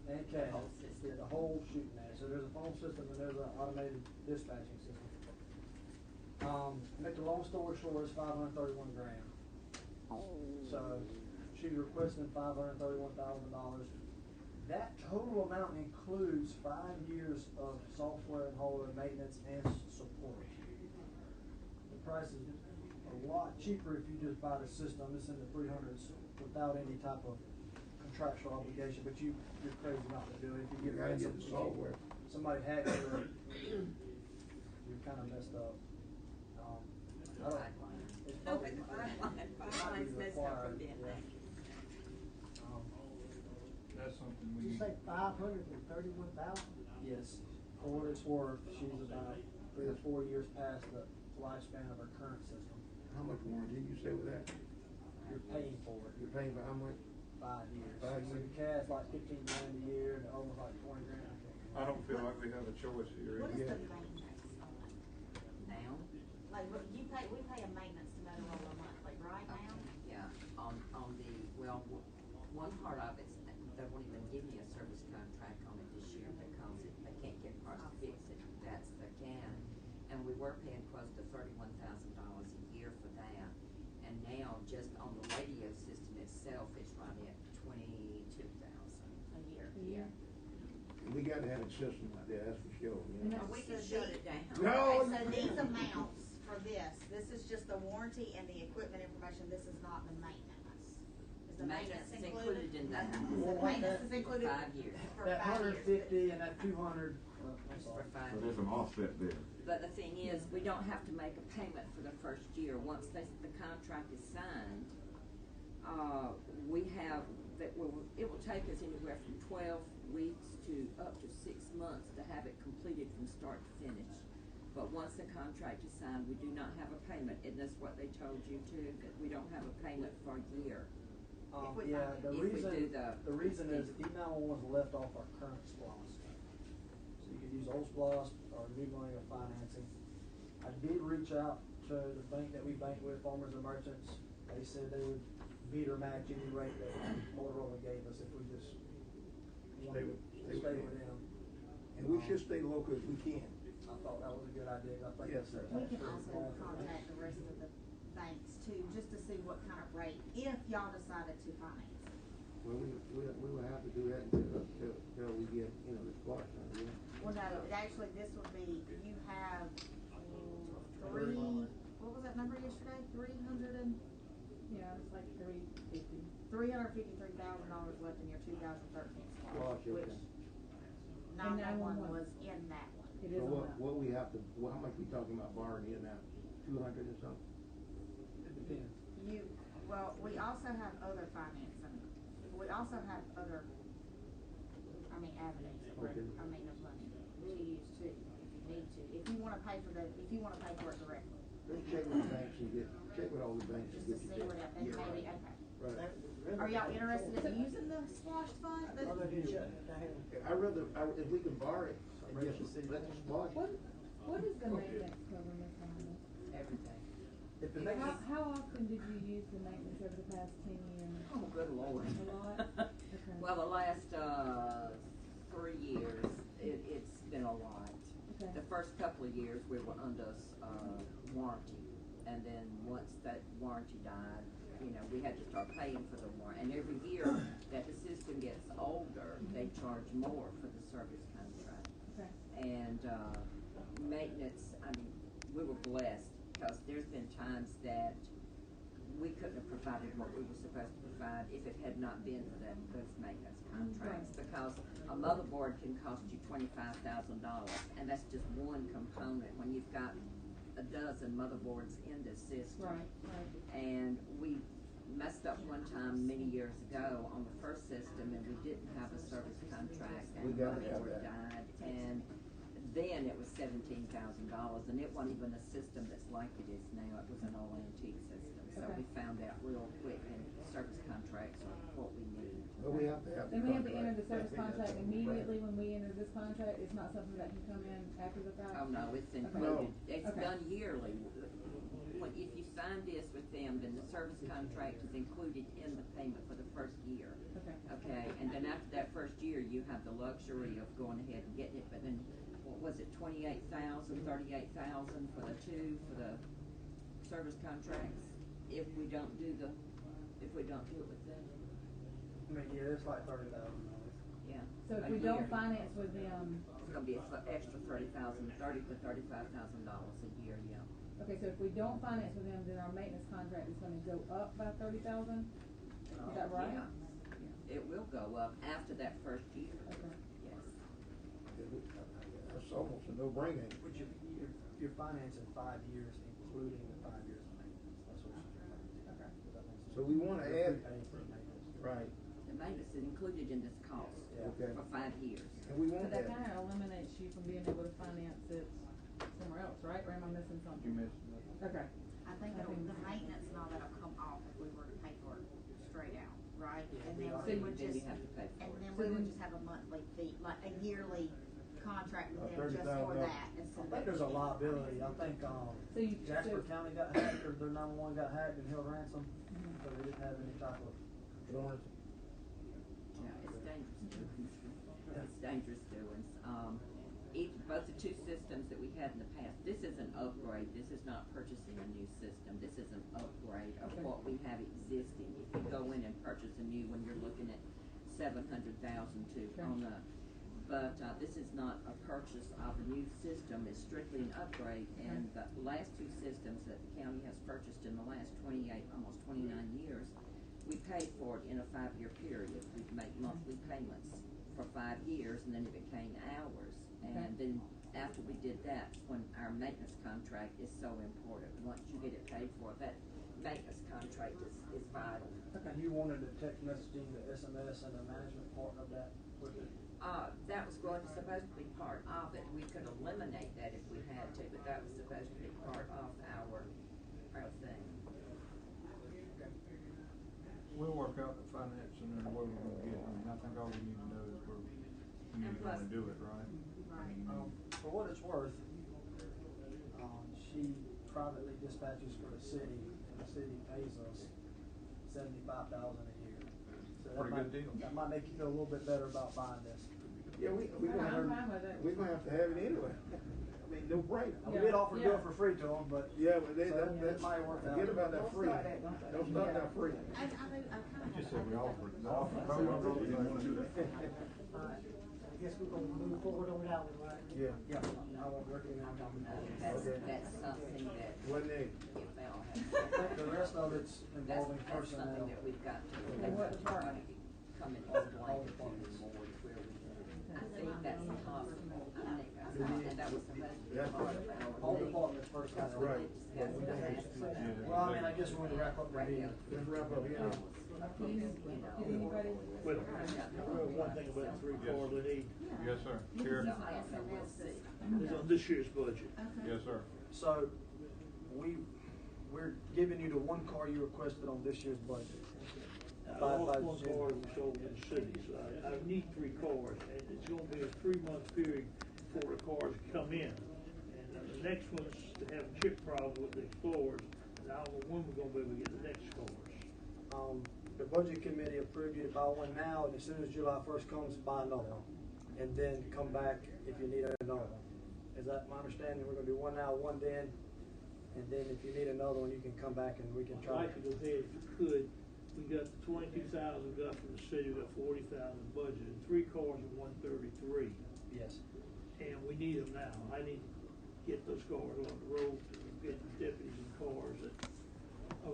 And CAD. The whole system. Yeah, the whole shooting match. So there's a phone system and there's an automated dispatching system. Make a long story short, it's $531 grand. So she's requesting $531,000. That total amount includes 5 years of software and hardware maintenance and support. The price is a lot cheaper if you just buy the system. It's in the 300s without any type of contractual obligation. But you're crazy not to do it. If you get Gotta get the software. somebody hacked it, or you're kind of messed up. I don't. It's probably Finaline's messed up from being yeah. hacked. That's something Did we you need. say 531,000? Yes, for what it's worth, she's about 3 or 4 years past the lifespan of her current system. How much warranty you say with that? You're paying for it. You're paying for how much? 5 years. 5 So years. the CAD's like 15 grand a year, and the other one's like 20 grand. I don't feel like we have a choice here. What is Yeah. the maintenance on it? Now, Like, what we pay a maintenance to Motorola monthly, right now? yeah, on the, one part of it, they won't even give me a service contract on it this year because they can't get parts to fix it. That's the CAN. And we were paying close to $31,000 a year for that. And now, just on the radio system itself, it's right at $22,000 A year. Yeah. We gotta have a system like that, that's for sure. Yeah. Or we can shut it down. No. Okay, so these amounts for this is just the warranty and the equipment information, this is not the maintenance. Is the maintenance Maintenance is included? included in that. Okay, so maintenance is included? For 5 years. For That 5 years. 150 and that 200. It's for 5 So years. there's an offset there. But the thing is, we don't have to make a payment for the first year. Once the contract is signed, it will take us anywhere from 12 weeks to up to 6 months to have it completed from start to finish. But once the contract is signed, we do not have a payment. Isn't this what they told you too, that we don't have a payment for a year? Yeah, the If we reason, do the reason is E911 was left off our current SPLOS. So you could use old SPLOS or new money or financing. I did reach out to the bank that we bank with, Farmers and Merchants. They said they would beat or match any rate that Motorola gave us if we just stay with them. And we should stay local as we can. I thought that was a good idea. I think Yes, that's sir. We can also contact the rest of the banks too, just to see what kind of rate, if y'all decided to finance it. Well, we will have to do that until we get, the squash done, yeah. Well, no, actually, this would be, you have what was that number yesterday? Yeah, it's like $353,000 left in your 2013 Squash, which okay. 911 was in that one. It is So on that. what we have to, how much we talking about borrowing here now? 200 or something? It depends. Well, we also have other financing, we also have other, avenues of money to use too, if you need to, if you wanna pay for it directly. Let's check with the banks and check with all the banks and Just to get see you what, that. and Yeah, maybe, right. okay. Right. Are y'all interested in using the SPLOST fund? I'd rather, if we can borrow it, and just let us splash it. What is the maintenance cover, Ms. Thomas? Everything. If the maintenance, How often did you use the maintenance over the past 10 years? Oh, good Lord. A lot? Okay. Well, the last 3 years, it's been a lot. Okay. The first couple of years, we were under warranty, and then once that warranty died, we had to start paying for the warranty. And every year that the system gets older, they charge more for the service contract. Okay. And maintenance, we were blessed, because there's been times that we couldn't have provided what we were supposed to provide if it had not been for those maintenance contracts, because a motherboard can cost you $25,000, and that's just one component when you've got a dozen motherboards in this system. Right. And we messed up one time many years ago on the first system, and we didn't have a service contract, and the motherboard died, and then it was $17,000, and it wasn't even a system that's like it is now. It was an all antique system, so we found out real quick, and service contracts are what we need. But we have to have the And we have to contract. enter the service contract immediately when we enter this contract. It's not something that can come in after the fact? Oh, no, it's included. It's done yearly. If you sign this with them, then the service contract is included in the payment for the first year. Okay, and then after that first year, you have the luxury of going ahead and getting it, but then, what was it, 28,000, 38,000 for the service contracts, if we don't do it with them. it's like $30,000. Yeah. So if we don't finance with them. It's gonna be an extra $30,000, $30,000 to $35,000 a year, yeah. Okay, so if we don't finance with them, then our maintenance contract is gonna go up by 30,000? Is that right? Yeah. It will go up after that first year. Okay. Yes. That's almost a no-brainer. But you're financing 5 years, including the 5 years of maintenance. That's what you're Okay. So we wanna add, right, The maintenance is included in this cost okay. for 5 years. And we So want that that. kinda eliminates you from being able to finance it somewhere else, right? Or am I missing something? You missed it. Okay. I think the maintenance and all that'll come off if we were to pay for it straight out, right? And then we would Then just, you have to pay for and it. then we would just have a monthly fee, like a yearly contract with them just for $30,000. that. I think there's a liability. I think Jasper County got hacked, or their 911 got hacked and held ransom, so they didn't have any type of warranty. Yeah, it's dangerous doings. It's dangerous doings. Both the two systems that we had in the past, this is an upgrade. This is not purchasing a new system. This is an upgrade of what we have existing. If you go in and purchase a new one, you're looking at $700,000 on the. But this is not a purchase of a new system. It's strictly an upgrade. And the last two systems that the county has purchased in the last 28, almost 29 years, we paid for it in a 5-year period. We'd make monthly payments for 5 years, and then it became ours. And then after we did that, when our maintenance contract is so important, once you get it paid for, that maintenance contract is vital. Okay. You wanted the text messaging, the SMS, and the management part of that with it? That was supposed to be part of it. We could eliminate that if we had to, but that was supposed to be part of our thing. We'll work out the financing and where we're gonna get it. I think all we need to know is where we need to go and do it, right? For what it's worth, she privately dispatches for the city, and the city pays us $75,000 a year. So Pretty good deal. That might make you feel a little bit better about buying this. Yeah, we're gonna have to have it anyway. I mean, no brainer. We did offer to do it for free to them, but yeah, but that might work out. Forget about that free. Don't start that free. Just said we offered. The offer probably didn't wanna do that. I guess we're gonna move forward on that one, right? Yeah. I won't recommend That's something that Wasn't it? if they'll I think the rest of it's involving that's personnel. something that we've got to come in on blanket more where we can. I think that's possible. And that All departments first got to. Right. Well, I mean, I guess we're gonna wrap up the meeting. Let's wrap up here. Wait, one thing about the 3 cars they need Yes, sir. Here. is on this year's budget. Yes, sir. So, we're giving you the 1 car you requested on this year's budget. I lost 1 car that was sold in the city, so I need 3 cars, and it's gonna be a 3-month period before the cars come in. And the next one's to have a chip problem with the Explorers, and I don't know when we're gonna be able to get the next cars. The budget committee approved you to buy one now, and as soon as July 1st comes, buy another one. And then come back if you need another one. Is that my understanding? We're gonna do one now, one then, and then if you need another one, you can come back and we can try. I'd like to go ahead if you could. We got the 22,000 we got from the city, we got 40,000 budget, and 3 cars are 133. Yes. And we need them now. I need to get those cars on the road, to get the deputies in cars that,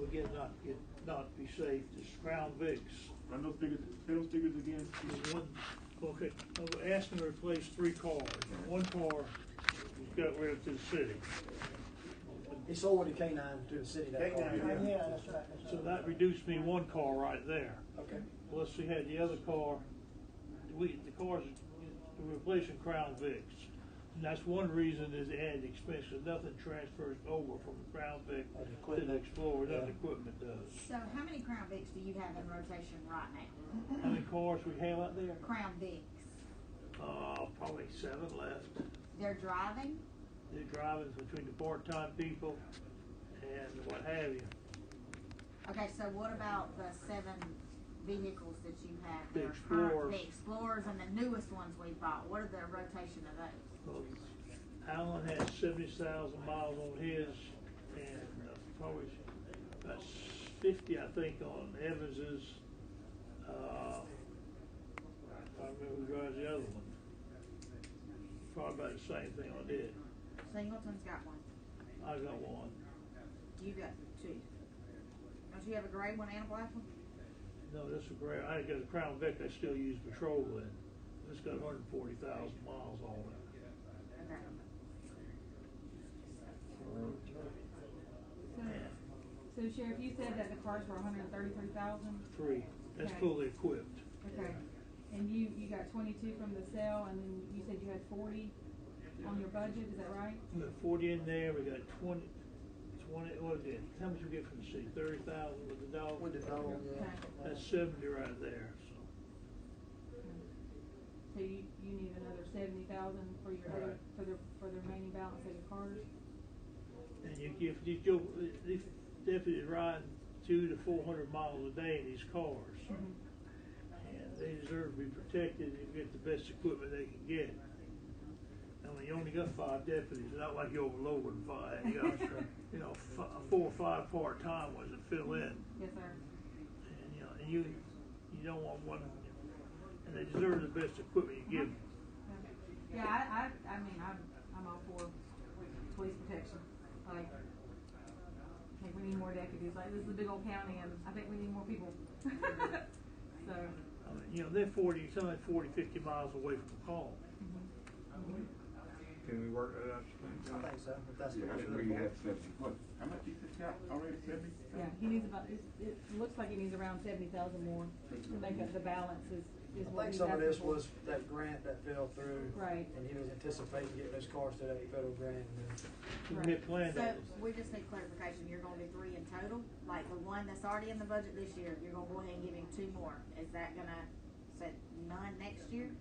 again, not be safe, just Crown Vics. Run those figures again. Okay, I'm asking to replace 3 cars. 1 car was got rid of to the city. He sold the K9 to the city. That car. Yeah, that's right. So that reduced me 1 car right there. Okay. Plus we had the other car, the cars, we're replacing Crown Vics. And that's one reason is the added expense, because nothing transfers over from the Crown Vic to the Explorer, that equipment does. So how many Crown Vics do you have in rotation right now? How many cars we have out there? Crown Vics. Probably 7 left. They're driving? They're driving between the part-time people and what have you. Okay, so what about the 7 vehicles that you have? The that are Explorers. current? The Explorers and the newest ones we bought. What are the rotation of those? Well, Alan has 70,000 miles on his, and probably about 50, I think, on Evans's. I remember who drives the other one. Probably about the same thing I did. Singleton's got one. I got 1. You got 2. Don't you have a gray one and a black one? No, this is great. I got a Crown Vic I still use patrol in. It's got 140,000 miles on it. Okay. So Sheriff, you said that the cars were 133,000? 3. That's Okay. fully equipped. Okay. And you got 22 from the sale, and then you said you had 40 on your budget, is that right? We got 40 in there. We got 20, what is it? How much you get from the city? 30,000 with the dog? With the dog, yeah. Okay. That's 70 right there, so. So you need another 70,000 for your other, for the remaining balance of your cars? And you give, these deputies riding 200 to 400 miles a day in these cars. Mm-hmm. And they deserve to be protected and get the best equipment they can get. I mean, you only got 5 deputies. It's not like you're overloading 5. You got, 4 or 5 part-time ones that fill in. Yes, sir. And and you don't want one. And they deserve the best equipment you give them. Yeah, I mean, I'm all for police protection. Like, I think we need more deputies. Like, this is a big old county, and I think we need more people. So. I mean, they're 40, 50 miles away from the call. Can we work that out? I think so. If that's Yeah, what that's we're where looking you for. had 70. What? How much you just got already? 70? Yeah, he needs about, it looks like he needs around 70,000 more to make up the balance is I what think he's some of asking this for. was that grant that fell through. Right. And he was anticipating getting those cars to that federal grant. And We had planned So on it. we just need clarification. You're gonna do 3 in total? Like the one that's already in the budget this year, you're gonna go ahead and give him 2 more. Is that gonna set none next year?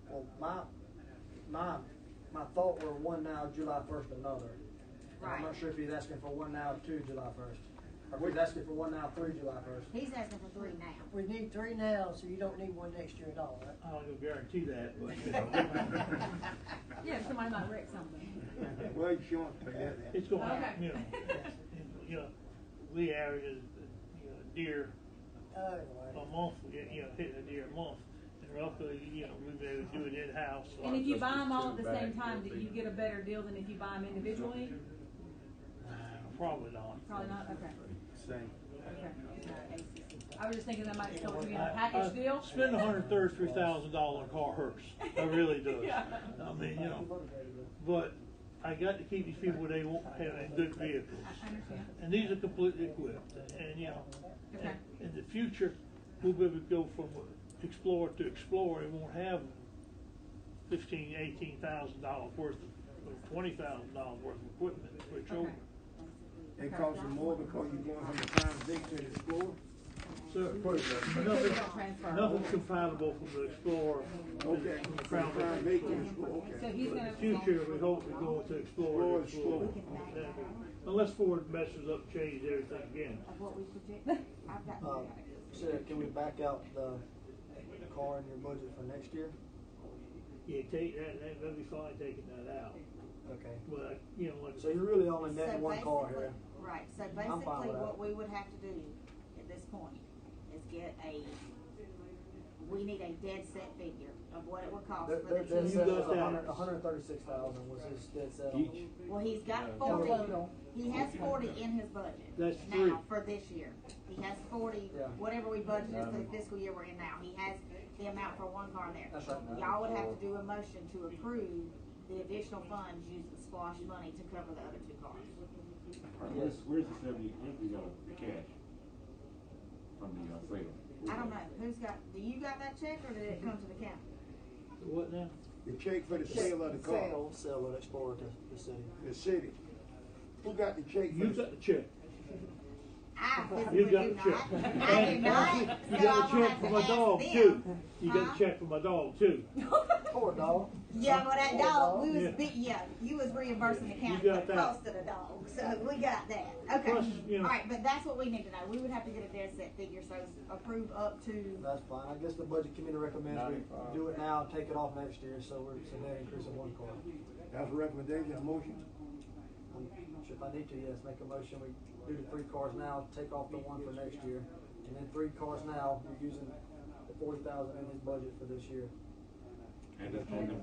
well, my thought were one now, July 1st, another. And I'm not sure if he's asking for one now, 2 July 1st. Or if he's asking for one now, 3 July 1st. He's asking for 3 now. Oh, We need 3 now, so you don't need one next year at all, right? I don't guarantee that, but Yeah, somebody might wreck something. Well, you want to that. it's going, Okay. we average, deer a month, hitting a deer a month. And roughly, we've been able to do it in-house. And if you buy them all at the same time, do you get a better deal than if you buy them individually? Probably not. Probably not, okay. Same. Okay. I was just thinking that might still be a package deal. Spend $133,000 on a car hurts. It really does. Yeah. I mean, but I got to keep these people where they won't have good vehicles. I understand. And these are completely equipped, and, you know, Okay. in the future, we'll be able to go from Explorer to Explorer and won't have $18,000 worth of, or $20,000 worth of equipment to switch over. It costs you more because you're going from the Crown Vic to the Explorer? So, nothing's compatible from the Explorer to Okay. from the Crown Vic Vic. to the Explorer, okay. So he's But in gonna. the future, we hope we go to Explorer. Explorer. Unless Ford messes up, changes everything again. Of what we project, I've got. Sarah, can we back out the car in your budget for next year? Yeah, take that'd be fine taking that out. Okay. But, you know, like. So you're really only netting So one car here? Right, so I'm fine basically with that. what we would have to do at this point is we need a dead set figure of what it would cost for the Dead two. set was $136,000 was his dead set on. Well, he's got 40, he has 40 in his budget. That's now three. for this year. He has 40, whatever we budgeted for the fiscal year we're in now. He has the amount for one car there. That's right. Y'all would have to do a motion to approve the additional funds using the squash money to cover the other two cars. Where's the 70, where's the cash from the sale? I don't know, do you got that check or did it come to the county? What now? The check for the sale of the car. Sale of Explorer to the city. The city. Who got the check for You got the check. I You physically got do the not. check. I do not. You So got I'm the gonna check have for to my ask dog them. too. You got Huh? the check for my dog too. Poor dog. Yeah, well that dog, we was Yeah. you was reimbursing the county got for the that. cost of the dog, so we got that. Okay. Plus, you know. All right, but that's what we need to know. We would have to get a dead set figure, so approve up to. That's fine. I guess the budget committee recommends we do it now, take it off next year, so they're increasing one car. That's a recommendation, a motion. If I need to, yes, make a motion, we do the 3 cars now, take off the one for next year, and then 3 cars now, you're using the 40,000 in his budget for this year. And the funds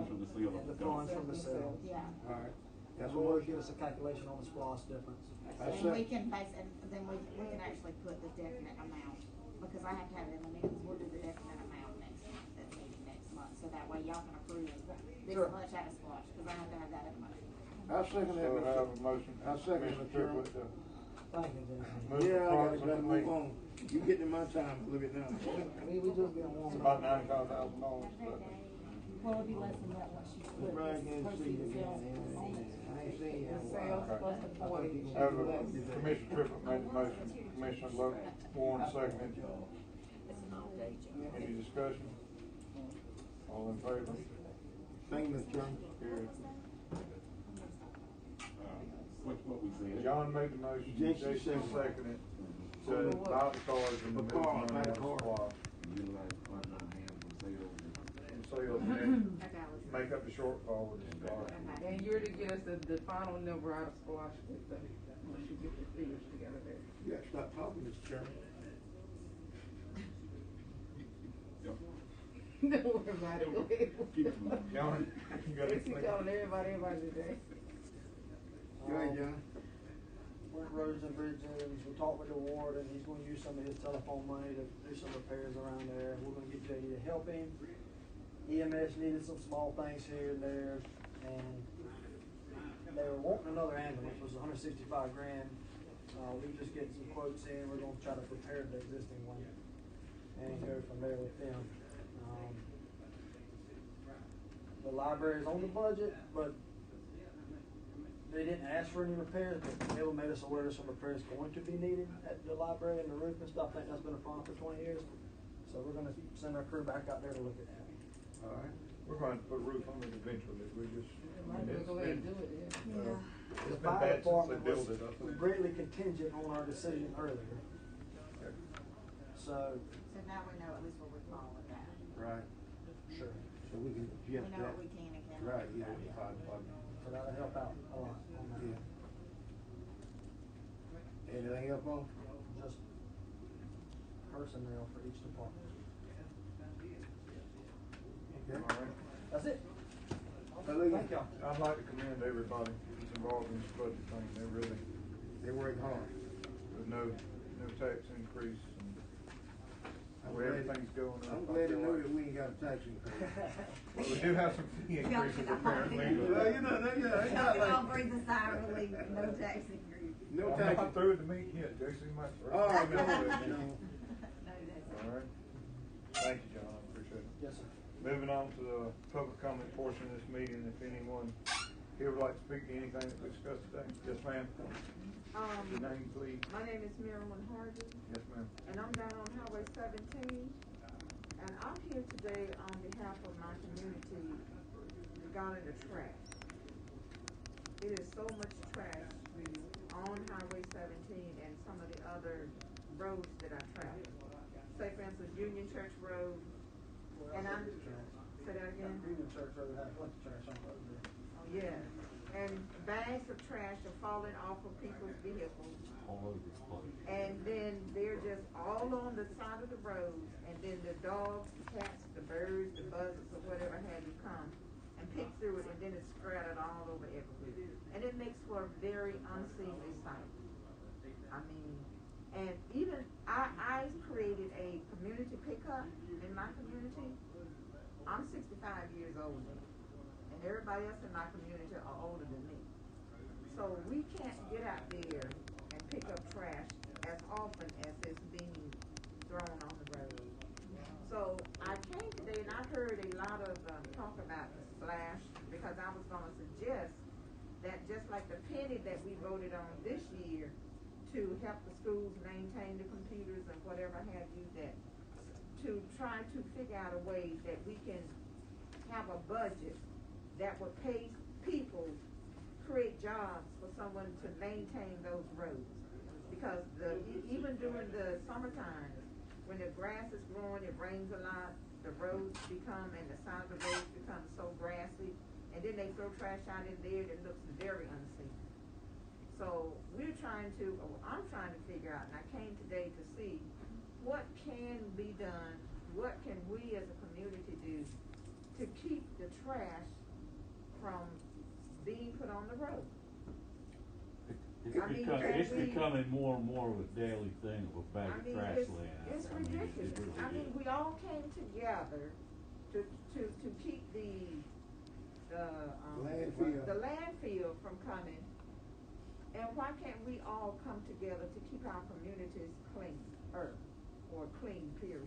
from the sale of And the the funds from the sale. Yeah. Alright. That's what will give us a calculation on the SPOS difference. And we can base, and then we can actually put the definite amount, because I have to have it in the minutes, we'll do the definite amount next month, at the meeting next month, so that way y'all can approve this much out of squash, because I have to have that in the motion. I second that. So have a motion. I second Mr. it. Triplett to Thank you, Jason. move Yeah, I gotta approximately, move on. You getting my time, look at now. We just getting warm. it's about $95,000, but Well, it'll be less than that once you split Brian this can't versus see the it sales. again. I ain't seen you. Sales plus the 40. Commissioner Triplett made the motion, Commissioner Lovett, Warren seconded. Any discussion? All in favor? Thank you, Mr. Chairman. Carried. What we said. John made the motion, Jason Jason seconded, to buy the cars and the The car, money buy the out of car. squash. Utilize funds on hand from sales. And sales, and then make up the shortfall with the squash. And you're to get us the final number out of squash with the, once you get the figures together there. You gotta stop talking, Mr. Chairman. Don't worry about it, go ahead. John, you got Casey anything? telling everybody today. Go ahead, John. Went roads and bridges, we talked with the ward, and he's gonna use some of his telephone money to do some repairs around there. We're gonna get JD to help him. EMS needed some small things here and there, and they were wanting another ambulance, it was $165 grand. We just getting some quotes in, we're gonna try to prepare the existing one, and go from there with them. The library's on the budget, but they didn't ask for any repairs, but they made us aware of some repairs going to be needed at the library and the roof and stuff. I think that's been a problem for 20 years. So we're gonna send our crew back out there to look at that. All right, we're going to put a roof on it eventually, we just. Go ahead and do it, yeah. It's The been fire bad since they department built was it, I think. greatly contingent on our decision earlier. So, So now we know at least where we fall with that. Right. sure. So we can We adjust know that. what we can and cannot. Right, yeah, the fire department. So that'll help out a lot on that. Yeah. Anything else, Paul? Just personnel for each department. Okay. All right. That's it. Hallelujah. Thank y'all. I'd like to commend everybody who's involved in this budget thing, They work hard. with no tax increase. And we have everything's going up. I'm glad to know that we ain't got a tax increase. Well, we do have some fee increases apparently. Well, you know, it's not Y'all like. breathe a sigh of relief, no tax increase. No I'm tax. not through with the meeting yet, Jason, my. Oh, no. No, that's All right. Thank you, John, I appreciate it. Yes, sir. Moving on to the public comment portion of this meeting, if anyone here would like to speak to anything that we discussed today. Yes, ma'am. Your name, please. My name is Marilyn Hardy. Yes, ma'am. And I'm down on Highway 17. And I'm here today on behalf of my community regarding the trash. It is so much trash on Highway 17 and some of the other roads that I travel. Say, for instance, Union Church Road. And I'm, say that again? Union Church Road has plenty of trash on the road there. Oh, yeah. And bags of trash are falling off of people's vehicles. All over this place. And then they're just all on the side of the road. And then the dogs, the cats, the birds, the buzzards, or whatever have you come and pick through it, and then it's scattered all over everywhere. And it makes for a very unseemly sight. I mean, and even I created a community pickup in my community. I'm 65 years old now, and everybody else in my community are older than me. So we can't get out there and pick up trash as often as it's being thrown on the road. So I came today and I heard a lot of talk about the splash, because I was going to suggest that just like the penny that we voted on this year to help the schools maintain the computers and whatever have you, that to try to figure out a way that we can have a budget that would pay people, create jobs for someone to maintain those roads. Because even during the summertime, when the grass is growing, it rains a lot, the roads become, and the side of the roads become so grassy, and then they throw trash out in there that looks very unsafe. So I'm trying to figure out, and I came today to see what can be done, what can we as a community do to keep the trash from being put on the road. It's becoming more and more of a daily thing of a bag of trash laying out. It's ridiculous. We all came together to keep the landfill from coming. And why can't we all come together to keep our communities clean, or clean, period?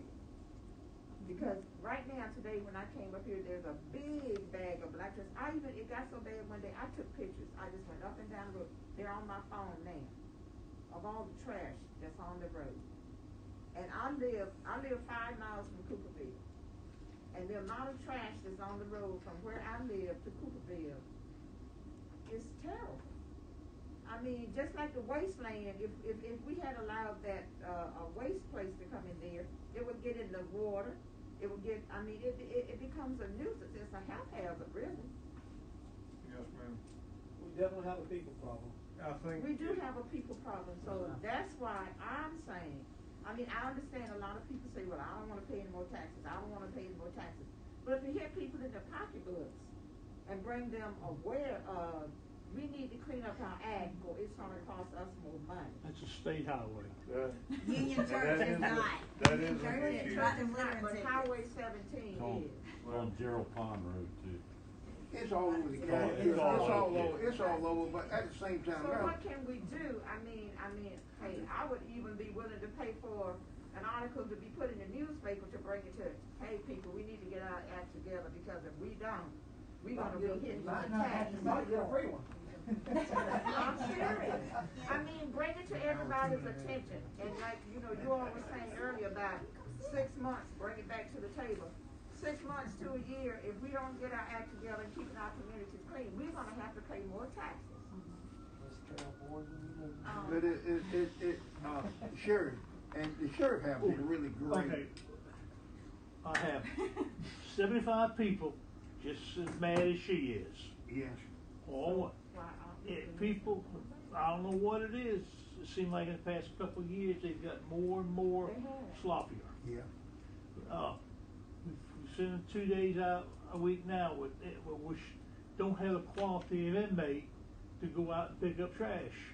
Because right now, today, when I came up here, there's a big bag of black trash. It got so bad one day, I took pictures. I just went up and down the road. They're on my phone now, of all the trash that's on the road. And I live 5 miles from Cooperville. And the amount of trash that's on the road from where I live to Cooperville is terrible. I mean, just like the wasteland, if we had allowed that a waste place to come in there, it would get in the water. It would get, it becomes a nuisance. It's a health hazard, really. Yes, ma'am. We definitely have a people problem. I think we do have a people problem, so that's why I'm saying, I understand a lot of people say, well, I don't want to pay any more taxes. I don't want to pay any more taxes. But if you hear people in their pocketbooks and bring them aware of, we need to clean up our act, or it's going to cost us more money. That's a state highway. Union Church is not. Union Church is right in But Highway 17 is. On Gerald Pond Road too. It's all over the county. It's all over, but at the same time. So what can we do? Hey, I would even be willing to pay for an article to be put in the newspaper to bring it to, hey people, we need to get our act together, because if we don't, we're going to be hitting the tax. Might get a free one. I'm serious. Bring it to everybody's attention. And like, you all were saying earlier about 6 months, bring it back to the table. 6 months to a year, if we don't get our act together and keeping our communities clean, we're going to have to pay more taxes. But sheriff, and the sheriff have been really great. Okay. I have 75 people just as mad as she is. Yes. Oh, people, I don't know what it is. It seems like in the past couple of years they've got more and more sloppier. Yeah. We send them 2 days out a week now we don't have the quality of inmate to go out and pick up trash.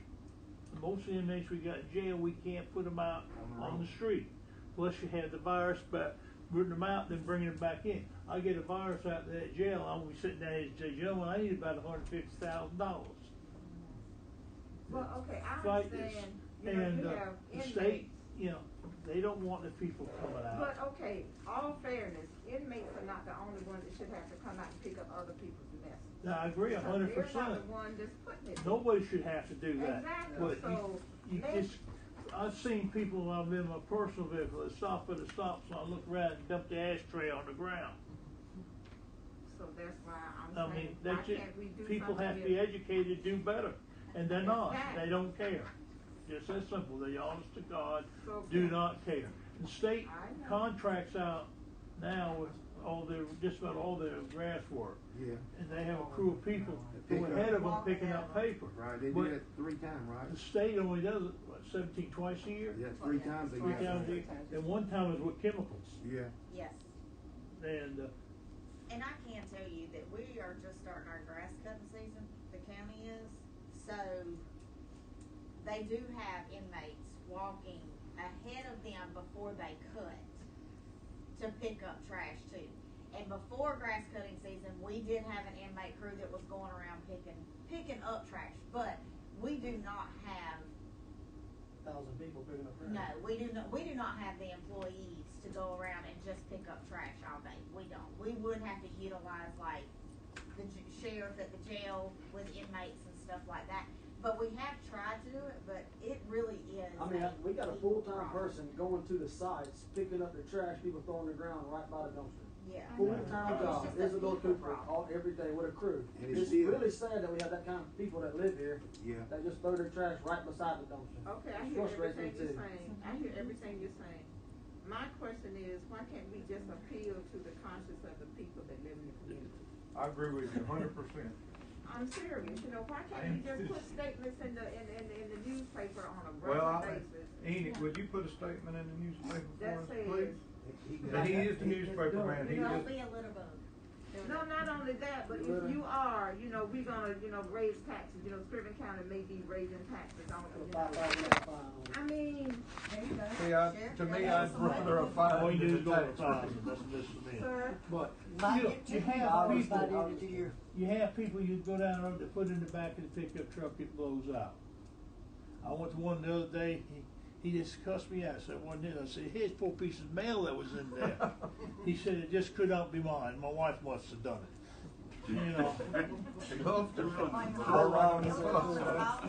Most of the inmates we got in jail, we can't put them out on the street. plus you have the virus, but rooting them out, then bringing them back in. I get a virus out of that jail, I'm gonna be sitting there and say, gentlemen, I need about $150,000. Well, okay, I Fight this. understand, you know, And you the have inmates. state, you know, they don't want the people coming out. But, okay, all fairness, inmates are not the only ones that should have to come out and pick up other people's messes. Now, I agree 100%. They're not the one that's putting it. Nobody should have to do that. Exactly, But so you just, I've seen people when I'm in my personal vehicle that stop at a stop sign, look around and dump the ashtray on the ground. So that's why I'm I saying, mean, why that's just, can't we do people something have to be different? educated, do better, and they're not, Exactly. they don't care. Just that simple, they honest to God, So do can- not care. The state I know. contracts out now with all their, just about all their grass work. Yeah. And they have a crew of people Pick go up. ahead of them picking up paper. Right, they But do that 3 times, right? the state only does it, what, 17 twice a year? Yeah, 3 times a 3 year. times a year, and one time is with chemicals. Yeah. Yes. And, And I can tell you that we are just starting our grass cutting season, the county is, so they do have inmates walking ahead of them before they cut to pick up trash too. And before grass cutting season, we did have an inmate crew that was going around picking up trash, but we do not have, 1,000 people picking up trash. no, we do not have the employees to go around and just pick up trash all day. We don't. We would have to utilize like the sheriff at the jail with inmates and stuff like that. But we have tried to do it, but it really is. I mean, we got a full-time person going to the sites, picking up the trash people throw on the ground right by the dumpster. Yeah. Full-time It's job, just there's a the little people Cooper problem. all, every day with a crew. And It's it's still- really sad that we have that kind of people that live here. Yeah. That just throw their trash right beside the dumpster. Okay, I It hear frustrates me everything you're too. saying. I hear everything you're saying. My question is, why can't we just appeal to the conscience of the people that live in the community? I agree with you 100%. I'm serious, you know, why can't we just put statements in the newspaper on a Well, regular basis? Enid, would you put a statement in the newspaper That for us, says- please? That he is the newspaper man, he You know, is. Be a little bit. No, not only that, but if you are, you know, we're gonna, you know, raise taxes, you know, Screven County may be raising taxes on, you know. I mean, There you go. See, Sheriff, to me, that's I'd rather a fine all you do than is a go to tax. 1,000, that's a misdemeanor. sir, But, Might you know, get you have $2 people, by the end of the year. you have people, you go down the road, they put in the back of the pickup truck, it blows out. I went to one the other day, he just cussed me out, I said, "What did I say? Here's 4 pieces of mail that was in there." He said, "It just could not be mine, my wife must have done it." You know. Love to go around the bus.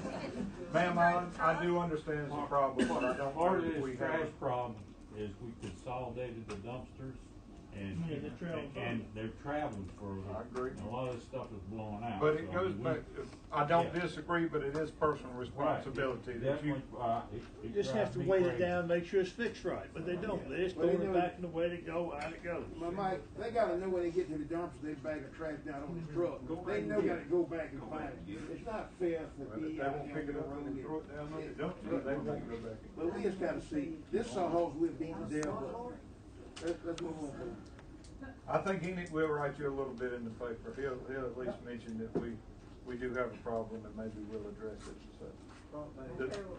Ma'am, I do understand it's a problem, but I don't Part of think we this have. trash problem is we consolidated the dumpsters and, Yeah, they're traveling and they're traveling further. I agree. And a lot of this stuff is blowing out. But it So, I goes mean, back, I don't disagree, but it is personal Right, responsibility that you. definitely, You just have drives to me weight it crazy. down, make sure it's fixed right, but they don't, they just Well, throw they it know- back in the way to go, out it goes. But Mike, they gotta know when they get to the dumpster, they bag of trash down on the truck. They know gotta go back and find it. It's not fair for Well, if me they out won't here pick on it the up road. and throw it down on the dumpster, they won't go back. But we just gotta see, this sawhorse we're beating to death, but let's move on. Please. I think Enid will write you a little bit in the paper. He'll at least mention that we do have a problem and maybe we'll address it. So. okay, well,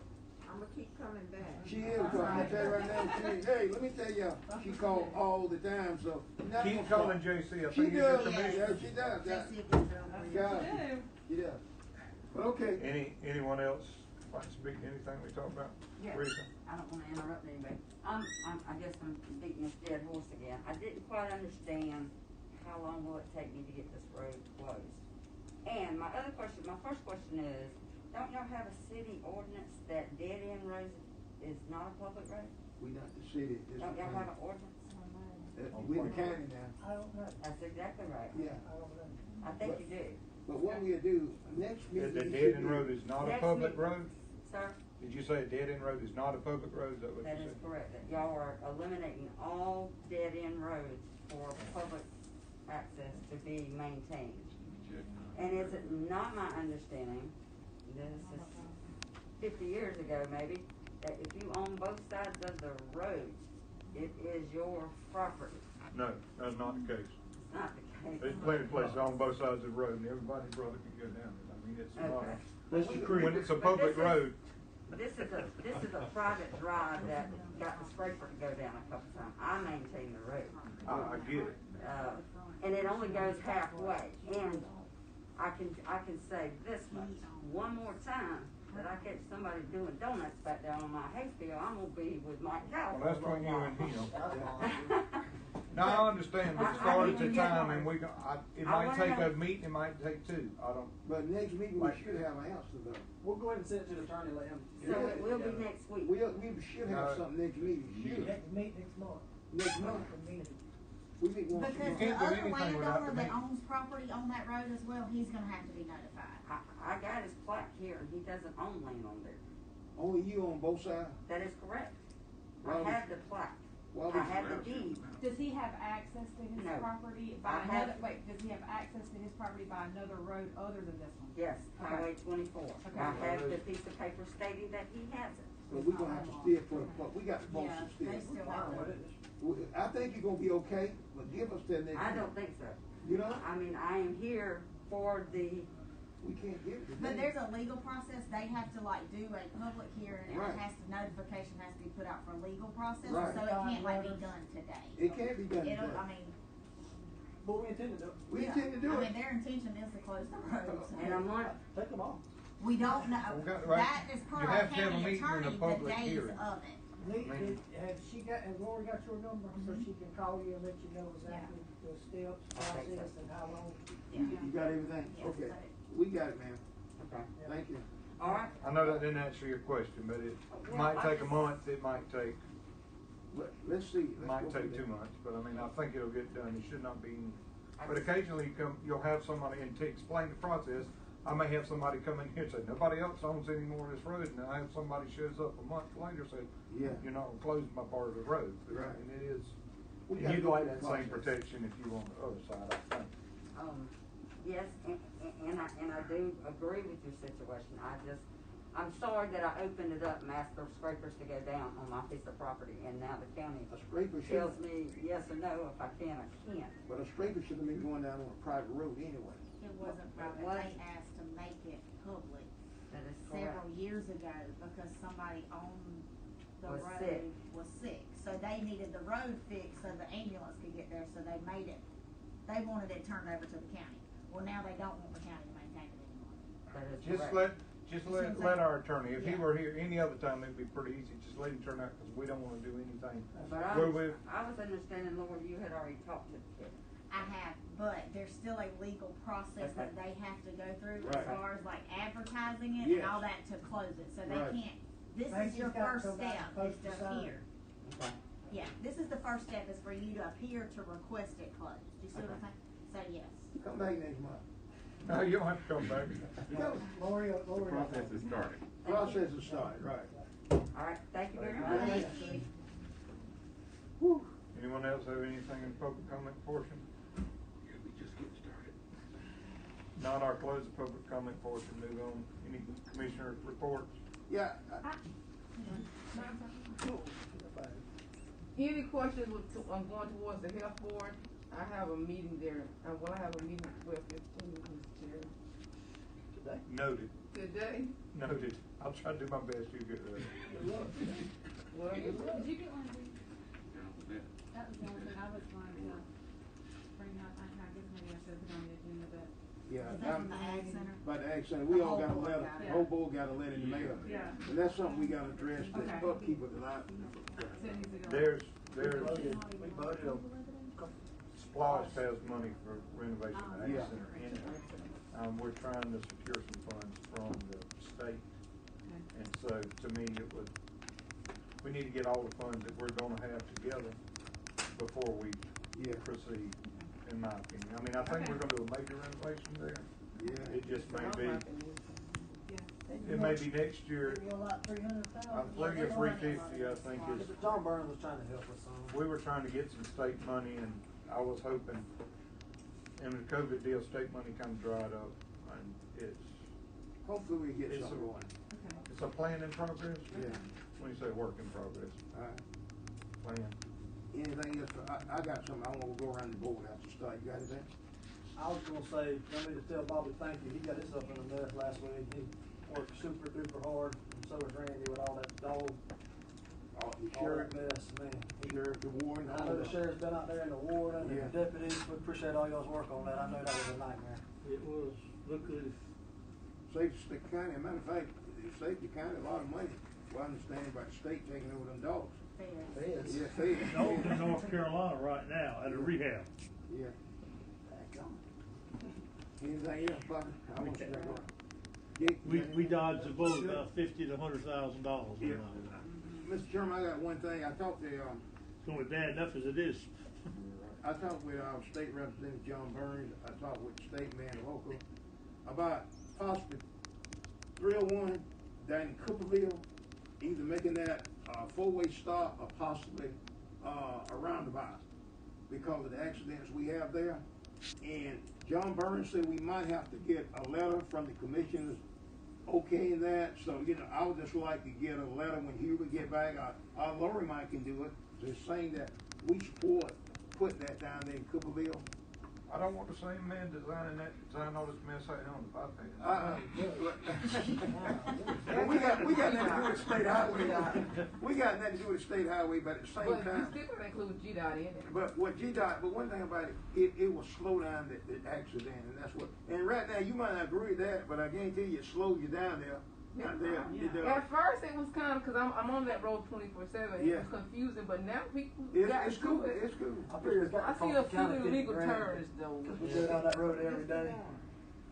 I'm gonna keep coming back. She is, I tell you right now, she is, hey, let me tell y'all, she called all the time, so. not Keep gonna calling stop. JC. I She think he's your does, commissioner. yeah, she does. JC gets it on the God, she does. But okay. Anyone else like to speak to anything we talked about? Yeah, Teresa? I don't wanna interrupt anybody. I guess I'm beating this dead horse again. I didn't quite understand how long will it take me to get this road closed? And my first question is, don't y'all have a city ordinance that dead end roads is not a public road? We not the city. this Don't the y'all have county. an ordinance? We the county now. I don't know. That's exactly right. Yeah. I don't know. I think you do. But what we'll do, next meeting. The we dead should end do- road is not a Next public meeting. road? Sir? Did you say a dead end road is not a public road? Is that what That you is said? correct, that y'all are eliminating all dead end roads for public access to be maintained. And is it not my understanding, this is 50 years ago maybe, that if you own both sides of the road, it is your property? No, that's not the case. It's not the case. There's plenty of places on both sides of the road and everybody's brother can go down it. I mean, it's not. Okay. That's the creek. When it's a But public this is- road, This is a private drive that got the scraper to go down a couple times. I maintain the road. I get it. And it only goes halfway. And I can say this much, one more time that I catch somebody doing donuts back there on my hay field, I'm gonna be with Mike Howard. Well, that's between you and him. No, I understand, but as far as the time, and it might take a meeting, it might take two, I don't. But next meeting, we should have an answer though. We'll go ahead and send it to the attorney, let him. So it will be next week. We should have something next meeting, should. Meet next month. Next month. We meet once a Because month. the other landowner that owns property on that road as well, he's gonna have to be notified. I got his plaque here, and he doesn't own land on there. Only you on both sides? That is correct. Well, I have the plaque. I have the deed. Does he have access to his No. property by does he have access to his property by another road other than this one? Yes, Okay. Highway 24. Okay. I have the piece of paper stating that he has it. But we're gonna have to steal for the, but we got to post Yeah, some still. they still have it. I think you're gonna be okay, but give us that next. I month. don't think so. You know? I mean, I am here for the. We can't give it today. But there's a legal process, they have to like do a public hearing, and Right. it has to, notification has to be put out for legal process, so Right. it can't like be done today. It can't be done It'll, today. I mean. But we intend to do it. We intend to do I it. mean, their intention is to close the roads. And I'm on. Take them off. We don't know, Right. that is per You our have to have a county meeting and a attorney, the public days hearing. of it. Has Lori got your number so she can call you and let you know exactly the steps, process, and how long? You got everything? Yes. Okay. We got it, ma'am. Okay. Thank you. All right. I know that didn't answer your question, but it might take a month, it might take, Let's see. it might take 2 months, but I mean, I think it'll get done, it should not be. But occasionally you'll have somebody, and to explain the process, I may have somebody come in here and say, nobody else owns any more of this road, and I have somebody shows up a month later and say, Yeah. you're not gonna close my part of the road. Right. And it is, We and gotta you'd go like through that the same process. protection if you on the other side, I think. Yes, and I do agree with your situation. I'm sorry that I opened it up and asked for scrapers to go down on my piece of property, and now the county A scraper tells should, me yes or no, if I can, I can't. but a scraper should have been going down on a private road anyway. It wasn't private, they asked to make it public That is several correct. years ago because somebody on the Was road sick. was sick. So they needed the road fixed so the ambulance could get there, so they made it, they wanted it turned over to the county. Well, now they don't want the county to maintain it anymore. That is Just correct. let our attorney, if he Yeah. were here any other time, it'd be pretty easy, just let him turn out, cause we don't wanna do anything. But I was understanding, Lord, you had already talked to the kid. I have, but there's still a legal process that they have to go through as Right. far as like advertising it Yes. and all that to close it, so they Right. can't, this They is your just gotta first come back step, and post is the to sign. appear. Okay. Yeah, this is the first step, is for you to appear to request it closed, do you see what I'm saying? So yes. Come back next month. No, you don't have to come back. Lori. The process is started. Process is started, right. All right, thank you very much. Thank you. Whew. Anyone else have anything in public comment portion? We just get started. Not our close the public comment portion, move on. Any commissioner reports? Yeah. Any questions on going towards the health board? I have a meeting there, I have a meeting at 12:15, Mr. Chair. Today? Noted. Today? Noted. I'll try to do my best to get ready. Well, Did you get one of these? Yeah. That was the only thing I was going to bring up, I guess maybe I should put on the agenda, but. Yeah. Is that from the Ag Center? By the Ag Center, we all got a whole board letter, got it. the whole board got a letter in the mail. Yeah. And that's something we gotta address, the Okay. upkeep of the lot. So it needs to go. There's We voted on. Splosh has money for renovation of the Yeah. Ag Center in it. We're trying to secure some funds from the state. And so, to me, we need to get all the funds that we're gonna have together before we proceed, in my opinion. I mean, I think we're gonna do a major renovation there. Yeah. It just may be, it may be next year, Maybe like 300,000. 3 or 350, I think is. John Burns was trying to help us on. We were trying to get some state money, and I was hoping, and the COVID deal, state money kind of dried up, and it's. Hopefully we get it's something a- going. It's a plan in progress? Yeah. When you say work in progress, Alright. plan. Anything else? I got something, I wanna go around the board after you start. You got anything? I was gonna say, I need to tell Bobby thank you, he got his up in a mess last week, he worked super duper hard, and so is Randy with all that dog. Oh, the All sheriff, that mess, man. sheriff, the warden, I all know the that. sheriff's been out there and the warden and Yeah. the deputies. We appreciate all y'all's work on that. I know that was a nightmare. It was, look at it. Saves the county, matter of fact, it saved the county a lot of money. Well, I understand about the state taking over them dogs. Feds. Yeah, feds. Dogs in North Carolina right now at a rehab. Yeah. Anything else, Bobby? I want you to go. We dodged a bullet about $50,000 to $100,000. Yeah. Mr. Chairman, I got one thing. I talked to, It's gonna be bad enough as it is. I talked with State Representative John Burns. I talked with State Man Local about possibly 301 down in Cooperville, either making that four-way stop or possibly a roundabout because of the accidents we have there. And John Burns said we might have to get a letter from the commissioners okaying that. So, I would just like to get a letter when Hubert get back. Our lorry man can do it. Just saying that we support putting that down there in Cooperville. I don't want the same man designing all this mess out here on the bypass. But we got nothing to do with the state highway. We got nothing to do with the state highway, but at the same But time. you still gotta include GDOT in it. But one thing about it will slow down the accident, and that's what. And right now, you might not agree with that, but I guarantee you, it slows you down there. Out there. At first it was kind of, cause I'm on that road 24/7. Yeah. It was confusing, but now people It's cool. It's cool. I figure it's got I to see a cost the few county illegal 50 grand. turns though. We go down that road every day.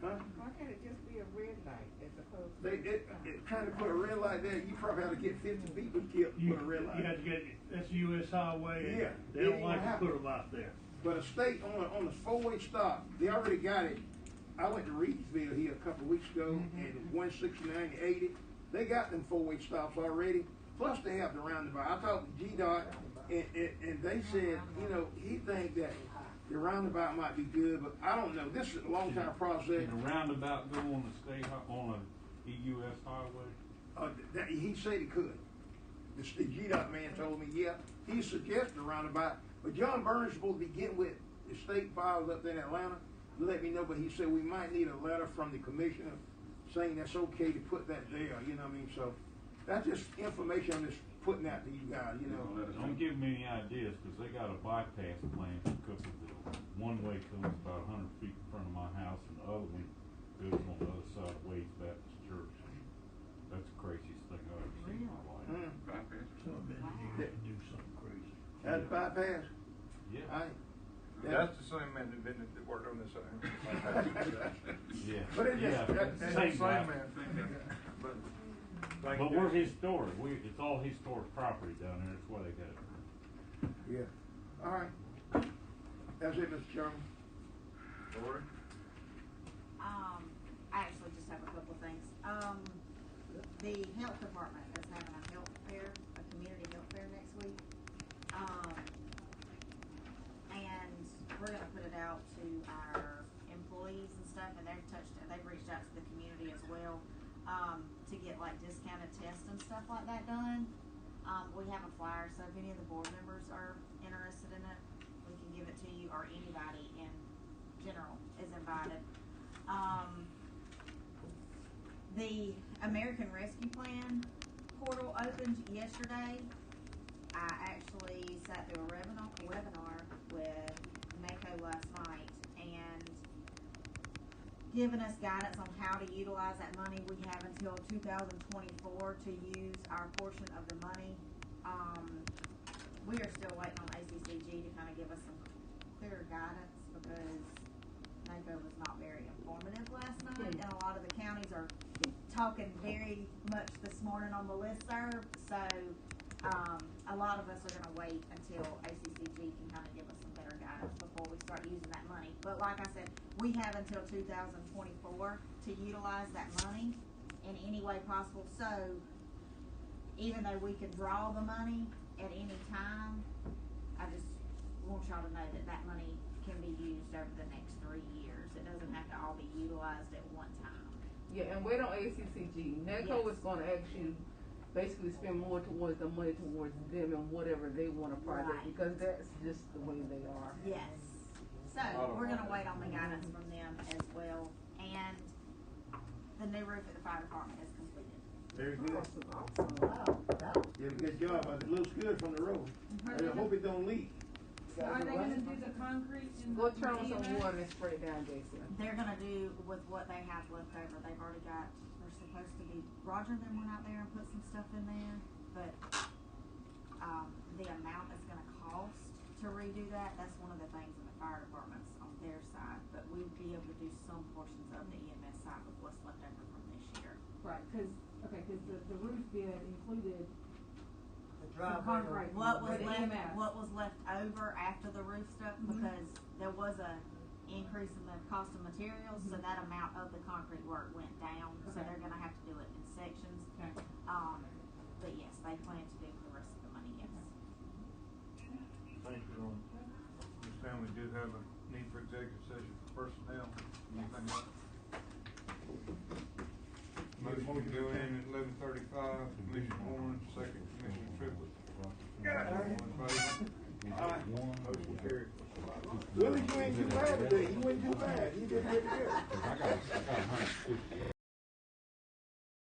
Huh? Why can't it just be a red light as opposed to? It trying to put a red light there, you probably have to get 50 people killed to put a red light. You have to get, that's the US highway. Yeah. They don't like to put them out there. But a state on the four-way stop, they already got it. I went to Reevesville here a couple of weeks ago, and 169 and 80, they got them four-way stops already. Plus they have the roundabout. I talked to GDOT, and they said, he think that the roundabout might be good, but I don't know. This is a long-time process. Can a roundabout go on the on a EUS highway? He said he could. The GDOT man told me, yeah, he suggested a roundabout. But John Burns is supposed to be getting with the state files up there in Atlanta to let me know, but he said we might need a letter from the commissioner saying that's okay to put that there, you know what I mean? So that's just information I'm just putting out to you guys, Don't give me any ideas, because they got a bypass plan for Cooperville. One way comes about 100 feet in front of my house, and the other one goes on the other side of Wade's Baptist Church. That's the craziest thing I've ever seen in my life. Bypass. They do something crazy. That's bypass? Yeah. That's the same man that worked on this. Yeah. But it's just, That's the same man. But we're historic. It's all historic property down there. That's why they got it. Yeah. All right. That's it, Mr. Chairman. Lori? I actually just have a couple of things. The health department is having a health fair, a community health fair next week. And we're gonna put it out to our employees and stuff, and they've reached out to the community as well, to get like discounted tests and stuff like that done. We have a flyer, so if any of the board members are interested in it, we can give it to you, or anybody in general is invited. The American Rescue Plan portal opened yesterday. I actually sat through a webinar with Mako last night, and giving us guidance on how to utilize that money. We have until 2024 to use our portion of the money. We are still waiting on ACCG to kind of give us some clearer guidance, because NACO was not very informative last night, and a lot of the counties are talking very much this morning on the listserv. So a lot of us are going to wait until ACCG can kind of give us some better guidance before we start using that money. But like I said, we have until 2024 to utilize that money in any way possible. So even though we could draw the money at any time, I just want y'all to know that that money can be used over the next 3 years. It doesn't have to all be utilized at one time. Yeah, and wait on ACCG. NACO is going to actually basically spend more towards the money towards them and whatever they want to project, because that's just the way they are. Yes. So we're going to wait on the guidance from them as well. And the new roof at the fire department is completed. Very good. Wow, that was. You did a good job. It looks good from the road. I hope it don't leak. Are they gonna do the concrete and Go the turn on some EMS? water and spray it down, Jason. They're gonna do with what they have left over. They've already got, they're supposed to be, Roger then went out there and put some stuff in there, but, the amount it's gonna cost to redo that, that's one of the things in the fire departments on their side, but we would be able to do some portions of the EMS side with what's left over from this year. Right, cause the roof bid included The some driveway. concrete. What for was the left, EMS. what was left over after the roof stuff, because there was a increase in the cost of materials, so that amount of the concrete work went down, so Okay. they're gonna have to do it in sections. Okay. But yes, they plan to do the rest of the money, yes. Thank you. Understand we do have a need for executive session for personnel. Anything else? Motion to go in at 11:35, Commissioner Warren, second Commissioner Triplett. All in favor? Motion carried. Willis, you ain't too bad today. You ain't too bad. You did pretty good. I got 150.